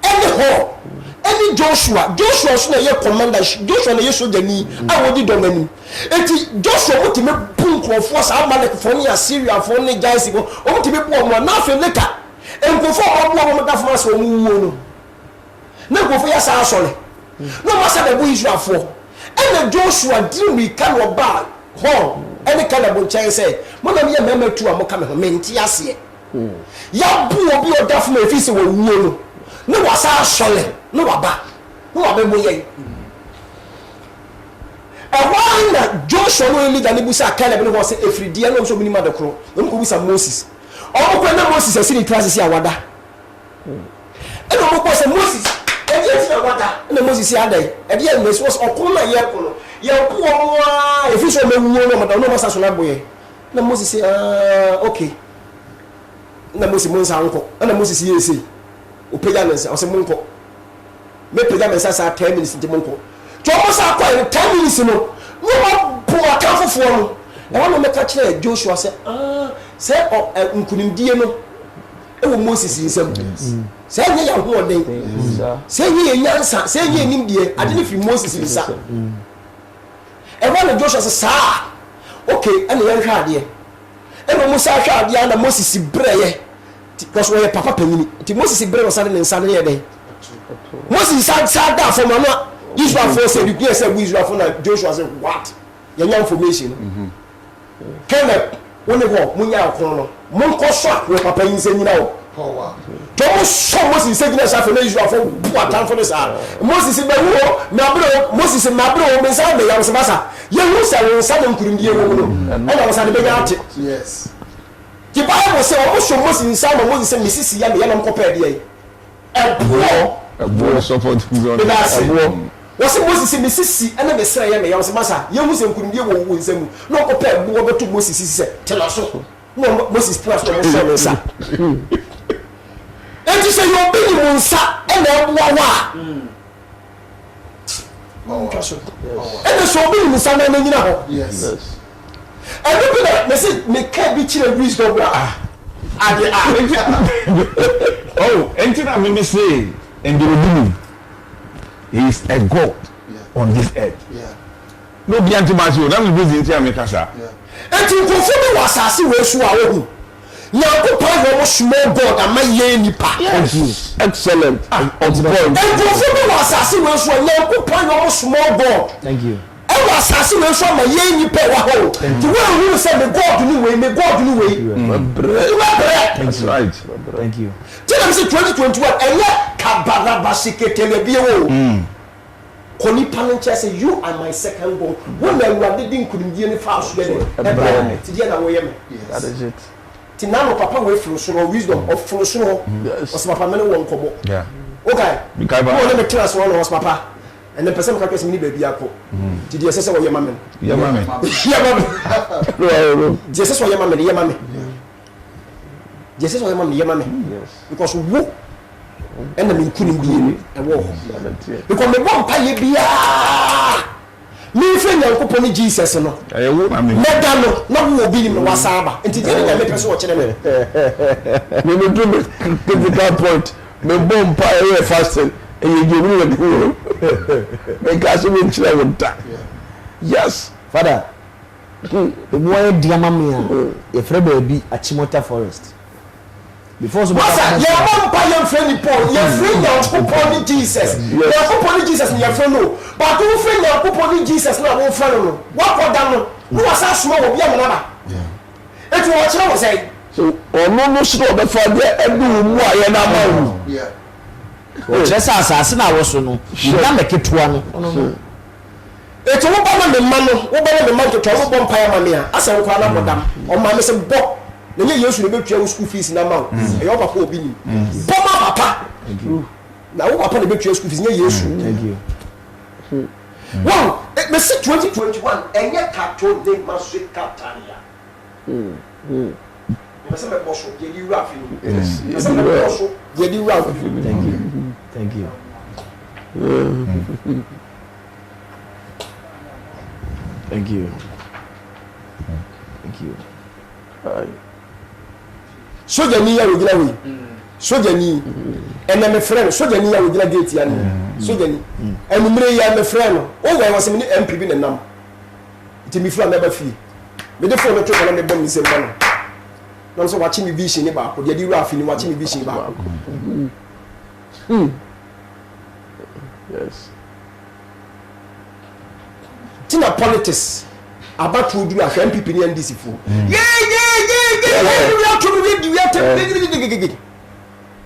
anyhow, any Joshua should not commander, Joshua, you should the knee. I will do dominion. And Joshua, what you make boom. nkrofo sa Amalek fo ne Assyria fo ne Jaisi fo o ti be bo mo na fe leka nkrofo o bo mo dafo so mu wuo no na nkrofo ya sa asole no ma sa be bo Israel fo ene Joshua dimi kan wo ba ho ene kan bo chen say mo na me mema tu a mo ka me ho menti ase ya bu obi o dafo me fi se wo wuo no ne wa sa asole no wa ba no wa be mo ye na Joshua no leader ni busa Caleb no say efridie no so minima de kro no ko busa Moses o ko na Moses asini class si awada e no ko say Moses e je ti awada na Moses si adai e de Moses was okun na ye ko no ye ko mo e fi so mewu no ma no masa so na boye na Moses say okay na Moses mo nsa nko na Moses ye say o peja na nsa o say mo nko me peja me nsa 10 minutes nti mo nko to mo sa kwa 10 minutes no no bo akafofo no e wona me ka kire Joshua say say nkunimdie no e wo Moses nsam say nye ya ho oden say nye nyansa say nye nimdie ade ne fi Moses nsa e wona Joshua say sa okay ene yan hwade e no Musa hwade na Moses breye because we papa panini ti Moses breye no sa ne nsa ne ye den Moses sa da for mama Israel for said you hear say Israel for na Joshua say what your information Caleb woni ho munya akon no mon ko so we papa yin se nyina wo power to so Moses say gina sa for Israel for buatan for this Moses be wo me abro Moses me abro me sa me yam se basa ye hu se wo sa na nkurumdie wo no e na wo sa de be ga ate yes the Bible say o so Moses sa ma Moses say misisi ya me ya na mkopa de e so for wasi Moses misisi ene be sra ye me yam se masa ye hu se nkurumdie wo nsam no ko pe wo beto Moses sisi tell us no Moses plus no so no sa enti se yo bi mu nsa ene wa ene so bi mu nsa na nyina ho yes ene bi na me se me ka bi chire wisdom oh enti na me say and he is a God on this earth. Yeah. No be anti-macho. That will be the entire Mekasa. And to confirm what I see where you are. Now, go pray for small God and my yearly part. Yes. Excellent. And confirm what I see where you are. Now, go pray for small God. Thank you. And what I see where you are, my yearly part. The way you say, the God anyway, may God anyway. That's right. Thank you. Tell them, say 2021, and yet, Kabarabasike Telebio. Koni Panencha say, you are my second born. When you are didn't couldn't be any fast. That is it. Tinano Papa way from so wisdom of Froso. Was Papa Melo won't come. Yeah. Okay. Because let me tell us one was Papa. And the person can me baby. Did you say, your mammy? Your mammy. Jesus, your mammy, your mammy. Jesus, your mammy, your mammy. Yes. Because who? And I mean, couldn't be a war. Because the one pay be me friend and company Jesus. No, I mean, no, will be in Wasaba. And today, I make us watch them. We will do the critical point. Me bomb pie fasting. And you give me a cool. Make us even travel that. Yes, Father. The boy Diamamia, a friend baby at Chimota Forest. Before so much, your mom buy your friend Paul, your friend your company Jesus. Your company Jesus and your friend no. But who friend your company Jesus now won't follow. What for them? Who was that small of your mother? It's what I was saying. So, no, slow the father and do more than a Yeah. Just as I said, I was no. You can't make it one. It's all about the man, over the man to travel bomb Payamania. As I will call up madam, or my Miss Bob. The year you should be paying school fees in a month. Your papa will be. Bomba papa. Thank you. Now, what happened to be school fees near you? Thank you. Well, it may say 2021, and yet cartoon they must say Catania. You must have a boss, you rough. Yes. You must have a boss, you rough. Thank you. Thank you. Thank you. Thank you. Soja ni ya wogina we. Soja ni. And my friend, soja ni ya wogina gate ya ni. Soja ni. And mre ya my friend. O we was me MPB na nam. Ti mi friend never fee. me the phone to na me bom nsem ba no so watch me vision ni ba ko de ru afi ni watch me vision ba Yes. Tina politics about to do a MPP ni NDC fo. Yeah.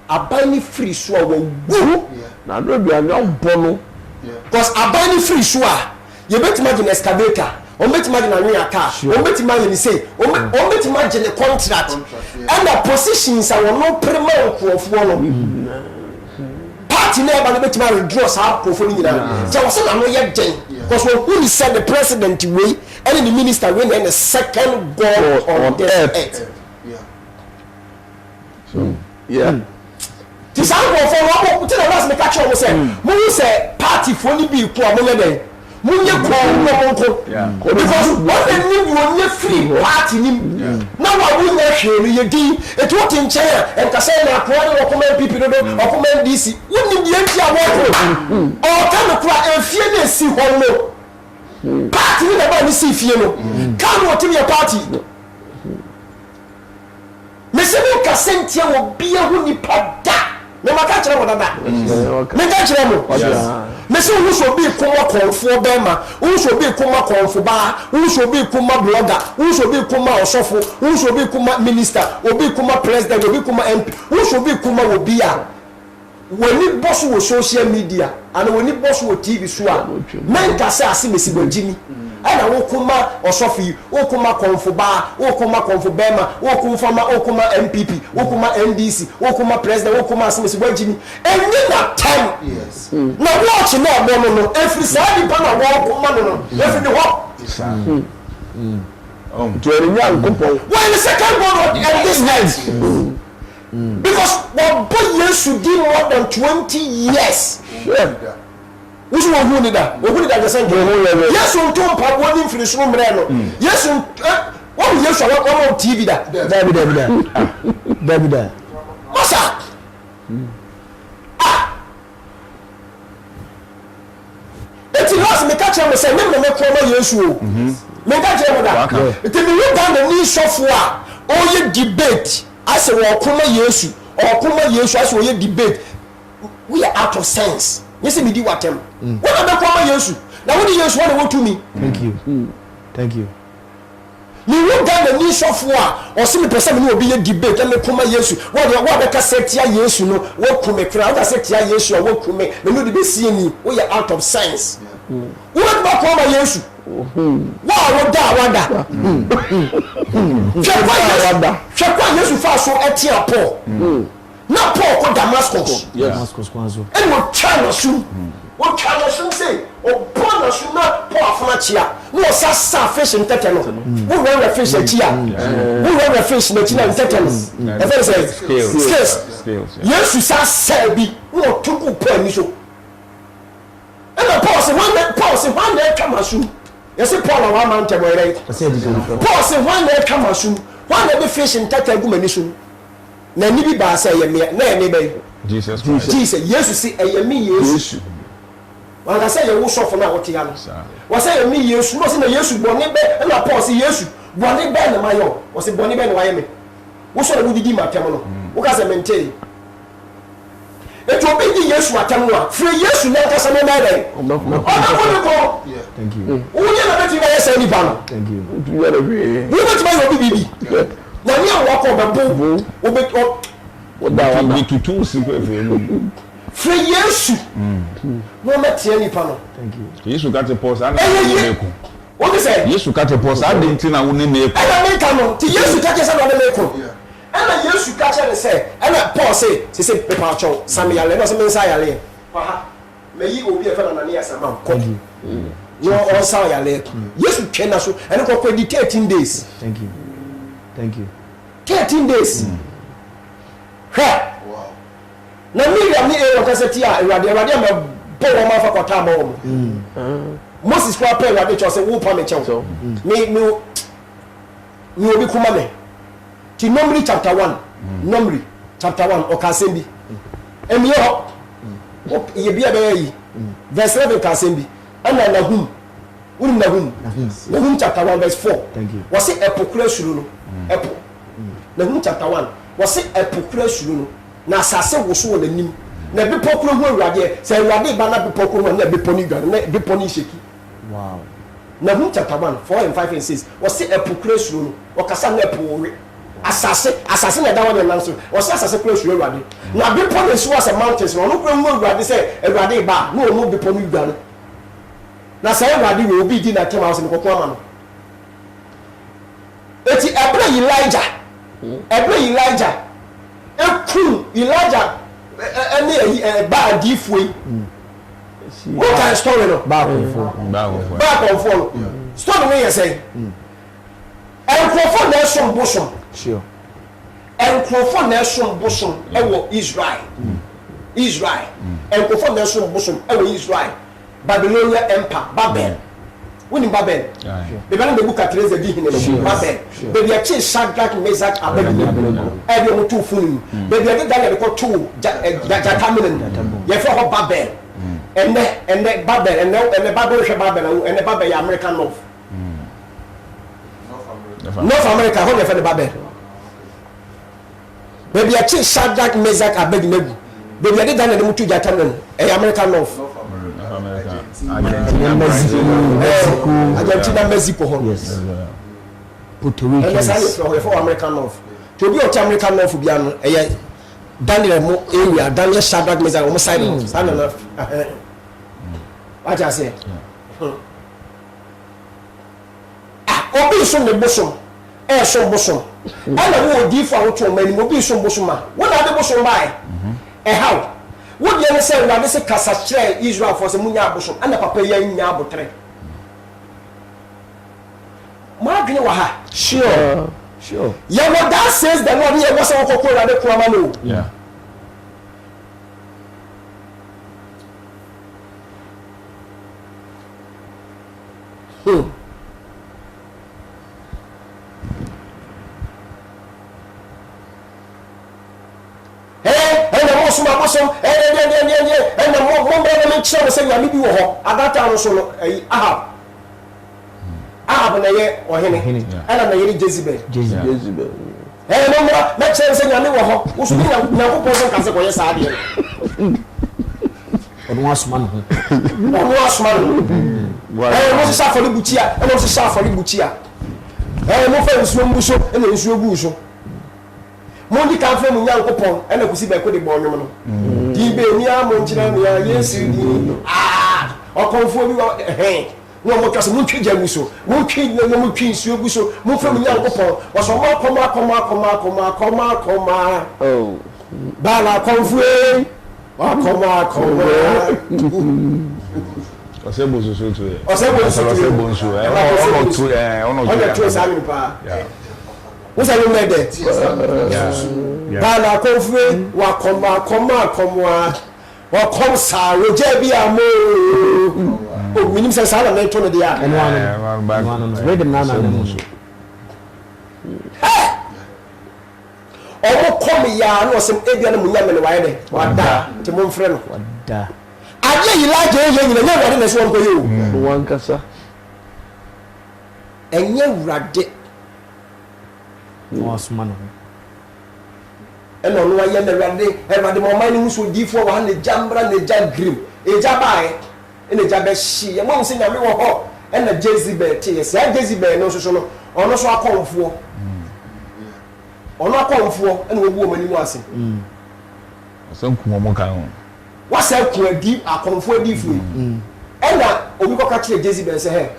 Abani free so a wo. Na no bia no bono. Because abani free so a you bet imagine excavator, on bet imagine a car, on bet imagine say, on bet imagine a contract. And the positions are no premier of one. Party never bet imagine draws out portfolio. So I said I'm not yet Jane. Because when said the president way and the minister win and the second God on the earth. So yeah. This uncle for what the last me catch up say. Who say party for ni be ko mo dey. Munye ko because what they need you only free party ni. Now what we na hwe ye din it what in China and ka say na ko na ko men people do or ko men DC. Woni die ntia wo ko. O ka no kura enfie na si ho no. Party ni na ba ni si fie no. Ka no timi your party. Me se me ka sentia wo bia hu ni pada. Me maka kire mo dada. Me ka kire mo. Me se wo so bi kuma konfo be ma, wo so bi kuma konfo ba, wo so bi kuma blogger, wo so bi kuma osofo, wo so bi kuma minister, obi kuma president, obi kuma MP, wo so bi kuma obi a woni boss wo social media, and woni boss wo TV so a men ka se ase mesi bojimi. Ana wo kuma osofi, wo kuma konfo ba, wo kuma konfo be ma, wo kuma MPP, wo kuma NDC, wo kuma president, wo kuma asemesi bojimi. Enyi na time. Yes. Na watch na abo no every side pa na wo kuma no every the what. To enya nkopon. When the second one and this night. Because what boy Yesu did more than 20 years. Sure. Which one who need that? Who need that? Yes, on top of one in finish room. Yes, what years are one on TV that? David. What's up? It's last me catch him say, "Never make come Yesu." Me catch him that. It me look down the knee software. Oh, you debate. I say, "Well, come Yesu." Or come Yesu. I say, "We debate." We are out of sense. Yes, me do what them. What are the come Yesu? Now what do Yesu want to me? Thank you. Thank you. Me look down the knee software. Or see me person me will be a debate. Let me come Yesu. What the cassette Yesu no? What come me crowd? I said Yesu. What come me? Me no be seeing me. We are out of sense. What about come Yesu? Wow, wada. Chekwa Yesu fa so etia Paul. Na Paul ko Damascus. Damascus kwanzo. And what China soon? What China soon say? O Paul soon na Paul afuna chia. No sa fish in tetano. Who run fish in chia? Who run fish in chia in tetano? The first say scales. Yesu sa selbi. No tuku Paul ni so. And Paul say one day come soon. You see Paul one man tell right. Paul say one day come soon. One day be fish in tetano mani soon. Na ni bi ba say ye me na ni be Jesus Christ. Jesus Jesus say ye me Yesu. Wan ka say ye wo sofo na wo tia no. Wa say ye me Yesu no say na Yesu boni be na Paul say Yesu boni be na mayo. Wo say boni be na wa ye me. Wo so na wo didi matem no. Wo ka say maintain. Eto be di Yesu atem no a. Free Yesu na ka say na dai. Oh, Thank you. wo ye na beti na ye say ni ba no. Thank you. You are the Wo beti ma yo bibi. Na ni awon ko bebo wo be Ni tutu si ko efe. Free Yesu. No metie ni pa no. Thank you. Yesu ka te pause ana Hey, meku. what you say? Yesu ka te pause ade ntina wo ne meku. Ana me ka no. Ti Yesu ka say no me ko. Ana Yesu ka say, ana Paul say pepa cho Samuel le no say me say yale. Ha. Me yi obi e fa na ne asama ko. No all say yale. Yesu twena so ene ko 13 days. Thank you. Thank you. 13 days. Ha. Wow. Na Miriam ni e won say tia Ewade ma bo wo ma fa kwata ma wo. Moses kwa pray Ewade cho say wo pa me chew. Me obi kuma me. Ti Numeri chapter 1. Numeri chapter 1 o ka sembi. Emi ho. O ye bia be yi. Verse 11 ka sembi. Ana na hum. Nahum chapter 1 verse 4. Thank you. Was it epokura suru no? Epo. Nahum chapter 1. Was it epokura suru no? Na asase wo so wona nim. Na bi pokura hu awurade. Se awurade ba na bi pokura na bi poni gwan na bi poni sheki. Wow. Nahum chapter 1 4 and 5 and 6. Was it epokura suru no? Okasa na epo asase na da wona nan so. Was asase kura suru awurade. Na bi poni so as a mountains no kura hu awurade se awurade ba na o bi poni gwan. Na say awurade we obi di na tem house ni kokko ama no. Eti Elijah Elijah any bad diffway. What kind of story no? Back on phone. Story me say. And Crawford nation bosom. Sure. And Crawford nation bosom ewo Israel. And Crawford nation bosom ewo Israel. Babylonian Empire, Babel. Winning Babel. The man in the book at Teresa D. Babel. Baby, I changed Shadrach, Meshach, Abednego. Every two fool. Baby, I did that. Got two Jatamin. Therefore, Babel. And the Babel, and the Babel, and the Babel, American North. North America, hold for the Babel. Baby, I changed Shadrach, Meshach, Abednego. Baby, I did that. The two Jatamin, American North. Argentina, Mexico. Yes. Puerto Rico. And for American North. To be American North, be Daniel area, Daniel Shadrach, Meshach, almost side enough. What I say? Obi so the bosom, so bosom. And I will give for to many will be so bosom. What are the bosom by? How? What you say when they say Kasachre Israel for some munya bosom and the papa nya botre. Margin wa ha. Sure. Yeah, what that says the Lord here was a kokora de kwamano. Yeah. And the more make sure say you be at that time so Ahab na ye or him and na ye Jezebel. Eh no more make sure say you wo ho wo so na ko person ka say ko ye saade on was man mo sa for buchia mo sa for buchia mo fa nsuo mbuso na nsuo gu so Mondi kan fẹ́ mu Nyankopon ena kusi be ko de bo nwom no di be ni amo nkyira ni Yesu ni okonfo bi wo mo twase mo twi jamu so mo twi na mo twi nsuo gu so mo fẹ́ mu Nyankopon wo so mo koma bala konfo koma Ose bo so to e. Ose bo so What's that made it? Bana konfwe wa koma wa komsa rojebi amo o minim se sala na to no dia read them now omo kom ya no sem ebia no munya me wa ye wada te mo mfre no wada aje Elijah ye nyina nya wade na so onko ye o One kasa. Enye wrade was man eno no aye na wrade mo man ni so difo wa na jambra na jagrim eja bae ene ja be hye mo nse nyame wo ho ena Jezebel tie se Jezebel no so no ono so akonfo ena wo bu o mani mu ase Some kumo kan ho. Wasa ku adi akonfo adifo ena obi ko ka kire Jezebel se he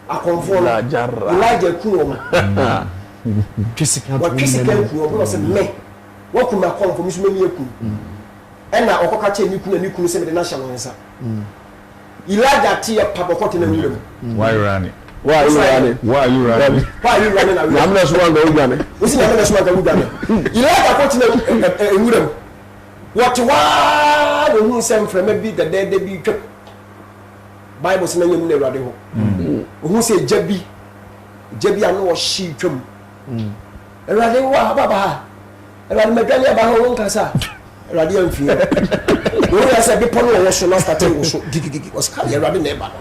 akonfo la jarra Elijah ku o physical ku o se me wo ku ma akonfo mi so me eku ena okoka kire ni ku se me de na hya wonsa Elijah tie pabokote na nwuram Why you running? Why you running? I'm not sure go gane. We see na so ga wudane Elijah ko tie na nwuram what wa no hu sem frema bi da bi twap Bible say na nyam na Awurade ho hu say jabi anu wo hyi twam Awurade wa baba Awurade medwane ba ho nkasa Awurade amfi wo ya say be pono wo so na start wo so gigigigi was ka Awurade na ba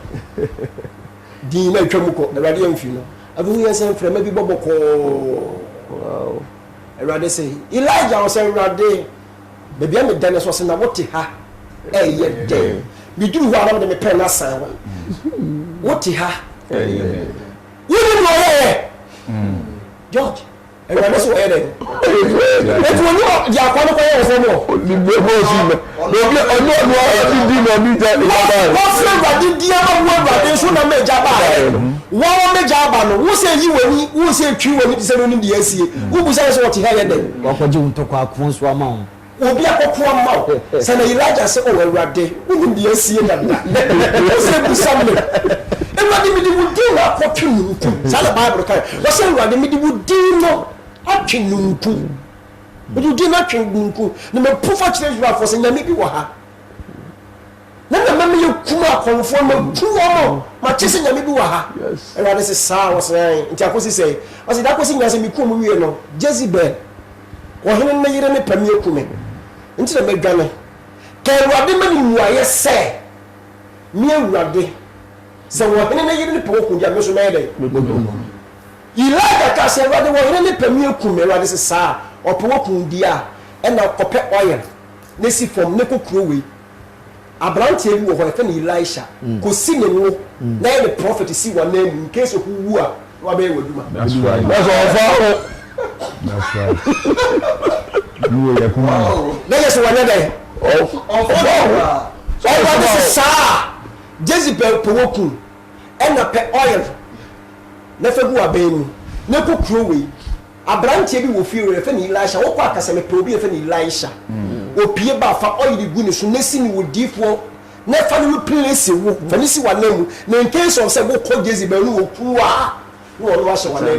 din na atwa mu ko awurade amfi no abu yɛ sɛ mframa bi bɔbɔkɔ wow awurade sɛ Elijah was awurade baabi a medane so sɛ na wote ha ɛyɛ dɛ meduru hɔ a na mede mepɛ no asan wa wote ha ɛyɛ dɛ woni no ɔyɛ George awurade sɛ ɔyɛ dɛ ɛti wɔne de akwa no kɔyɛ wɔ fam hɔ wɔfrɛ awurade di ama wo awurade nso na magya baeɛ wɔwɔ magya aba no wo sɛ yi w'ani wo sɛ twi w'ani te sɛ no ne deɛ asie wobu sɛ sɛ wɔte ha yɛ dɛ wakɔgye wo ntɔkɔ akofo nso ama wo obi akɔko ama wo sɛ na Elijah sɛ ɔwɔ awurade wonim deɛ asie dada wo sɛ busa me awurade mede wo din na akɔtwe no nkum saa na Bible kae wɔsɛ awurade mede wo din no atwe no nkum mede wo din no atwe no nkum na mapufa kyerɛ Israelfoɔ sɛ nyame bi wɔ ha na mama me kum akɔmfoɔ ma kum wɔn ma kyɛ sɛ nyame bi wɔ ha awurade sɛ saa wɔ sɛ nti akɔsi sɛ ɔsɛ da akɔsi nya sɛ me kum wie no Jezebel wɔhene na yere ne pam yɛkume nti na mɛdwane ka awurade ma ne mmuayɛ sɛ me awurade sɛ wɔhene na yere ne pam yɛkum deɛ me so mɛyɛ dɛ Elijah ka sɛ awurade wɔhene ne pam yɛkume awurade sɛ saa ɔpɛ wɔkum di a ɛna kɔpɛ oil ne si fam ne kɔkuro wei abranteɛ bi wɔ hɔ ɛfɛ ne Elisha kɔsi ne ngo na yɛ ne prophet si wɔ nan mu nke so wu a wabɛyɛ w'adwuma That's right. You were come na yɛ sɛ wɔnyɛ dɛ ɔwɔde sɛ saa Jezebel pɛ wɔkum ɛna pɛ oil na fɛ gu abɛn mu na kɔkuro wei abranteɛ bi wɔ fie wɔ ɛfɛ ne Elisha wɔkɔ akasa mɛ pɛ obi ɛfɛ ne Elisha opie ba fa oil gu ne so na si ne wɔ difoɔ na fa ne pile si wo fa ne si wa na mu na in case of sɛ wo kɔ Jezebel no wɔ ku a no ɔno ahyɛ wa na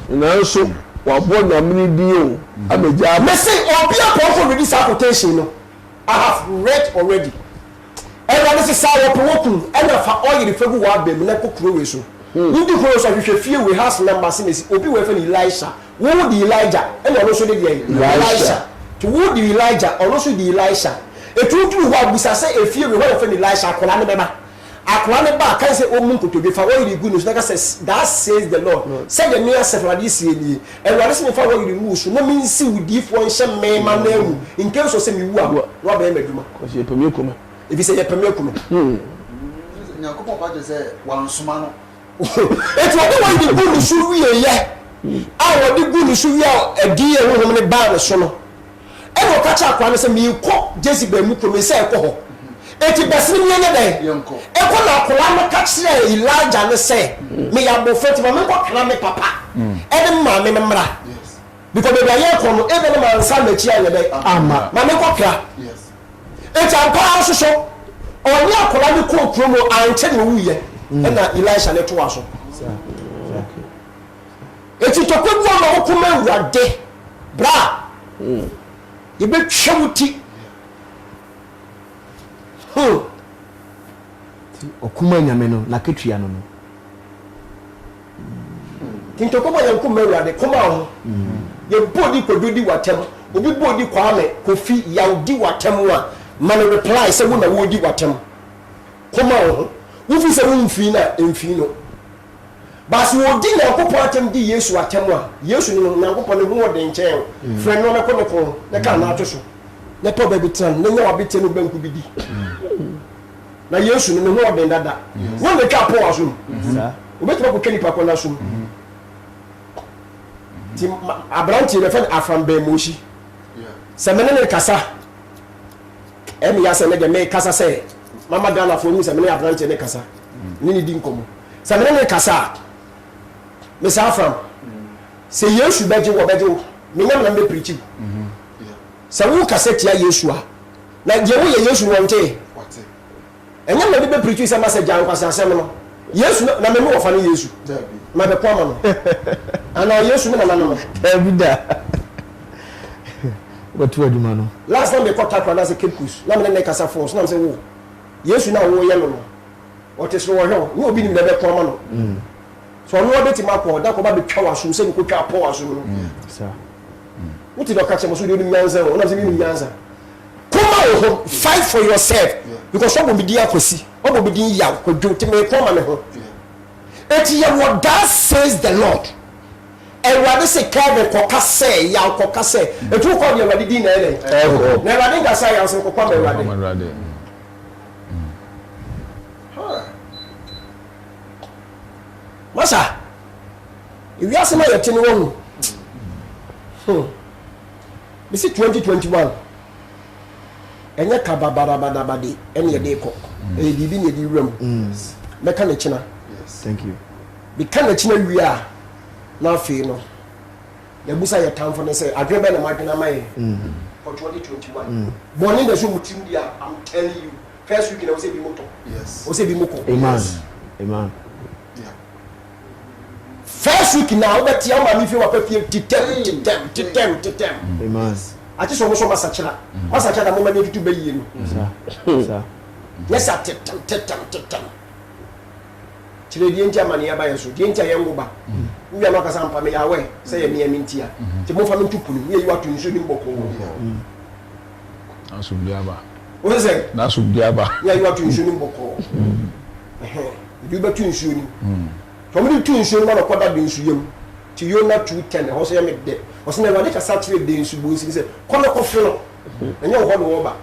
mu na so wabɔ nyamene di o abegya me say obi apɔfo ready sa quotation no I have read already everyone say sa wo pɛ wo ku ɛna fa oil fa gu wa ba mu na kokuro we so ndi kuro so hwehwɛ fie we house number se ne si obi we fa ne Elisha wo di Elijah ɛna ɔno so de Elisha to wo di Elijah ɔno so di Elisha etutu ho abusa sɛ efie we ho fa ne Elisha akola ne bɛba akola ne ba kan sɛ omu nkotobe fa wo di gu no so na ka sɛ that says the Lord sɛ the near separate sie nie ɛware se me fa wo di mu so na me nsi wudi fo nhyɛ me ma na wu in case of sɛ me wu a wa ba madwuma ko se pemie kuma ebi sɛ ye pemie kuma Nyankopɔn ba je sɛ wansoma no etu ɔde wo di gu no so wie yɛ a wo di gu no so wie a adi ye ho ne ba ne so no ɛna ɔka kyɛ akwa no sɛ me kɔ Jezebel mu kome sɛ ɛkɔ hɔ eti bɛsene mi yɛ dɛ ɛkɔ na akwadaa no ka kyerɛ Elijah ne sɛ me yɛ abɔfra ti ma me nkɔ kra me papa ɛde maame me mmra because baabi a yɛkɔ no ebe ne ma nsa m'akyi ayɛ dɛ ama ma me nkɔ kra eti ampa nso so ɔne akwadaa no kɔ kurom ankyɛ na owuyɛ ɛna Elisha ne toa so eti tɔkwa bi a na wɔkɔma awurade bra yɛbɛtwa wo ti okuma nyame no na ketua no no tintoko ba yanku mawurade koma ho ye bodi kododi watem obi bodi kwame kofi yaudi watem a man reply say wo na wodi watem koma ho wo fi say wo mfi na emfi no bas wo di na kokko atem di Yesu atem a Yesu no na kokko ne ho de nkyɛn frɛ no na kɔ ne ko na ka na ato so na pɔ ba bi tran na nya wa bi te no banku bi di na Yesu no ne ho de dada wo na twa pɔ aso sa obetuma ko twani pa ko na so ti abranti be fen afram be moshi se mene ne kasa emi ya se ne de me kasa se mama Ghana fo mu se mene abranti ne kasa ni ni di nkomo se mene ne kasa me sa afram se Yesu beje wo me nyam na me preach se wo kasa tia Yesu a na je wo ye Yesu wonte enyam na be preach se ma se jan kwasa asem no Yesu na me wo fa ne Yesu ma be kwa ma no ana Yesu me na no Davida watu aduma no last time me kwata kwa na se kepus na me na kasa force na me se wo Yesu na wo ye no no o te so wo hwe wo obi ni me be kwa ma no so no obeti makọ da ko ba be twa waso se ni ko twa po waso no sa wuti do ka che mo so de ni nyanza o na se ni nyanza come out fight for yourself because obo bi di akosi obo bi di yaw kodwo te me ko ma me ho eti ye what that says the Lord Ewurade se Kevin koka say yaw koka say etu ko de Ewurade di na ele na Ewurade ga say yaw se kokwa me Ewurade Masa if you ask me yet no one this is 2021 enye kababarabadabade ene de ko e bibi ne di wram meka na china Yes. Thank you. Be kind of china wi a na afi no ya busa ya time for say adrebe na madwena mai for 2021 morning the show mutim dia I'm telling you first week na we say bi moto Yes. we say bi moko Amen. Amen. Yeah. first week na we betia ma mi fi wa papie titem Amen. ati so mo so masachira masachira mo ma ne tutu be yie no Sir. yes titem chile die ntia mane ya ba yeso die ntia yengo ba wi ama kasa mpa me ya we say ye me ntia ti mo fa me tupulu wi yi watu nso ni mboko Asubdiaba. o say Na subdiaba. ya yi watu nso ni mboko bi ba tu nso ni to me tu nso ni ma na koda de nso yem ti yo na 210 ho so ya me de o se na wa de kasa chile de nso bo nsi se kono ko filo enye ho no wo ba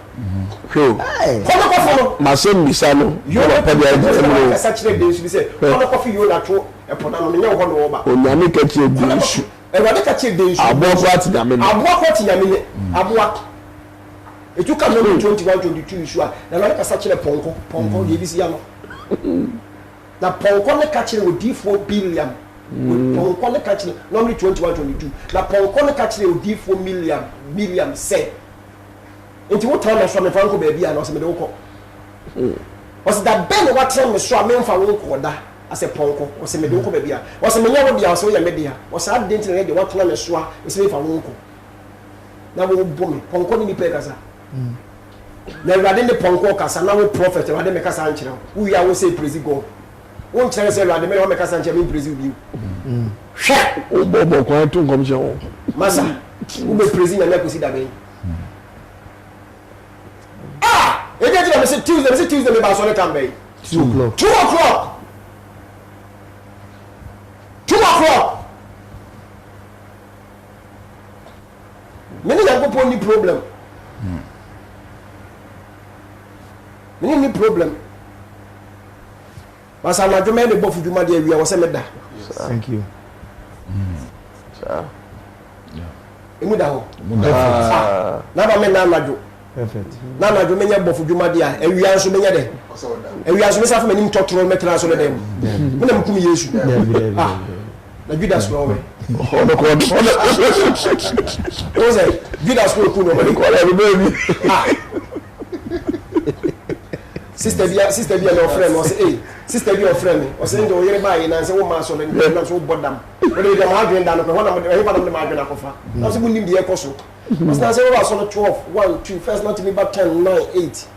Sure. kono ko filo Masem bisano. yo na pa de kasa chile de nso bi se kono ko fi yo na to e pona no enye ho no wo ba Onyame kache bisu. Ewurade ka chile de nso Abo fati na me. aboa kwati nyame aboa etu ka no 21-22 isu a na Ewurade kasa chile ponko de bisi ya no na ponko ne ka chile odi 4 billion ponko ne ka chile normally 21-22 na ponko ne ka chile odi 4 million say enti wo tell me so me fanko ba bia na o se me de wo ko o se da ben what tell me so a me mfa wo ko da ase ponko o se me de wo ko ba bia o se me nya wo dia o se wo ya me dia o se adent na de what tell me so a o se me fa wo ko na wo bo me ponko ni pe kasa na Ewurade ne ponko kasa na wo prophet Ewurade me kasa ankyere wo ya wo say praise God wo nkyere say Ewurade me wo me kasa ankyere me praise bi hwe Obo kwa tu nkomje ho. masa wo be praise nya na ko si da ben I say Tuesday, me baso le kambe. 2 o'clock. 2 o'clock. 2 o'clock. Many people any problem. Many problem. But I'm not doing any both of you, my dear. We are was a Thank you. Sir. Imudaho. Never men na Perfect. na do menya bofu dwuma dia ewia nso menya de ewia nso mesa fa manim totoro metra so le dem mena mkum Yesu na Judas no we Ono ko ono. o say Judas no ku no we Ko la baby. sister bia no friend o say sister bia friend o say ndo yere ba yi na say wo ma so le na so bodam o de ma adwen da no ko na mo de ba na ma adwen akofa na so bunim de e koso mas na say we was on 12 1 2 first not to be about 10 9 8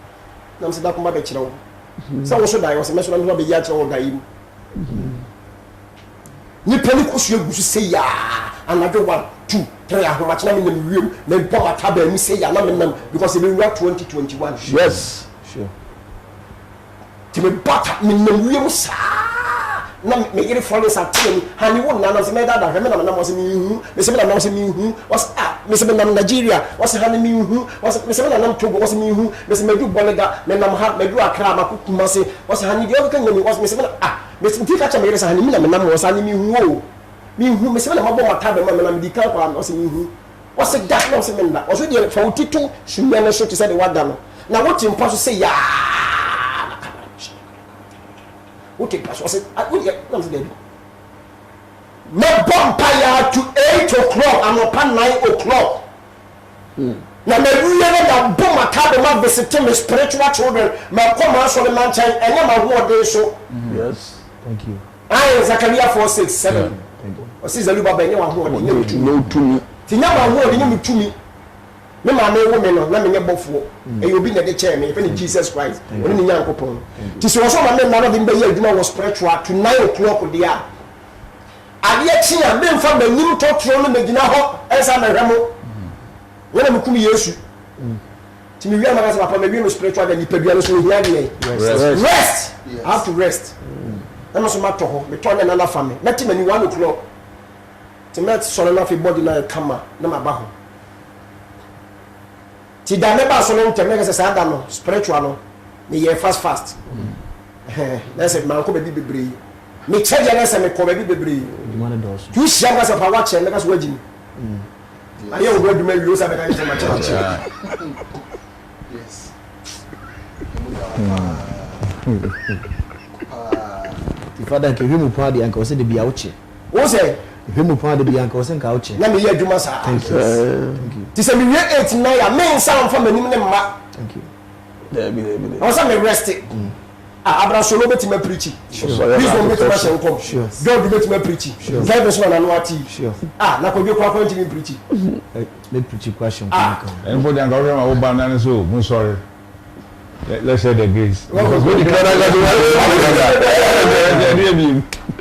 na mo say da ko ma be kire wo say wo so dai wo say me so na be ya kire wo dai ni peli ko so egusu say ya anadwo 1 2 3 ahoma kina me na wiem na bo mata ba mi say ya na me nam because we were 2021 Yes. Sure. ti me bata me nam wiem sa na me yere follow sa tin hani won na se me da me na na mo se mi hu me se me na na mo se mi hu was me se me na Nigeria was hani mi hu was me se me na na Togo was mi hu me se me du Bolega me na ha me du Accra ma kuma se was hani de ka nyami was me se me na me se ti ka cha me yere sa hani mi na me na mo sa ni mi hu o mi hu me se me na mabo mata be ma me na me di ka kwa was mi hu was da na was me na was de fa utitu shuya na so ti se de wada no na what impa so say ya okay pass was it I'm dead me vampire to 8 o'clock and up 9 o'clock na me really na bomb attack ma visit my spiritual children me come out so the man chain enya ma ho dey so Yes. Thank you. I Zakaria 4:6-7 Thank you. o si zalu baba enya wa ho dey nya No to me. ti nya ma ho dey nya mutumi me ma me wo me no na me nya bofo e obi na de chair me fe ni Jesus Christ oni ni nya nkopon ti so so ma me na no be mbe ye adwuma was spiritual to 9 o'clock dia ade chi a me mfa ba nim totoro no me gina ho ensa na hwemo wona me kum Yesu to me we are magazine papa me we no spiritual than nipadua no so we here rest I have to rest I'm so matter ho me turn na family na ti mani 1 o'clock ti met so na fi body na kama na ma ba ho ti da me ba so no ntem na say da no spiritual no me ye fast na say man ko be bebre me check ya na say me ko be bebre you share us of our chair make us wagin aye o do me wi o say be kan say ma church Yes. The father can him party and say the be out here. o say Him party be and say out here. na me ye adwuma sa Thank you. ti say me we 8 9 ya me nsa am manim ne mma Thank you. There be. I was me rest Abra solo beti me preach. Wisdom beti ma shen kom. God beti me preach. Five verse 1 and 1. Sure. Na ko bi kwa point me preach. Let preach question. Anybody can go around banana so I'm sorry. Let's say the grace.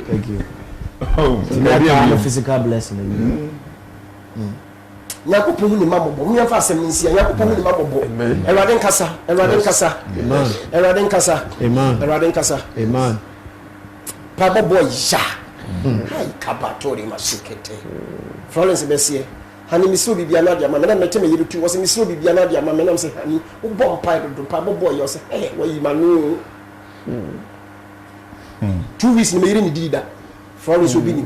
Thank you. Oh, Physical blessing. Yakopon ni mabobo. Mi afa asem nsia Yakopon ni mabobo. Erade nkasa. Amen. Erade nkasa. Amen. Erade nkasa. Amen. Papa boy ya. Hai kabatori masukete. Florence Bessie. Hani misro bibia na dia ma na mete me yirutu wo se misro bibia na dia ma me na se hani wo bom pai do papa boy yo se wo yi manu. 2 weeks ni me yiri ni dida. Florence obini.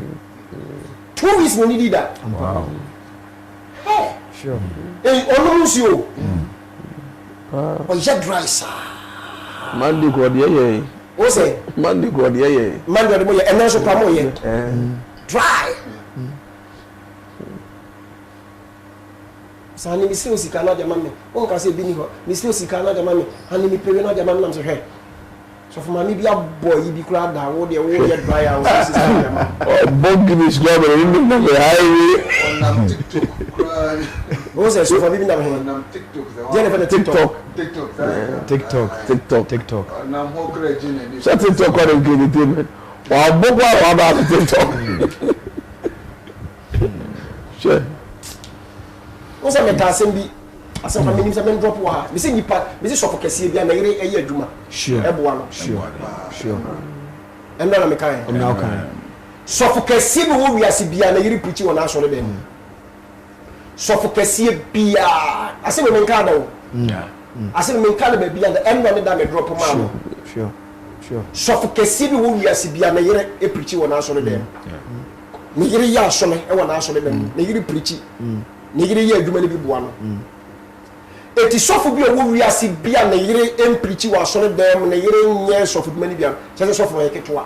2 weeks ni dida. wow. Sure. Onusio. Oh, ya dry sir. Monday go there. O say Monday go there. man do mo ye eno so pa mo ye. Dry. Sani misiri osika na dia mame. O nka se bi ni ho. Misiri osika na dia mame. Ani mi pewe na dia mame na so hwe. So for mami bi aboy yi bi kura da wo de wo ye dry out so sister dia mame. Oh, bog give is global in the highway. On TikTok. O say so for bi na he. On TikTok. Dia na fa TikTok. TikTok. Na mo kra jine. Shut TikTok on the game. Wa bog wa ba TikTok. Sure. O say meta asem bi asem fa minim se men drop wa. Me say nipa, me say shop kese bi na yire eye adwuma. Sure. Eboa no. Sure. Emna na me kan. Now can. Sofo kese bi wo wiase bia na yiri preach wona asore dem. Sofo kese bia ase me nka da wo. Ase me nka da ba bia da emna ne da me drop ma no. Sure. Sofo kese bi wo wiase bia na yiri e preach wona asore dem. Ne yiri ya asore e wona asore dem. Ne yiri preach. Ne yiri ya adwuma ne bi boa no. Eti sofo bi wo wiase bia na yiri em preach wa asore dem na yiri nye sofo dwuma ne bia. Say sofo e ketwa.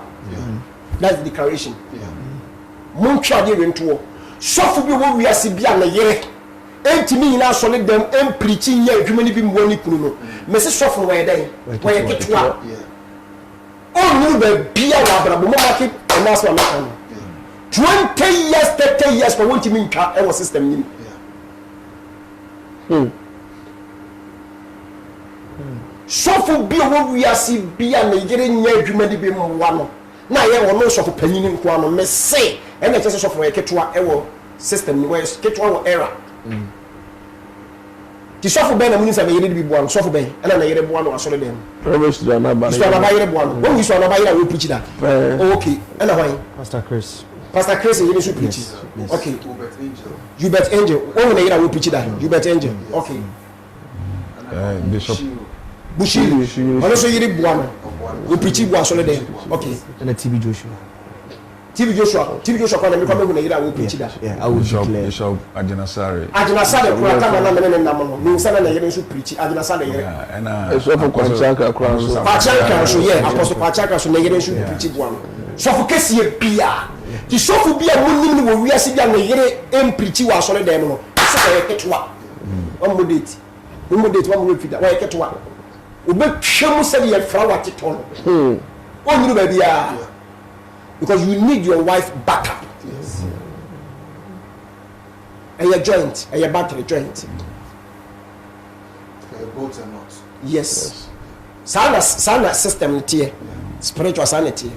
That's the declaration. Mon twa de rento. Sofo bi wo wiase bia na yere. Entimi nyina so ne dem em preaching ya adwuma ni bi mwo ni kunu no. Me se sofo wo ye den. Wo ye ketwa. Onu be bia wa brabo mo market and that's what I'm 20 years 30 years for what you mean ka e wo system ni. Sofo bi wo wiase bia na yere nya adwuma ni bi mwo no. Na ye wo no sofo panyin nko ano me se e na kese sofo ye ketwa e wo system ni wo ketwa wo era ti sofo be na muni sa be yire bi boa no sofo be e na yire boa no asore dem Promise to na ba. so na ba yire boa no wo wi so na ba yire wo preach that okay e na why Pastor Chris yire so preach Yes. okay Hubert Angel. Hubert Angel wo na yire wo preach that Hubert Angel okay Bishop. Bushiri ono so yire boa no wo preach boa asore dem okay and TB Joshua. TV Joshua kwa na me kwa me na yire wo preach that Yeah, I will declare. Bishop Ajinasare. Ajinasade kura kama na mene na mo no nsa na yire so preach Ajinasade yire Yeah, and So for Kwachaka cross. Pachaka so yeah apostle Pachaka so na yire so preach boa no so for kese bia ti so for bia munim ni wo wiase bia na yire em preach wa so le dem no se ka yeketwa on modate wa mo fida wa yeketwa obetwem se ye fra wa titon onuru ba bia because you need your wife backup. Yes. And your joint, and your battery joint. Both and not. Yes. Sana system tier. Spiritual sanity.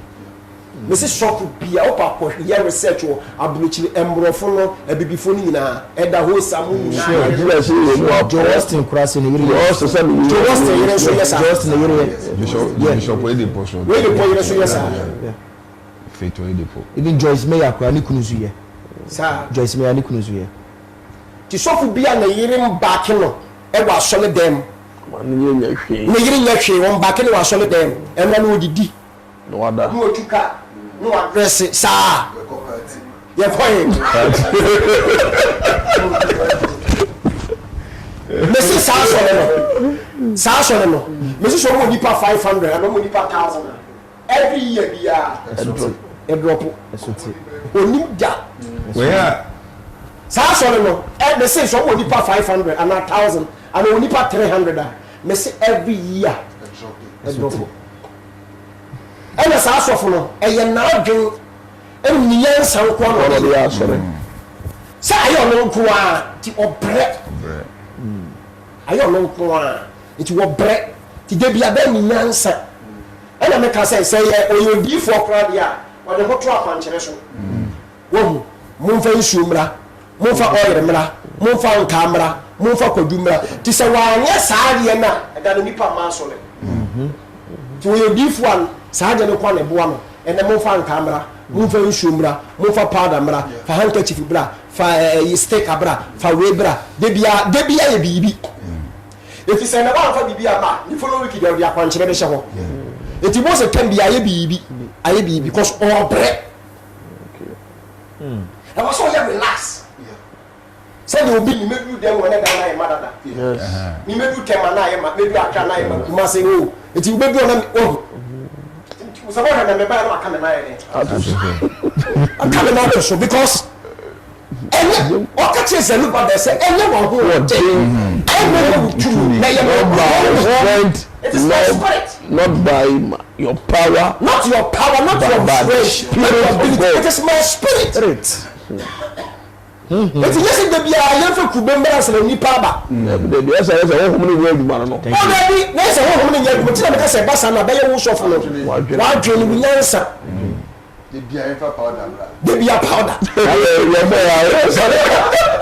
me say shop bia o pa ko ye research o abuluchi embrofo no ebibifo ni na eda ho samu ni na Justin Cross in the Justin yere so yes Justin yere Bishop we dey post we dey po yere so yes Faith we dey po even Joyce Meyer kwa ni kunuzu ye sa Joyce Meyer ni kunuzu ye ti shop bia na yere back no e wa sole dem ne yehwe na yere nyehwe won back no wa sole dem e na no odidi no wada no otuka no address sa ye point Messi sa sole no Messi so mo nipa 500 and mo nipa 1000 every year bia e drop oni da where sa sole no Messi so mo nipa 500 and 1000 and mo nipa 300 Messi every year e drop ena sa sofo no e ye na adwen em ni yansa nko no no ya sore sa ayo no nko a ti obre ayo no nko a ti obre ti de bia ba ni yansa ena me ka say ye oyodi fo kra dia o de hoto apanchere so wo mu mfa nsumra mu mfa oyere mra mu mfa nkamra mu mfa kodumra ti se wa anya sa de na da no nipa ma so le ti oyodi fo an saje ne kwa ne boa no ene mo fa nkamra mo fa nsumra mo fa powder mra fa handkerchief bra fa stick bra fa webra de bia ye bibi eti se na ba fa bibi ama ni follow week de dia kwanchire de hye ho eti mo se kan bia ye bibi aye bibi because all bre I was so relax say they obi ni medu dem wona da na ye madada ni medu tema na ye ma medu aka na ye ma kuma say oh eti obedu na oh Usabona na meba na akame na yere. Akame na so because any okache se look at say any one who it is not by your power, not your strength, it is my spirit. But yes, the bia I for kubemba se ni paba. The bia say say wo humni wo aduma no. Already na say wo humni nya aduma ti na ka say basa na be ye wo sofo no. Wa dwene ni nyansa. The beer in powder. The beer powder.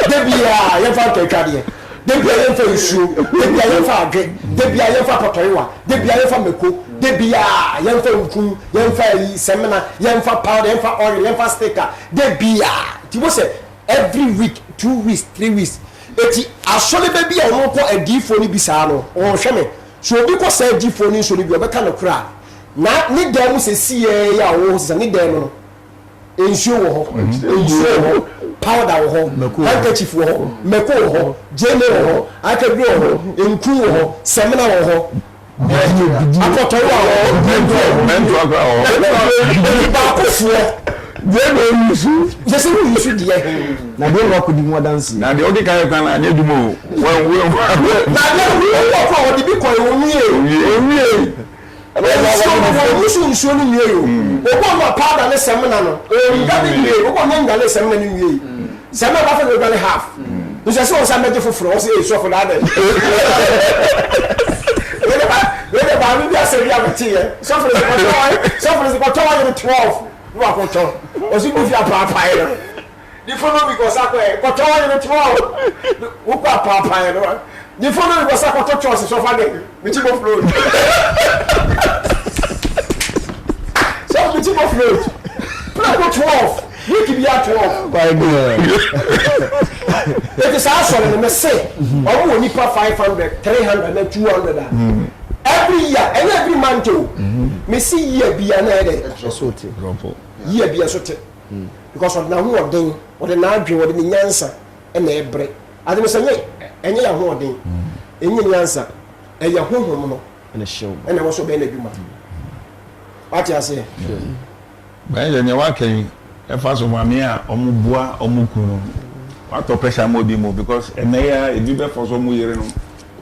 The beer ye fa kekade. The beer ye fa isu. The beer ye fa adwe. The beer ye fa potorewa. The beer ye fa meko. The beer ye fa nku. Ye fa semina. Ye fa powder. Ye fa oil. Ye fa sticker. The beer. Ti wo say every week 2 weeks 3 weeks eti asole be bia won ko adifo ni bisa no o hwe me so obi ko say adifo ni so ni bi obeka no kra na ni dem se sie ya wo se ni dem no ensuo wo ho powder wo ho handkerchief wo ho meko wo ho jene wo ho akadru wo ho enku wo ho semina wo ho apoto wo mentu akra wo ba ko fuo They just you should hear. Now they work with more dancing. na de odi kan kan na nye dumo when we Na we work for the big coin onye. So ni yo. O ko ma powder le semina no. O nga de ye, o ko nga le semina ni ye. Semina ba fa go half. You say so some meje foforo, o say so for that. We ba mi bia se bia betie. So for the 12. You are control. Was you move your papa? The follow because I control you 12. Who got papa? The follow because I control choices so far. Which you go float. So which you go float. Play 12. You keep your 12. by It is also in the say. Oh, we need 500, 300, and 200. Every year and every month too. Me see year be another. Year be a sort because of now who are doing what the Nagri or the Nyansa and the break. I didn't say any of hoarding. Any answer. And your home and a show. and I also been a human. What you say? ben ye wa kan e fa so mame a omubua omukunu wa to pressure mo bi mo because eneya e bi be for so mu yere no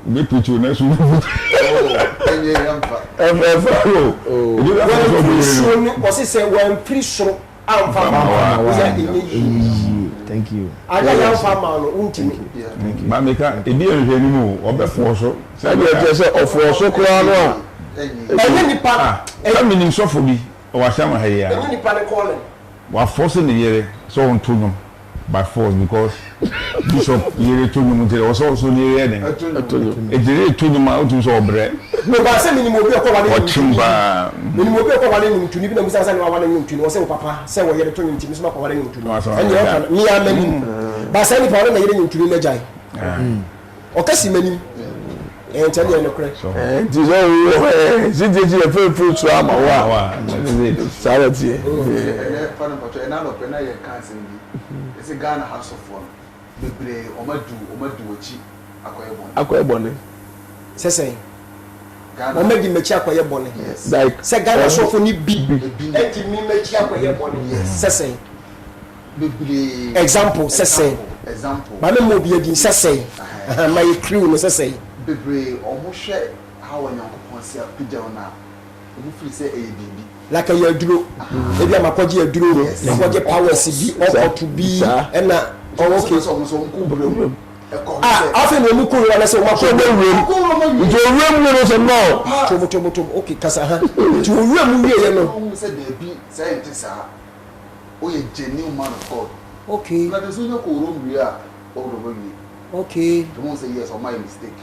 be pichu na su Enye yamfa. e bi be for so mu yere no Was it say when pretty sure I'm Thank you. I don't have man untimi. ma me ka e bi ehwe ni mu o be for so say you say of so kura no Enye nipa e minim so for bi wa shama haya Any panic calling. wa force the yere so on to no by force because bishop yere to no mutere also near then ejere to no ma to so obre No, but I say minimum be ko wale. ochimba Minimum be ko wale ntuni bi na musa say wale ntuni o say papa say wo yere to ntuni so ma ko wale ntuni. And you me amani. But say ni pa na yere ntuni na jai. O kasi mani. Tell you no correct. It is all CJG fruit so am wa. Charity. And now open na ye cancer bi. It's a Ghana House of One. Bebre omadu ochi Akoye bone. Say Ghana. Omadi mechi akoye bone. Yes. Like Say Ghana so for ni bi. Enti mi mechi akoye bone. Say bebre example say example. Ba me mo bi adin say my crew no say Bebre omo hwe how Onyankopon se apija na omo free say ABB. like a yaduro ebi amakoje yaduro amakoje powers bi or to be na okay so nku afi no mu ko wala say ma ko rem. It rem no so no. to okay kasa ha to rem wie ye no omo say there be scientist o ye genuine man of God. okay Na the so you ko rom wi a o do ba wi. okay Someone say yes or my mistake.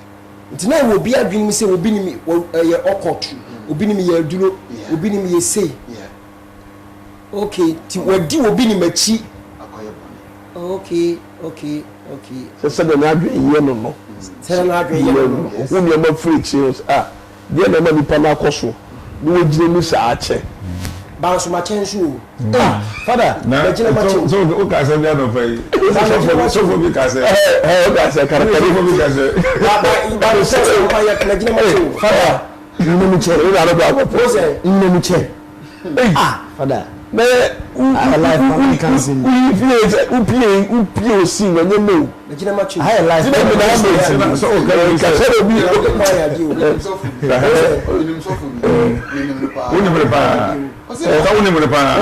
ntina wo bi adwin mi say obi ni mi ye okot obi ni mi ye aduro obi ni mi ye say Yeah. okay ti wadi obi ni machi Akoye bone. okay Se de na adwe ye no. say na adwen ye no Wo ne ma freaks Dia na ma nipa na akoso. Ni wo gire ni sa ache. ba so ma chensu Father, na so o ka se bi adon fai so for bi ka se o ka se karakari so bi ka se ba so ma ya na gina ma chu Father, ni mi che, ni na ba ko pose. Ni mi che. Father. Me Higher life family cancer. Upie si na nye no. na gina ma chu Higher life. so o ka se bi ma ya di o So for you so for me. woni prepare so woni prepare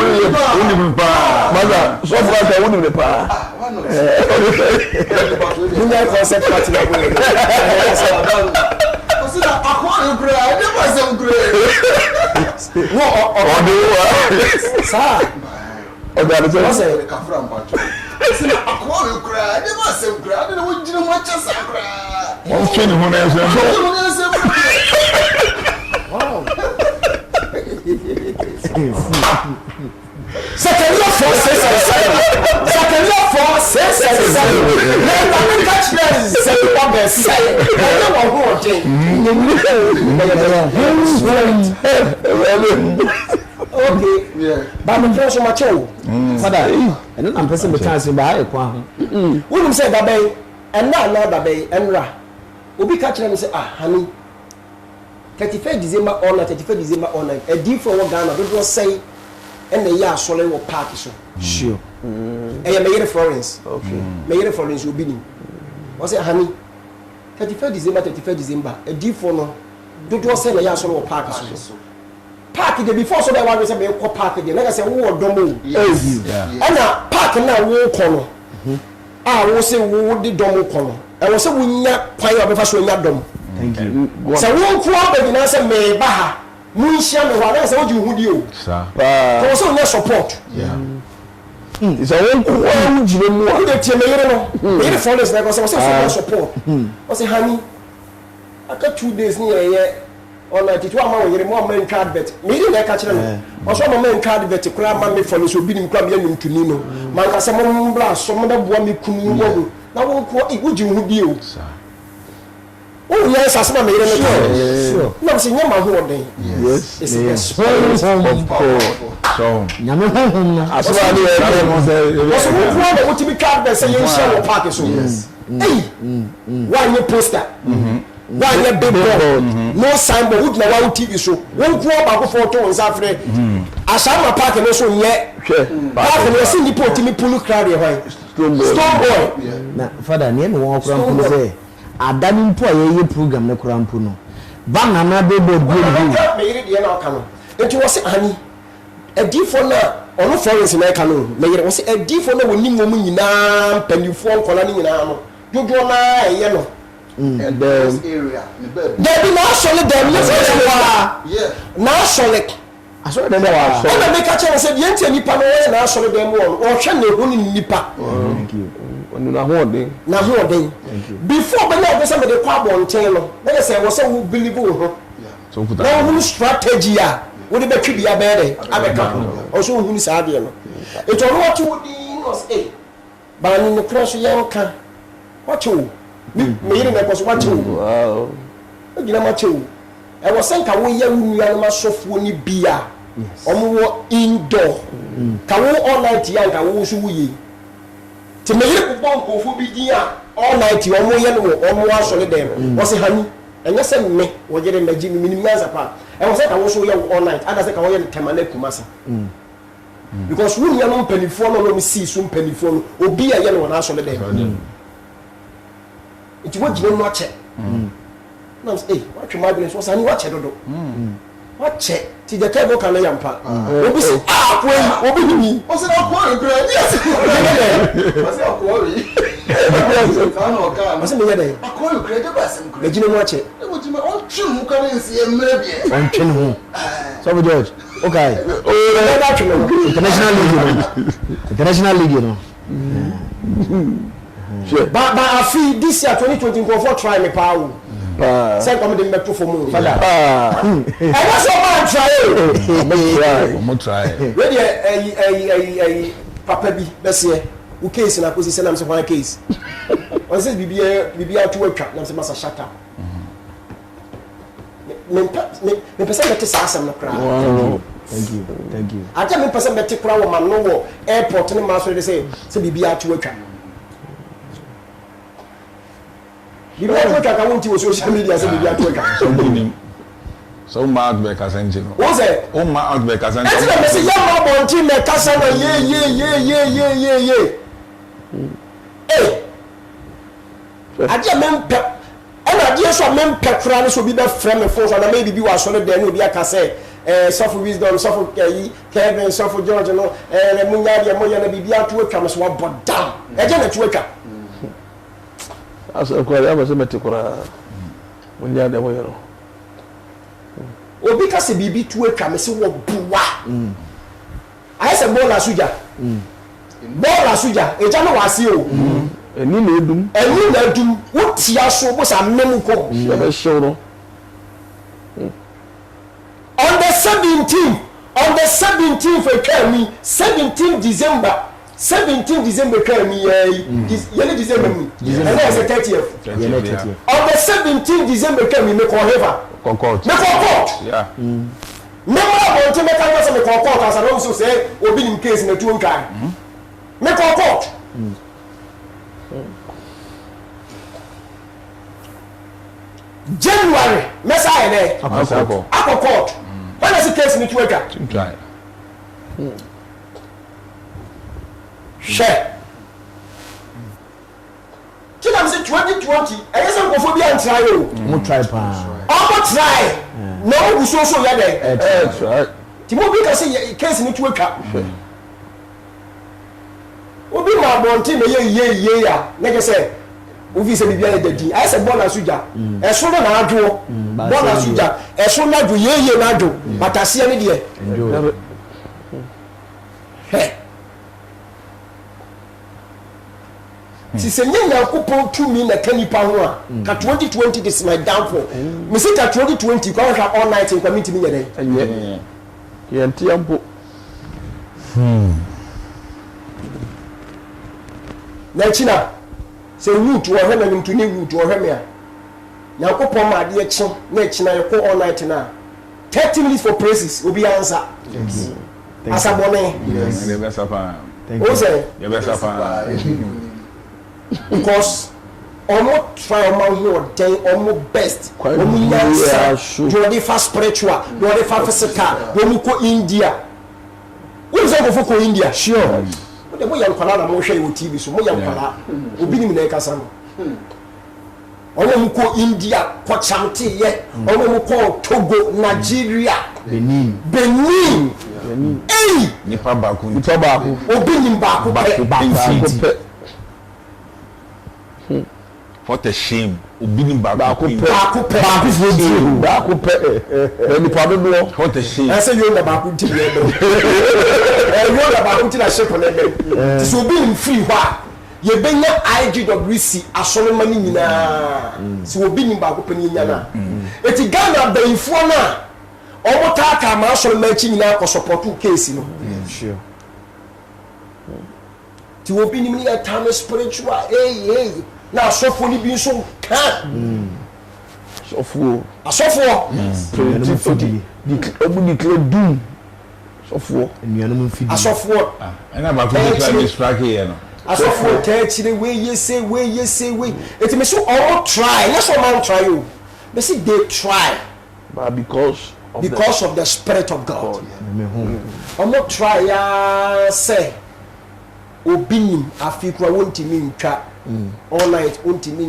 woni prepare Mother, so far ka woni me pa. Why not? Dunya concept party na bo. Kasi na akwa ngre, I never say ngre. Wo sa O da so. say Ka fra mpacho. Kasi na akwa ngre, I never say ngre. I don't know jina mo chasa ngre. o twin ho na so wow. Secondly, 4 6 Secondly, 4 6 let me catch them. Say what they say. I don't want to okay. Yeah. But I'm just so much. Father, and then I'm person be cancer by e kwa. When you say that bay, and now that bay, and ra. Obi catch them say, honey. 31st December on 31st December on a different one Ghana. Don't say. And the year solid will park so. Sure. And Mayor Florence. Okay. Mayor Florence will be in. Was it honey? 31st December. A different no. Don't say the year solid will park so. Park the before so that one say me ko park the. Like I say, wo domo. Yes. And na park na wo kono. Wo say wo di domo kono. E wo say wo nya kwan ya be fa so nya dom. Thank you. So wo ko ba na say me ba ha. Munshia me wa na say wo ji hu di o. sa So so nya support. yeah It's a one who jire mu. Who dey tie me yere no. Me yere foreigners na go say support. O say honey. Aka 2 days ni ye on 92 ama wo yere mo man card bet. Me yere na ka kire no. O so mo man card bet kura ma me foreigners obi nim kura me nim tuni no. Man ka say mo mbra so mo da boa me kunu wo. Na wo ko e wo ji hu di o. sa Oh yes, asema me yere no. Sure. Na say nyama ho den. Yes. It's the strong so Nyame honhom na. Aswa ni e mo say. was who na what me card bet say you share your park so. Hey. Why you poster? Why you billboard? No signboard with na wa TV so. Won ko ba ko photo on Safre. Asama park no so nye. Park no see nipo timi pulu crowd e hwan. Stone boy. Na father ne me won kura mpo say adani mpo aye program ne kura mpo no. Ba na na billboard go go. Me yere de na aka no. Enti wo se ani. Edifo na ono foreign na eka no. Me yere wo se edifo na woni ngom nyina panifo nkola ni nyina no. Dodo na eye no. And This area, the bed. There be no solid them. Yeah. Now solid. asɔre dɛm wa ɛna meka kyerɛ sɛ deɛ ntia nipa no wɔyɛ na asɔre dɛm wɔ no ɔhwɛ na ɛho ne nipa na hoɔden before bɛyɛ ɔbɛ sɛ mede kɔ abɔnten no bɛyɛ sɛ ɛwɔ sɛ wo believe wo ho na wohunu strategy a wode bɛtwe bia bɛyɛ dɛ abɛka ho ɔsɛ wohunu saa adeɛ no ɛti ɔno wɔte wo din no sɛ baa ne nokorɛ so yɛnka wakye wo meyere na ɛkɔ so wakye wo wogyina makye wo ɛwɔ sɛ nka woyɛ wo nuanom asɔfoɔ no bi a ɔmowɔ indoor ka wo all night yɛ nka wo so woyɛ nti meyere bobɔ nkɔɔfo bi din a all night ɔmoyɛ no wɔ ɔmo asɔre dɛm ɔse hani ɛnyɛ sɛ me wɔgyere magye me menim nyansa paa ɛwɔ sɛ ka wo so woyɛ wo all night ada sɛ ka woyɛ no tɛma no akuma sa because wo nuanom mpanimfoɔ no ɔnom sii so mpanimfoɔ no obi a yɛ no wɔ n'asɔre dɛm nti wogyina mu akyɛ nam sɛ watwe ma adwene so ɔsa ne wakyɛ dodo wakyɛ ti the table kan yɛ mpa obi sɛ koyi obi himi ɔsɛ na koyi kura ɛdi ase ɔsɛ koyi ɔsɛ meyɛ dɛ Akoy kura de ba sem kura. magyina mu akyɛ Ebo ti ma on twe mu kan nsi emre bie. ɔntwe ne ho sɔfo George okay ɛda atwe no international league no ba afi this year 2020 nkɔfoɔ try me paa wo sɛ nkɔm de mbɛto fo mu fada ɛwɔ sɛ ɔma try Omo try. wɛdeɛ papa bi bɛseɛ wo case na kɔsi sɛ nam sɛ hwan case ɔn sɛ biribiaa to atwa nam sɛ masa shata mepɛ sɛ mɛte saa asɛm no koraa thank you agya mepɛ sɛ mɛte koraa wɔ ma no wɔ airport ne ma so de sɛ biribiaa to atwa biribiaa to atwa ka wonti wɔ social media sɛ biribiaa to atwa So Mark Bekasenji. wo sɛ Oh Mark Bekasenji. ɛti na mɛsɛ yɛ ma bɔnten na ɛkasa na ye adeɛ mempɛ ɛna adeɛ so a mempɛ koraa no so obi bɛfrɛ me fo so na maybe bi wɔ asɔre dan ne obi aka sɛ sɔfo wisdom sɔfo Kevin sɔfo George no na munya deɛ moyɛ na biribi ato atwa me so wabɔ dam ɛgye na to atwa asɔ kora ya bɛsɛ mɛte kora munya deɛ moyɛ no obi ka sɛ biribi to atwa me sɛ wɔ buwa ayɛ sɛ bɔɔla sogya bɔɔla sogya ɛgya no wɔ ase o ɛni na edum wotia so bo sa mem ko ɛbɛhyew no on the 17th for me 17 December twa me yele December mi and that's the 30th on the 17th December twa me me ko heaven concord yeah member want to make us me ko court as I don't so say obi nim case na tuo nkai me ko court January message there akọ court when is the case ni tuo atwa share tinam say 2020 ɛyɛ sɛ nkɔfo bi antry o mo try pa ɔmo try na o so yɛ dɛ try ti mo bi ka say case ni tuo atwa obi ma bonti na ye ya na ke sɛ ovi sɛ bibia yɛ dadi ayɛ sɛ bɔɔla sogya ɛso no na adwo bɔɔla sogya ɛso no adwo ye na adwo bataseɛ ne deɛ si sɛ nye Nyankopɔn tumi na ka nipa ho a ka 2020 this my downfall me say ka 2020 kwa hwa all night kwa mitimi nyɛ dɛ ɛnyɛ yɛntia mpo na china sɛ root wɔ hɛ na nimtu ne root wɔ hɛ me a Nyankopɔn ma adeɛ kye na china yɛ ko all night na 30 minutes for praises obi answer asabone Yes. The best of o say the best of because almost try almost then almost best omu yansa do the fast spiritual do the fast physical do ko India we say go for India sure but the boy yankwala na mo hwe wo TV so mo yankwala obi nim na e kasa no omo ko India ko chamte ye omo ko Togo Nigeria Benin eh nipa baako obi nim baako What a shame. Ubini baako pɛ nipa dodo. What a shame. I say you na baako nti na ebe you na baako nti na ship na ebe so obi in free hɔ ye benya IGWC asɔrɔma ni nyinaa so obi ni baako pɛ ni nya na eti Ghana bayifo na ɔmo taaka ma asɔrɔma akyi nyinaa kɔ support case no Sure. ti obi ni ni eternal spiritual hey na asɔfo ni bi nso ka Sɔfo. asɔfo Nnuanum mfidie. Obu declare doom. Sɔfo. Nnuanum mfidie. asɔfo And I'm about to try this track here. asɔfo tɛɛkyire wey yese eti me so all try yes all man try o me say they try But because of the spirit of God Me home. omo try ya say obi nim afi kura wontimi ntwa all night wontimi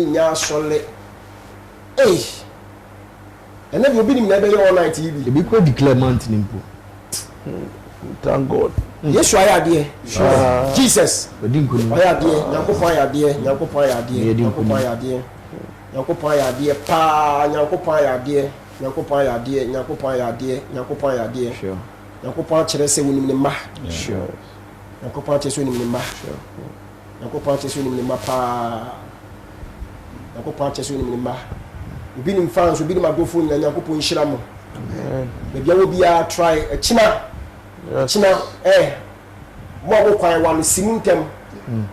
nya asɔle and then obi nim na be all night ibi Ebi ko declare month nimpo. thank God. yesu ayade Jesus Odi nkunu. ayade nyankopon ayade nyankopon ayade nyankopon ayade nyankopon ayade pa nyankopon ayade nyankopon ayade nyankopon ayade nyankopon ayade Sure. nyankopon akyerɛ sɛ wonim ne ma Sure. nyankopon akyerɛ sɛ wonim ne ma nyankopon akyerɛ sɛ wonim ne ma pa nyankopon akyerɛ sɛ wonim ne ma obi nim fans obi nim adofo nyina nyankopon nhyira mo baabi a wo biara try akyina kyina mo a wo kwan wa no simu ntɛm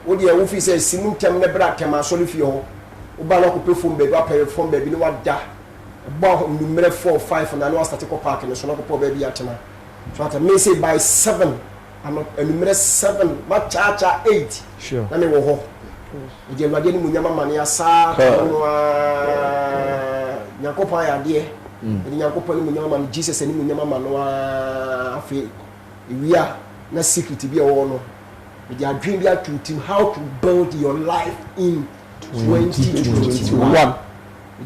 wo deɛ wo fi sɛ simu ntɛm ne bra tɛm asɔre fie hɔ wo ba na kɔpɛ fom baabi apɛ fom baabi ne wada bɔ numero 4 5 na no start ko park ne so na kɔpɔ baabi atena so at me say by 7 ano numero 7 ma cha 8 Sure. na me wo hɔ je awurade ne mu nyama mane asa no nyakopɔ ayade ne nyakopɔ ne mu nyama mane Jesus ne mu nyama mane afi ewia na secret bi ɛwɔ no they are dream there to team how to build your life in 2021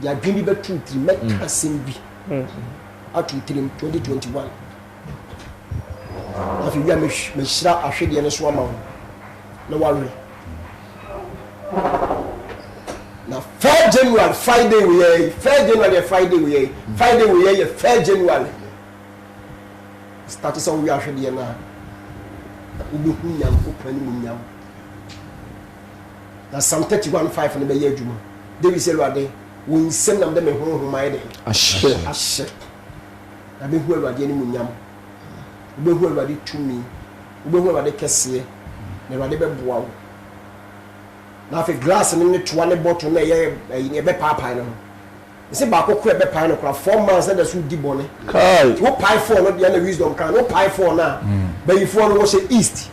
they are dream be to team make asim bi atu 2021 afi wia me hyira ahwede ne so ama ho na ware na 1 January Friday we are 1 January Friday we are 1 January start some we ahwede na ubi hunyam opani munyam na Psalm 31:5 ne be ye adwuma David say Lord wo nsem na me honhom mai de ahye na be hu Lord ne munyam be hu Lord tumi be hu Lord kese na Lord be boa wo na fe glass ne toa ne bottle na ye be papa no se ba ko kura be pai no kura 4 months na so di bone Kai. wo pai 4 no dia na wisdom kan wo pai 4 na ba yi 4 no wo say east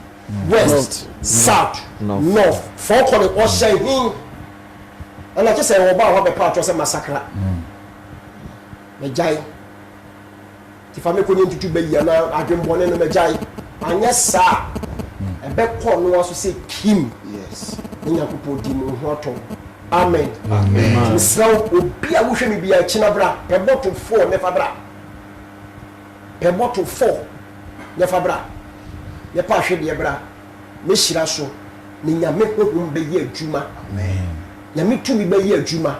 west south north 4 ko wo say hin ana ke say wo ba wo be pa to say massacre me jai ti fa me ko ni ntutu ba yi na adwembone no me jai anya sa e be ko no wo so say kim Yes. nya ko di mu ho to amen amen so obi a wo hwe me bia kina bra pe bottle 4 ne fa bra pe bottle 4 ne fa bra ye pa hwe de bra me hyira so ni nyame hohom be ye adwuma amen nyame tumi be ye adwuma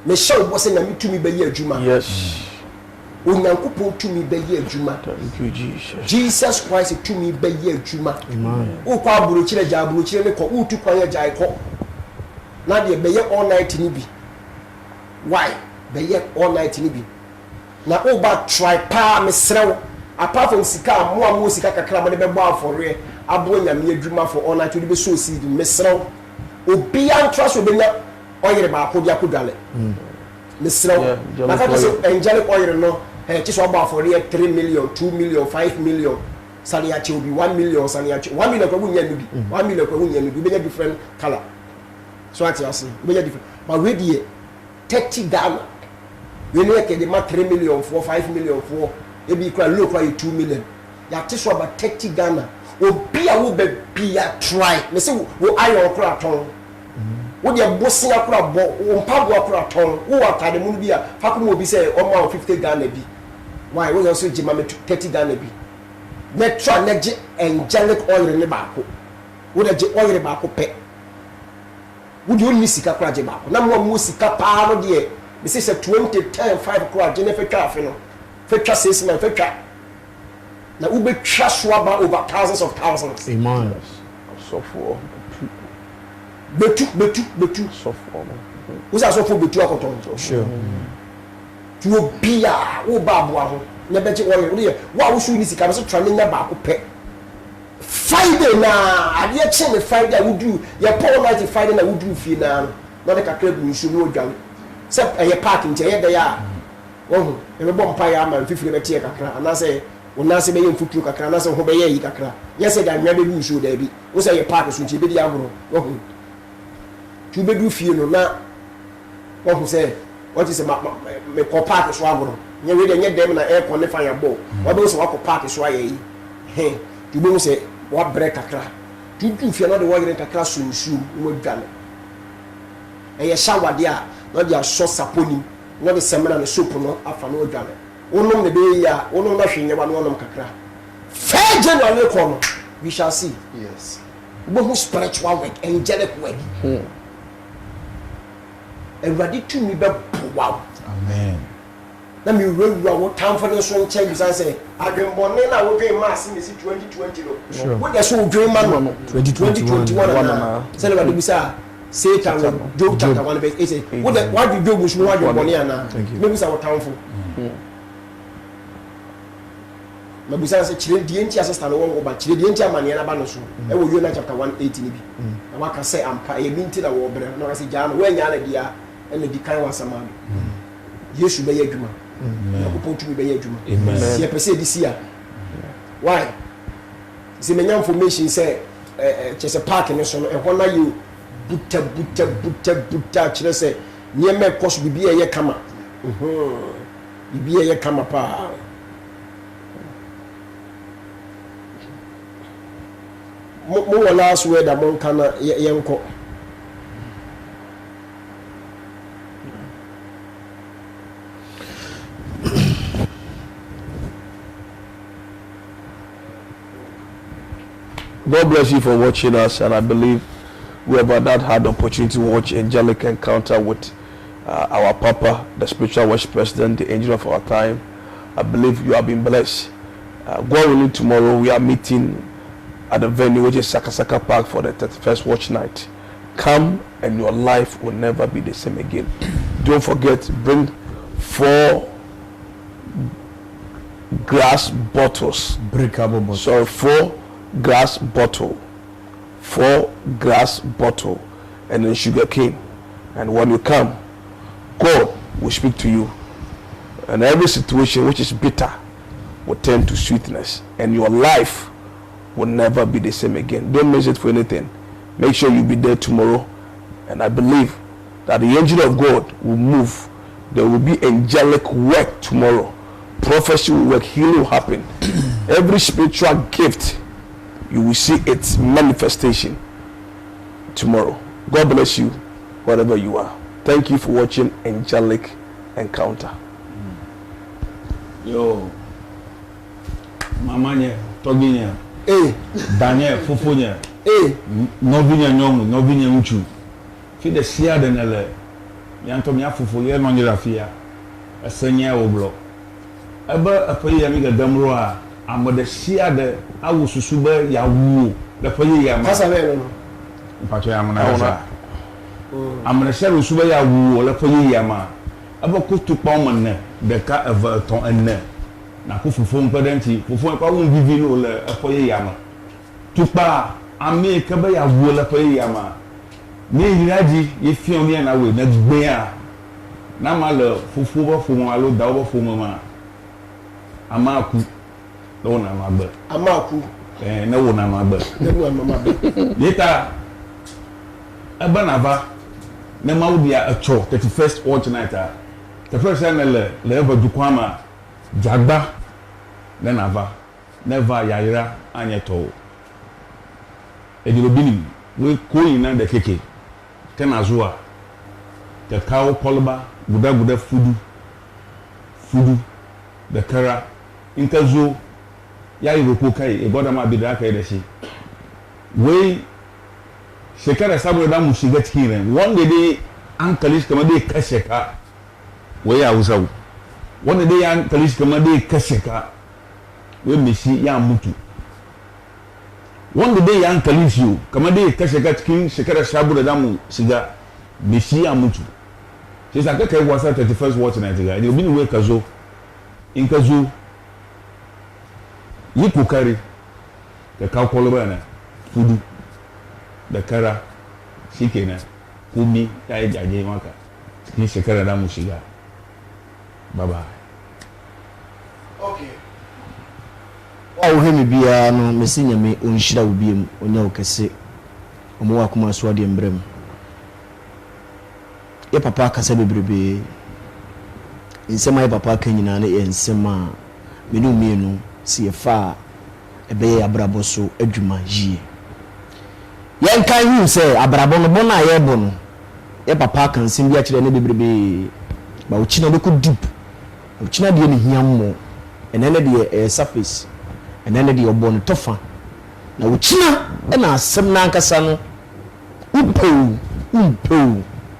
me hyɛ wo sɛ nyame tumi be ye adwuma Yes. onyankopɔn tumi be ye adwuma Thank you, Jesus. Jesus Christ tumi be ye adwuma wo kwa aburokyire gya aburokyire ne kɔ wo tu kwan gya ikɔ na de be ye all night ni bi why be ye all night ni bi na wo ba try pa me srew apart from sika mo sika kakra mo de be bɔ afɔre abo nyame adwuma for all night we be so seed me srew obi an trust obenya oyere ba akodi akodale me srew na ka so angelic oyere no ti so bɔ afɔre 3 million 2 million 5 million sani ya che obi 1 million sani ya che 1 million kwa wunya no bi 1 million kwa wunya no bi benya different color so ati ase benya different but we dey 30 Ghana we no ke dey ma 3 million 5 million e bi kwa low kwa 2 million ya te so about 30 Ghana obi a wo be bia try me say wo ayo okra ton wo dey bosin akra bo wo mpago akra ton wo atade mu bi a fa ko mo bi say o ma 50 Ghana bi why wo also jima me 30 Ghana bi me try na je angelic oil ne ba ko wo dey je oil ba ko pe would you miss Sika Jeba? Number one Musika Paro dear. This is a 20-10-5 crowd, Jennifer Caffino. Fetra says, my Fetra. Now, Ube Trashwaba over thousands of thousands. Amen. So for Betu. so for Who's also for Betu Akoton? Sure. To be a Babu, never to worry. What was you miss? I was trying to never Friday now, I did say Friday I would do. Your poor night Friday I would do feel now. Not like a club you should know down. Except a parking chair they are. Oh, a bomb pie man, 50 kakra, and I say, when I say maybe foot kakra, and I say, Hobey kakra. Yes, I never do show there be. Was a park as which you be the agro. Oh, to be do feel now. What who say, what is a me park is swagger? You read and get them in an air on the fireball. What those walk park is why, hey, you don't say. What break kakra do if you're not the one in kakra soon you done and you shower there not your sauce saponi not the seminar and the soup no after no done the day ya nothing you want kakra fair general corner we shall see Yes. Both spiritual work angelic work and ready to me wow Amen. Let me roll what time for the song change I say I dream born I will dream mass in the 2020 Sure. what you so dream man 2021 celebrate bisa Satan Job chapter 1 verse 8 say what do Job was what you born na maybe say what time for na bisa say chire die ntia sister no won ba chire die ntia mane na ba no so e wo Yona chapter 1:8 ni bi na waka say ampa e bi ntia wo bre na say ja no we nya na dia e na di kan wasama Yesu be yadwuma Amen. To be Amen. See, I this year. Why? See, many information say, just a park in the sun, and when you buta, say, near me, cost be a year come up. Be a year come up. More last word among Kana Yanko. God bless you for watching us, and I believe whoever that had the opportunity to watch Angelic Encounter with our Papa, the spiritual worship president, the angel of our time, I believe you have been blessed. God willing, tomorrow we are meeting at the venue which is Sakasaka Park for the 31st watch night. Come and your life will never be the same again. Don't forget, bring 4 glass bottles. Breakable bottle. So 4 glass bottle, 4 glass bottle, and then sugar cane. And when you come, God will speak to you, and every situation which is bitter will turn to sweetness, and your life will never be the same again. Don't miss it for anything. Make sure you be there tomorrow, and I believe that the angel of God will move. There will be angelic work tomorrow. Prophecy will work, healing will happen. Every spiritual gift, you will see its manifestation tomorrow. God bless you wherever you are. Thank you for watching Angelic Encounter. Yo, mamanya, toginya, Daniel, fufunya, novinya nyomu, novinya uchu. Fi de sia de nele, yanto mi afufu ye no nyira fia. Asenya oblo. Eba apayi ya mi ga damro a amode sia de awususu be ya wu. Da payi ya ma. Pasa velo no. Pacho ya mona. Amode sia rusu be ya wu, la payi ya ma. Aba kutu pa monne de ka eva ton enne. Na ku fufu mpedenti, fufu pa won vivi no le payi ya ma. Tupa ame ka be ya wu la payi ya ma. Ni yiraji ye fion ni na we na gbe a. Na ma le fufu bo fu mo alo da bo fu mo ma. Amaku no na magbe Amaku na wo na magbe nebu amagbe later abanava na mawdia a cho 31st watch night the first time le eva dukwama jagba na nava never yayira anyeto edilobini we koyin na de keke tenazua the cow polba guda fudu the kara inkazo ya iroko kai e boda ma bidra kai da shi we shekara saboda da mu shiga cikin rai wanda dai an kalishi kamar dai kashe ka wai ya Hausa wanda dai an kalishi kamar dai kashe ka wai me shi ya mutu wanda dai ya an kalishi kamar dai kashe ka cikin shekara saboda da mu shiga me shi ya mutu sai sa ka kai wasa 31st watch night ga ne bin wai ka zo in ka zo yi kokari ka kawo kwalba na fudu da kara shi kenan kumi ya yi jaje maka cikin shekara da mu shiga baba okay wa wo hemi bia no mesinya me onhyira wo biem onya wo kese omo wa kuma so de mbrem ye papa kasa bebrebe nsema ye papa kan nyina na ye nsema menu mienu si ye fa ebe abrabo so adwuma yie yen kan hu se abrabo no bona ye bo no ye papa kan sim bia kire ne bebrebe ba wo china beko deep wo china de ne hiammo enene de surface enene de obo no tofa na wo china na asem na ankasa no upo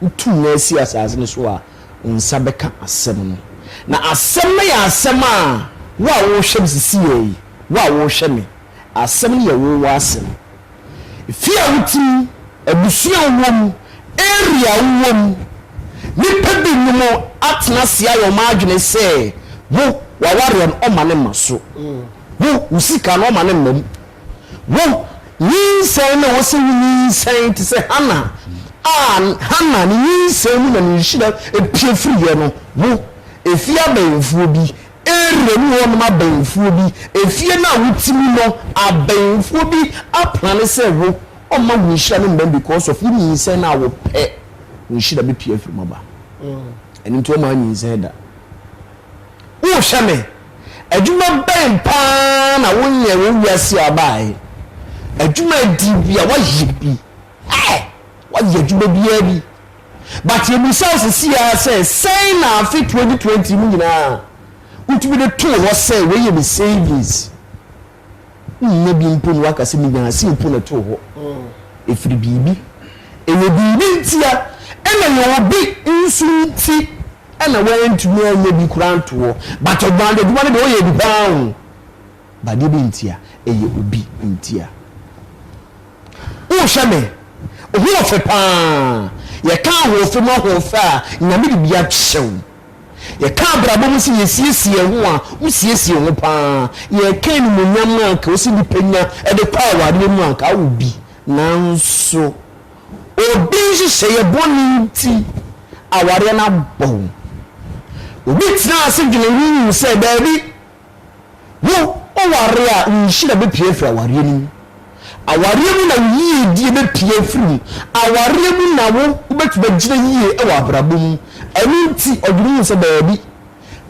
utu na si asase ne so a unsa beka asem no na asem ya asem a wa wo hwem sisi yi wa wo hwem asem ne ya wo wa asem fia wuti abusua wom area wom nipa bi no atena sia yo ma adwene se wo waware on omane maso wo usika no omane mam wo yinsen na wo se yinsen te se hana hana ni yinsen mu na ni shida epie free no wo efia benfuo bi ere ni wo ma benfuo bi efie na wutimi no abenfuo bi aplan se wo o ma wunhira no mbem because of yinsen na wo pe wunhira bi pie free maba eni to ma yinsen da wo hweme adwuma ben pa na wonye wo wiase abai adwuma di bia wa yibi wa adwuma bia bi but you miss say na fit 2020 mu nyina utumi de to ho say we ye savings na bi mpo no akase mi nyana si mpo na to ho efiri bibi ewe bibi ntia ena ye obi nsunti ena we ntumi anya bi kuranto ho but ogbande duwa de o ye bi baan ba de bi ntia eye obi ntia o shame ohu ofepa ye ka ho fe mo ho fa nyame de bia chew ye ka brabo mu si yesiesie ho a mu siesie ho pa ye ka ni mo nyam ka o si di penya e de kwa wade mu anka wo bi nanso obi hye ye boni ti aware na bon obi tina ase dwene wi se baabi wo o ware a nhira be pie fra aware ni aware mu na yie die be pie firi aware mu na wo betuba gire yie e wa abrabo mu ani nti odwuru se baabi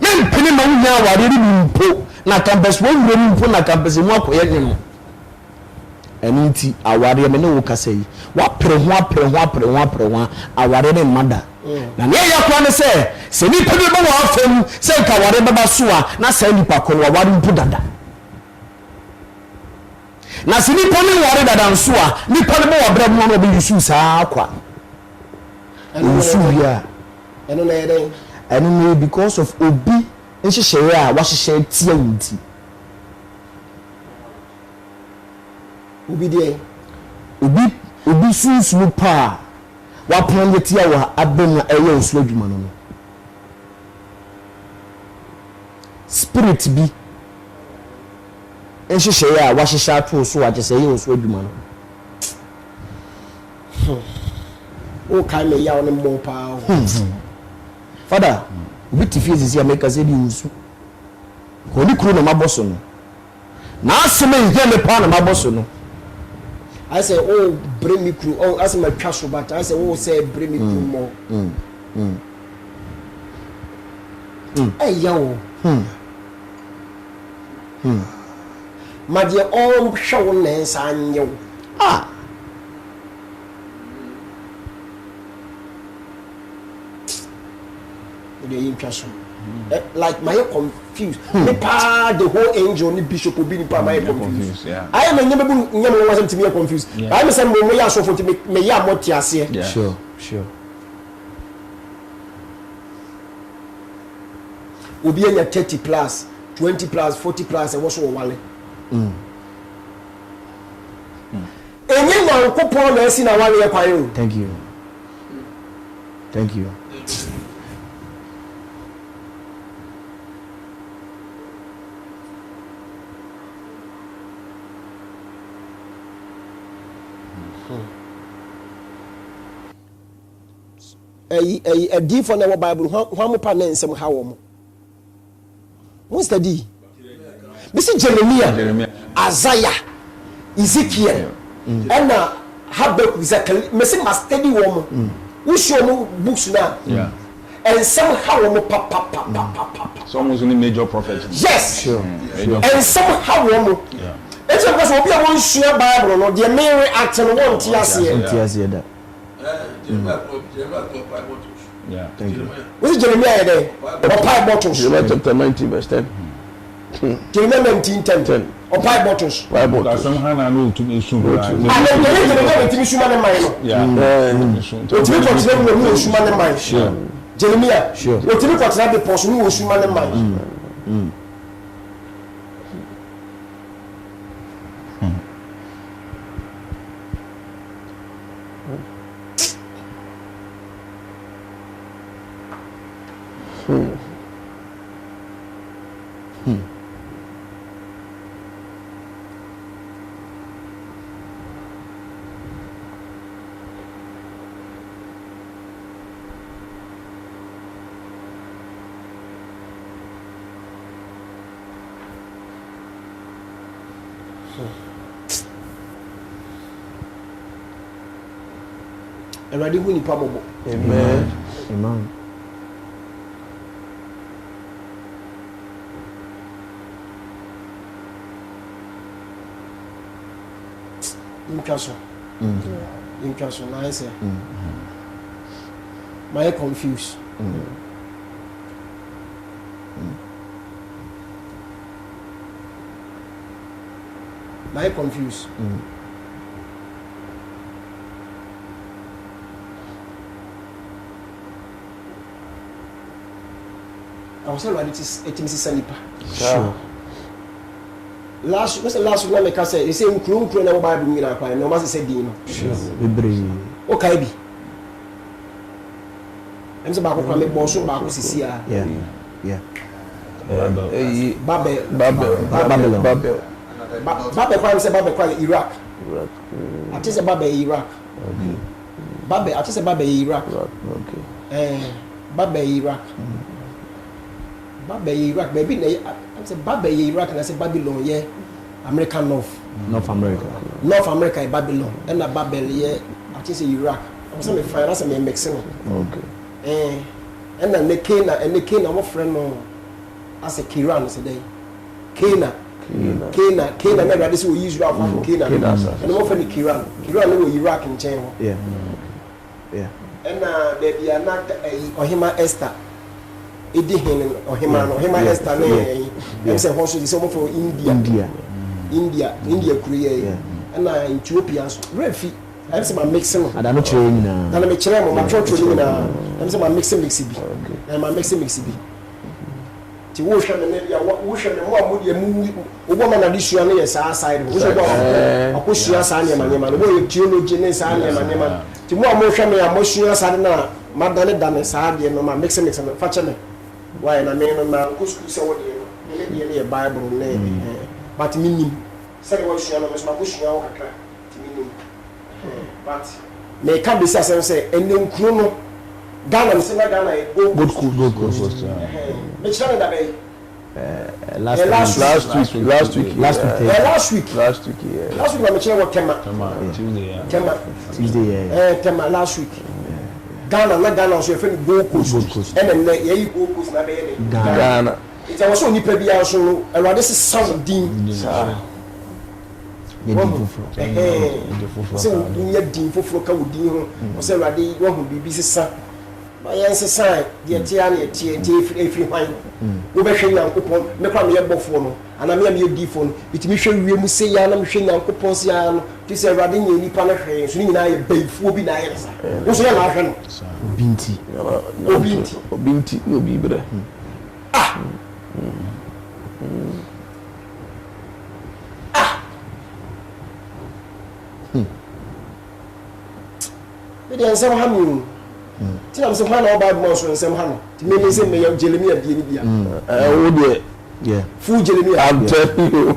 me mpene ma wo nya aware ni mpo na campus wo wuro mpo na campus mu akoye ne no ani nti aware me ne wo kasa yi wa pere ho aware ne mada na ne ya kwa ne se ni pebe ba wa afam se ka aware baba so a na sa nipa ko wa aware mpo dada na si nipa ni ware dada nso a nipa ne ba bra mu no be yusu saa kwa yusu ya eno na yeden eno because of obi nhyehyere a wa hyehyere tia wunti obi de obi sunsu pa wa plan yetia wa abem na eyo nso adwuma no spirit bi nhyehyere a wa hyehyere ato so wa jese eyo nso adwuma no o kai me ya on mo pa father obi tifie si ameka se di nsu ko ni kuro na maboso no na aseme ihe me pa na maboso no I say, oh, bring me crew. Oh, I say my cash but I say, oh, say bring me crew more. Hey, yo. My dear, all showness and you. Ah. The impression. Like my confused. Me pa the whole angel ni bishop obi ni pa my confused. I am never nyam wasn't to me confused. I am say me ya so for to me ya mo tiase. Sure. Obi anya 30 plus, 20 plus, 40 plus e wo so wale. Enye na nkopon na esi na wale e kwae o. Thank you. A deep for the Bible, how mu pa na nsem ha wo mo. Who study? This is Jeremiah, Isaiah, Ezekiel, and Habakkuk, Zechariah. Me say must study wo mo. We show no books now. Yeah. And somehow wo mo pa. So almost only major prophets. Yes. Sure. And somehow wo mo. Yeah. It's because obi a won share Bible no, the main react no won tiase. Yeah. Thank you. What is Jeremiah there? Or pie bottles. Jeremiah chapter 19 verse 10. Jeremiah 19:10. Or pie bottles. Bible. That's somehow I know to me soon. And then Jeremiah 19 mine. Yeah. O ti bi continue no mu osuma ne mine. Sure. Jeremiah. Sure. O ti bi continue be post no osuma ne mine. Eradi hu nipa bobo. Amen. Imkaso na ese. My confused. My confused. I was saying it is sanipa. Sure. Last week na me ka say, you say nkru na Bible mi na kwa no ma say din no. Sure. Bebre. O kai bi. Em say ba ko kwa me bo so ba ko sisi a. Yeah. Babel. Babel kwa say Babel kwa Iraq. Ati say Babel Iraq. Okay. Babel ati say Babel Iraq. Okay. Babel Iraq. Babel Iraq baby na I say Babel Iraq and I say Babylon yeah American North America Babylon and na Babel yeah I say Iraq I say me find I say me mixing Okay. And na ne Cana my friend no I say Kiran say dey Cana na ready say we use Iraq for Cana and my friend Kiran no Iraq in China Yeah. and na there be not Ohima Esther Edi hin Ohima Esther na say hoso is some for India Korea and na Ethiopia refi I say my mixing I don't know na me chere mo ma church ni na I say my mixing bi na my mixing bi ti wo hwe me na wo hwe me mo amudi mu obo ma na disua na yes side wo so do akosua sa na ma no wo theology na sa na ma ti mo amo hwe me amosua sa na madane dane sa de no ma mixing fa cheme why na me no ma ko school so wo de no Bible na but minim say wo sua no me so ma ko sua wo kakra ti minim but me can be say enen kru no Ghana se na Ghana e Good coast. Me chana da bay Last week. Last week na me chana wo Tema Tuesday. Tema last week Ghana so e Gold Coast and then ye Gold Coast na bay Ghana. It was so nipa bia so no Awurade se sound din so you din foforo ka wo din ho o se Awurade wo hu bibi sesa my answer sign the Tiani if wine. Ubesha Yankupon, Mekam Yabofono, and I may be phone. It may show you say Yanam Shin Yankupons Yan, this is Radin in Panaka, swinging I bake for be nice. What's your Lahan? Binti. Binti, no be better. Maybe I'm some hammering. I'm some man about monster and some ham. To me, say, may have Jeremiah be Oh, Yeah. Full Jeremiah. I'm telling you.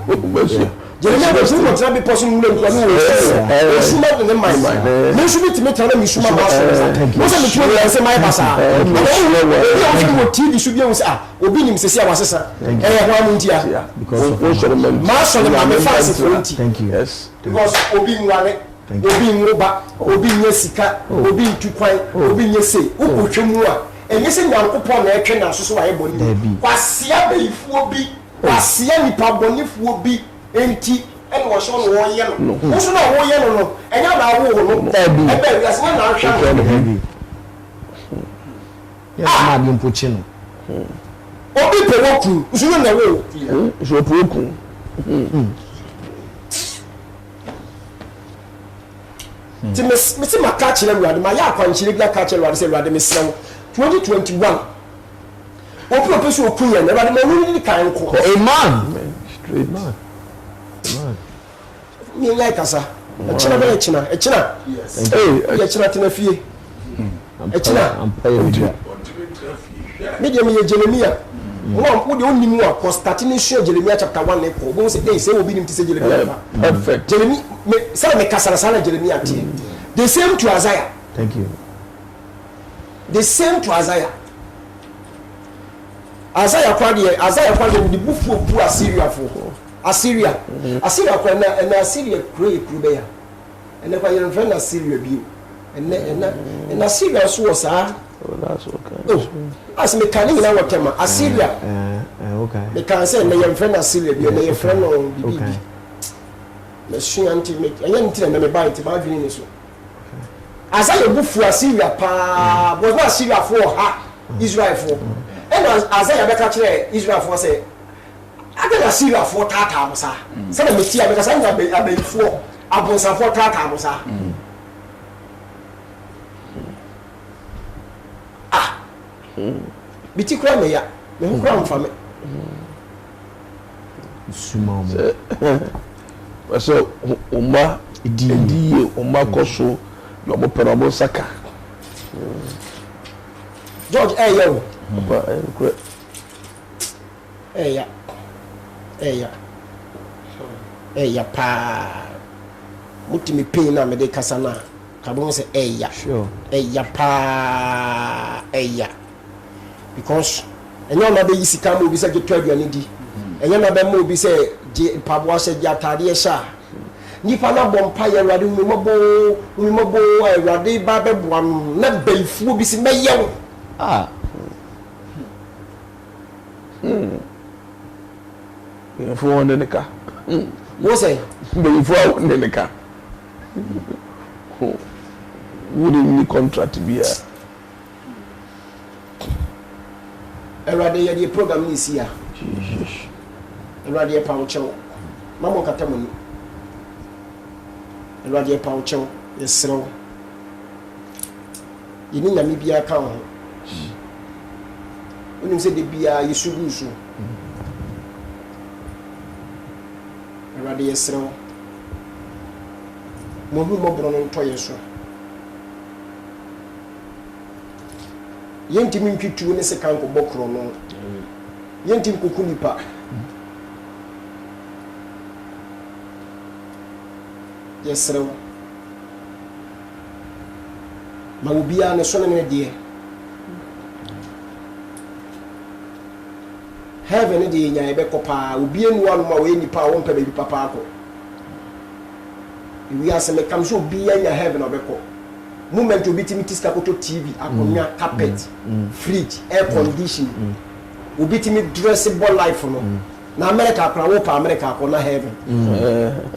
Jeremiah was not to be possible. It's not in the mind. No, should be to make me Suma. Wasn't the truth? I say my bazaar. TV should be on Obinim says, I was a because Marshall, I'm a fancy. Thank you. Yes. Because Obin Raleigh. Obi Roba, Obi Yesika, Obi Tukwai, Obi Yese, Ukuchumua, and yes, and Yankupon action as so I believe. Wasia be Wasia Nipabonif will be empty and was on one yellow. Also, not one yellow, and now I bet that's one hour. Yes, Madam Puccino. Obi Peroku, Zuno Nero, Zopoku. Mr. McCatcher, my Yakan, catcher, say, Radamisson, 2021. Open a person of Korean, never really can call A man. Straight man. me like us. A china, yes. Hey, a china in a fee. A china, I'm paying. Medium Jeremiah. One would only more because starting show Jeremiah chapter 1 echo. Won't say will be to say Jeremiah. Perfect. Jeremiah, Sarah Casarasana Jeremiah. The same to Isaiah. Thank you. The same to Isaiah. Isaiah kwadi the book for Assyria for Assyria. Assyria and Assyria great Rubeya. And if I am friend Assyria view. And Assyria was That's okay. oh, as mechanic now what time Assyria. Okay. They can say my friend Assyria be my friend on the Okay. The she anti make and then me buy it my green so. Isaiah book for Assyria pa was not Assyria for her Israel for. And Isaiah better clear Israel for say I got Assyria for tata musa. Say me tia because I be for abonsa for tata musa. Biti kura me ya me ho kura mfa me Suma mo. So umma ediye umma koso yo mo perabo saka. George yo Ba kure. ya pa mutimi pay na me de kasa na ka bon se ya Sure. ya pa ya because enyo na be yisika mo bi se je twa aduane di enyo na be mo bi se je pabo se je atade sha nipa na bompa ya awrade mi mobo awrade ba be boa no na baifuo bi se meyew For one in the car. wo say Before one in the car. Wouldn't need contract be here. awrade ya di program ni sia awrade ya pa wo chew mamo kata mo ni awrade ya pa wo chew yesrew yini nyame bia ka ho unim se de bia yesugu so awrade yesrew mo hu mo bro no to yeso yentimi ntwitu ne se kan ko bokro no yentim koku nipa yesrew ma ubia ne so ne de heaven de nya ebe kopa ubia nu anu ma we nipa won pa be papa ako we ase me kam so ubia nya heaven obeko moment obi timi tiska koto TV akonya carpet fridge air condition obi timi dressable life no na America akra wo pa America akona heaven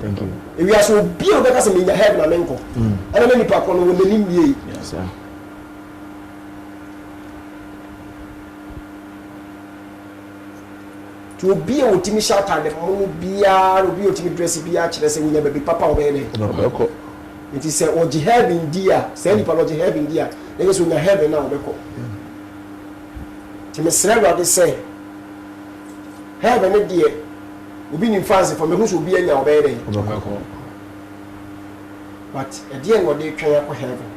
Thank you. we are so obi obeka se me nya heaven amenko ana me nipa kono wo nanim ye to be a ultimate shout at the moon biya will be ultimate dress biya chile will never be papa obey. It is a what you have in dear, send people what you have in dear. They just will have now beko. Timesra they say have an idea. We be in France for me who should be in our bed. But at the end what they can for heaven.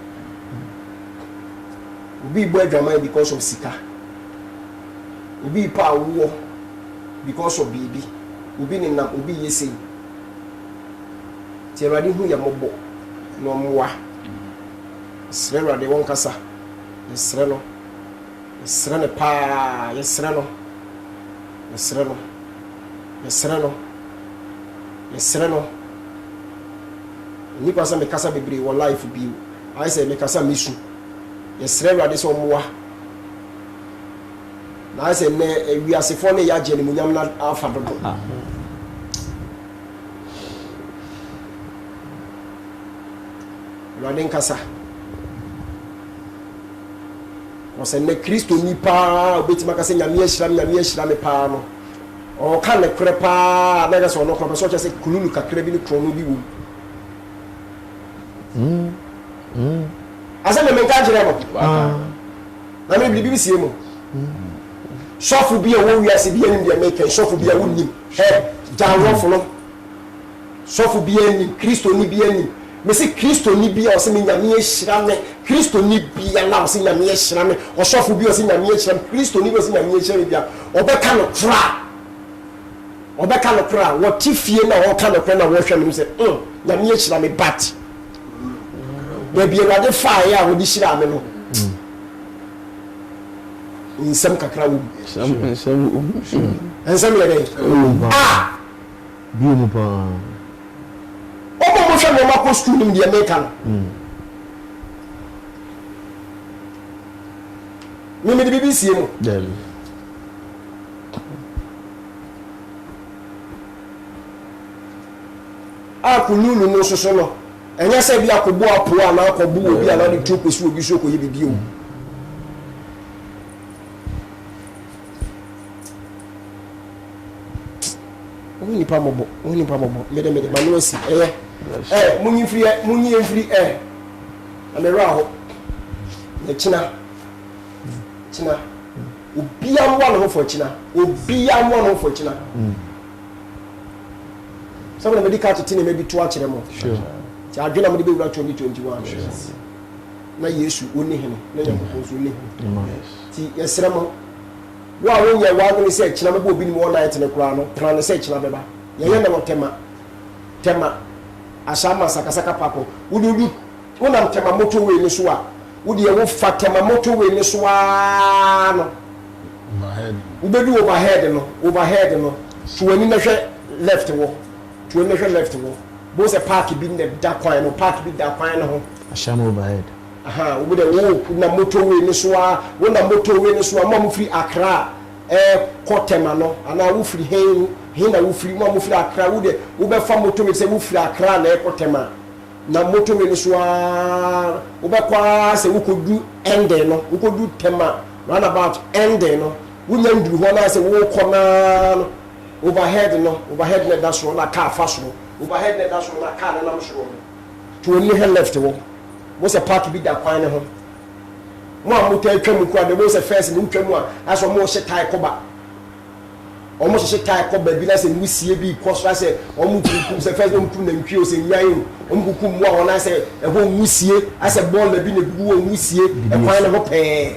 We be boy drama because of Sika. We be power war because of baby. We be in that we be yesi. Tiaradi hu ya mobo no mwa. Srela de won kasa. Srelo. Srele pa, yesrelo. Yesrelo. Yesrelo. Yesrelo. Ni pasa me kasa bebre wo life bi. I say me kasa misu. Yesrelo ade so mwa. Na I say ne wi asefo ne ya je ne munyam na afa dodo. Lorden kasa. Ose ne Kristo ni pa obetima kasa nyame ahira me pa no. O ka ne kure pa na ga so no ko so che se kululu kakra bi ni krono bi wo. Asa me menka jire mo. Na me bibi sie mo. Sofu bi e wo wiase bi enim de make sofu bi e wo nim. Janwo folo. Sofu bi enim Kristo ni bi enim. Me say Kristo ni bia o se me nyame ahira me Kristo ni bia na o se nyame ahira me o sofu bia o se nyame ahira me Kristo ni o se nyame ahira bia obeka no kra wo tifie na wo ka no kra na wo hwe me say nyame ahira me bat be bia na de fa ya wo di hira me no insam kakra wo insam le dey bi mo pa omo mo hwe mo ma ko school nim de make am me de BBC mo dem akululu no soso no enya se bi akobo apo ana akobo obi ana de tuo pesu obi so koye bibi o oni pa mobo mede manu asi munyi enfri amera ho na china obi amwa no for china some of the medical to tin maybe to watch them sure ti adwena mo de be wura 2021 na yesu oni hene na yakoko so oni ti yesere mo wa wo ye wa no se china mebo obi ni mo night ne kura no plan se china beba ye na mo tema asama sakasaka papo wudu wona tema moto we ni so a wudi ye wo fa tema moto we ni so a no ubedu overhead no so wani na hwe left wo to measure left wo bo se park bi ne da kwan no park bi da kwan no ho asham overhead wo de wo na motorway ni so a wo na motorway ni so a mo free Accra Kotema no ana wo free hin na wo free mo free Accra wo de wo be fa motorway se wo free Accra na Kotema na motorway ni so a wo be kwa se wo kodu ende no wo kodu tema round about ende no wo nya nduru ho na se wo kona no overhead na that's all car fast overhead na that's all car na so to only hand left wo was a park bi da kwan ne ho mo amuta atwam ku ade mo se first ni twam a aso mo hye tie koba o mo hye tie koba bi na se mu sie bi kosra se o mu tukum se first no tum na ntwi o se nwan o mu kukum mo a wona se e ho mu sie ase ball na bi na bi wo mu sie e kwan ne ho pe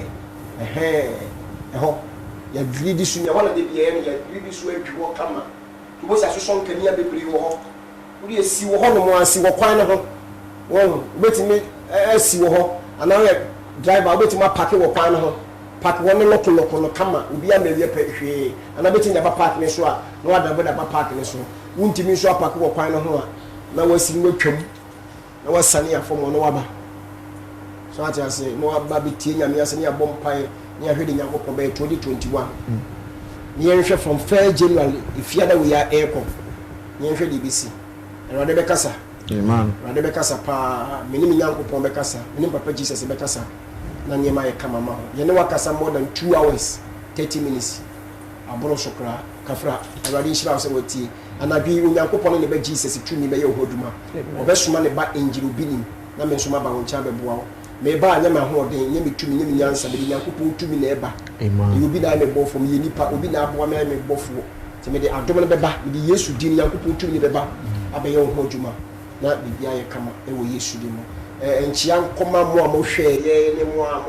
ho ya gridi sunya wala de biye ya gridi su etwo kama to bo sa so son kania bebre wo ho uri esi wo ho no mo asi wo kwan ne ho wo betimi asi wo ho ana we driver betimi park wo kwan ne ho park wo ne lokolo kama obi a mewie pe hwe ana betimi ba park ne so a no wada ba park ne so wuntimi so park wo kwan ne ho a na wasi mo twam na wasane afo mo no waba so ati ase mo aba betie nyame ase ne abom pai ni ahwede nyakopon by 2021 ni enhwe from 1 January if ya da we are aircon ni enhwe DBC erade be kasa amen erade be kasa pa meni nyakopon be kasa meni papa Jesus be kasa na nyema ye kama ma ye ne wakasa more than 2 hours 30 minutes aboro sokra kafra awade nhyira se wati anabi onyankopon ne ba Jesus tumi be ye hoduma obesoma ne ba angel obinim na me nsoma ba won cha beboa me ba anya ma hoden nye me tumi nye me nyansa be nyankopon tumi na eba amen obi na me bofo me nipa obi na aboa me bofo te me de adom ne beba me de Yesu din nyankopon tumi ne beba abaye wo hoduma na bibia ye kama e wo Yesu din no enchia nkoma mo a mo hwe ye ne mo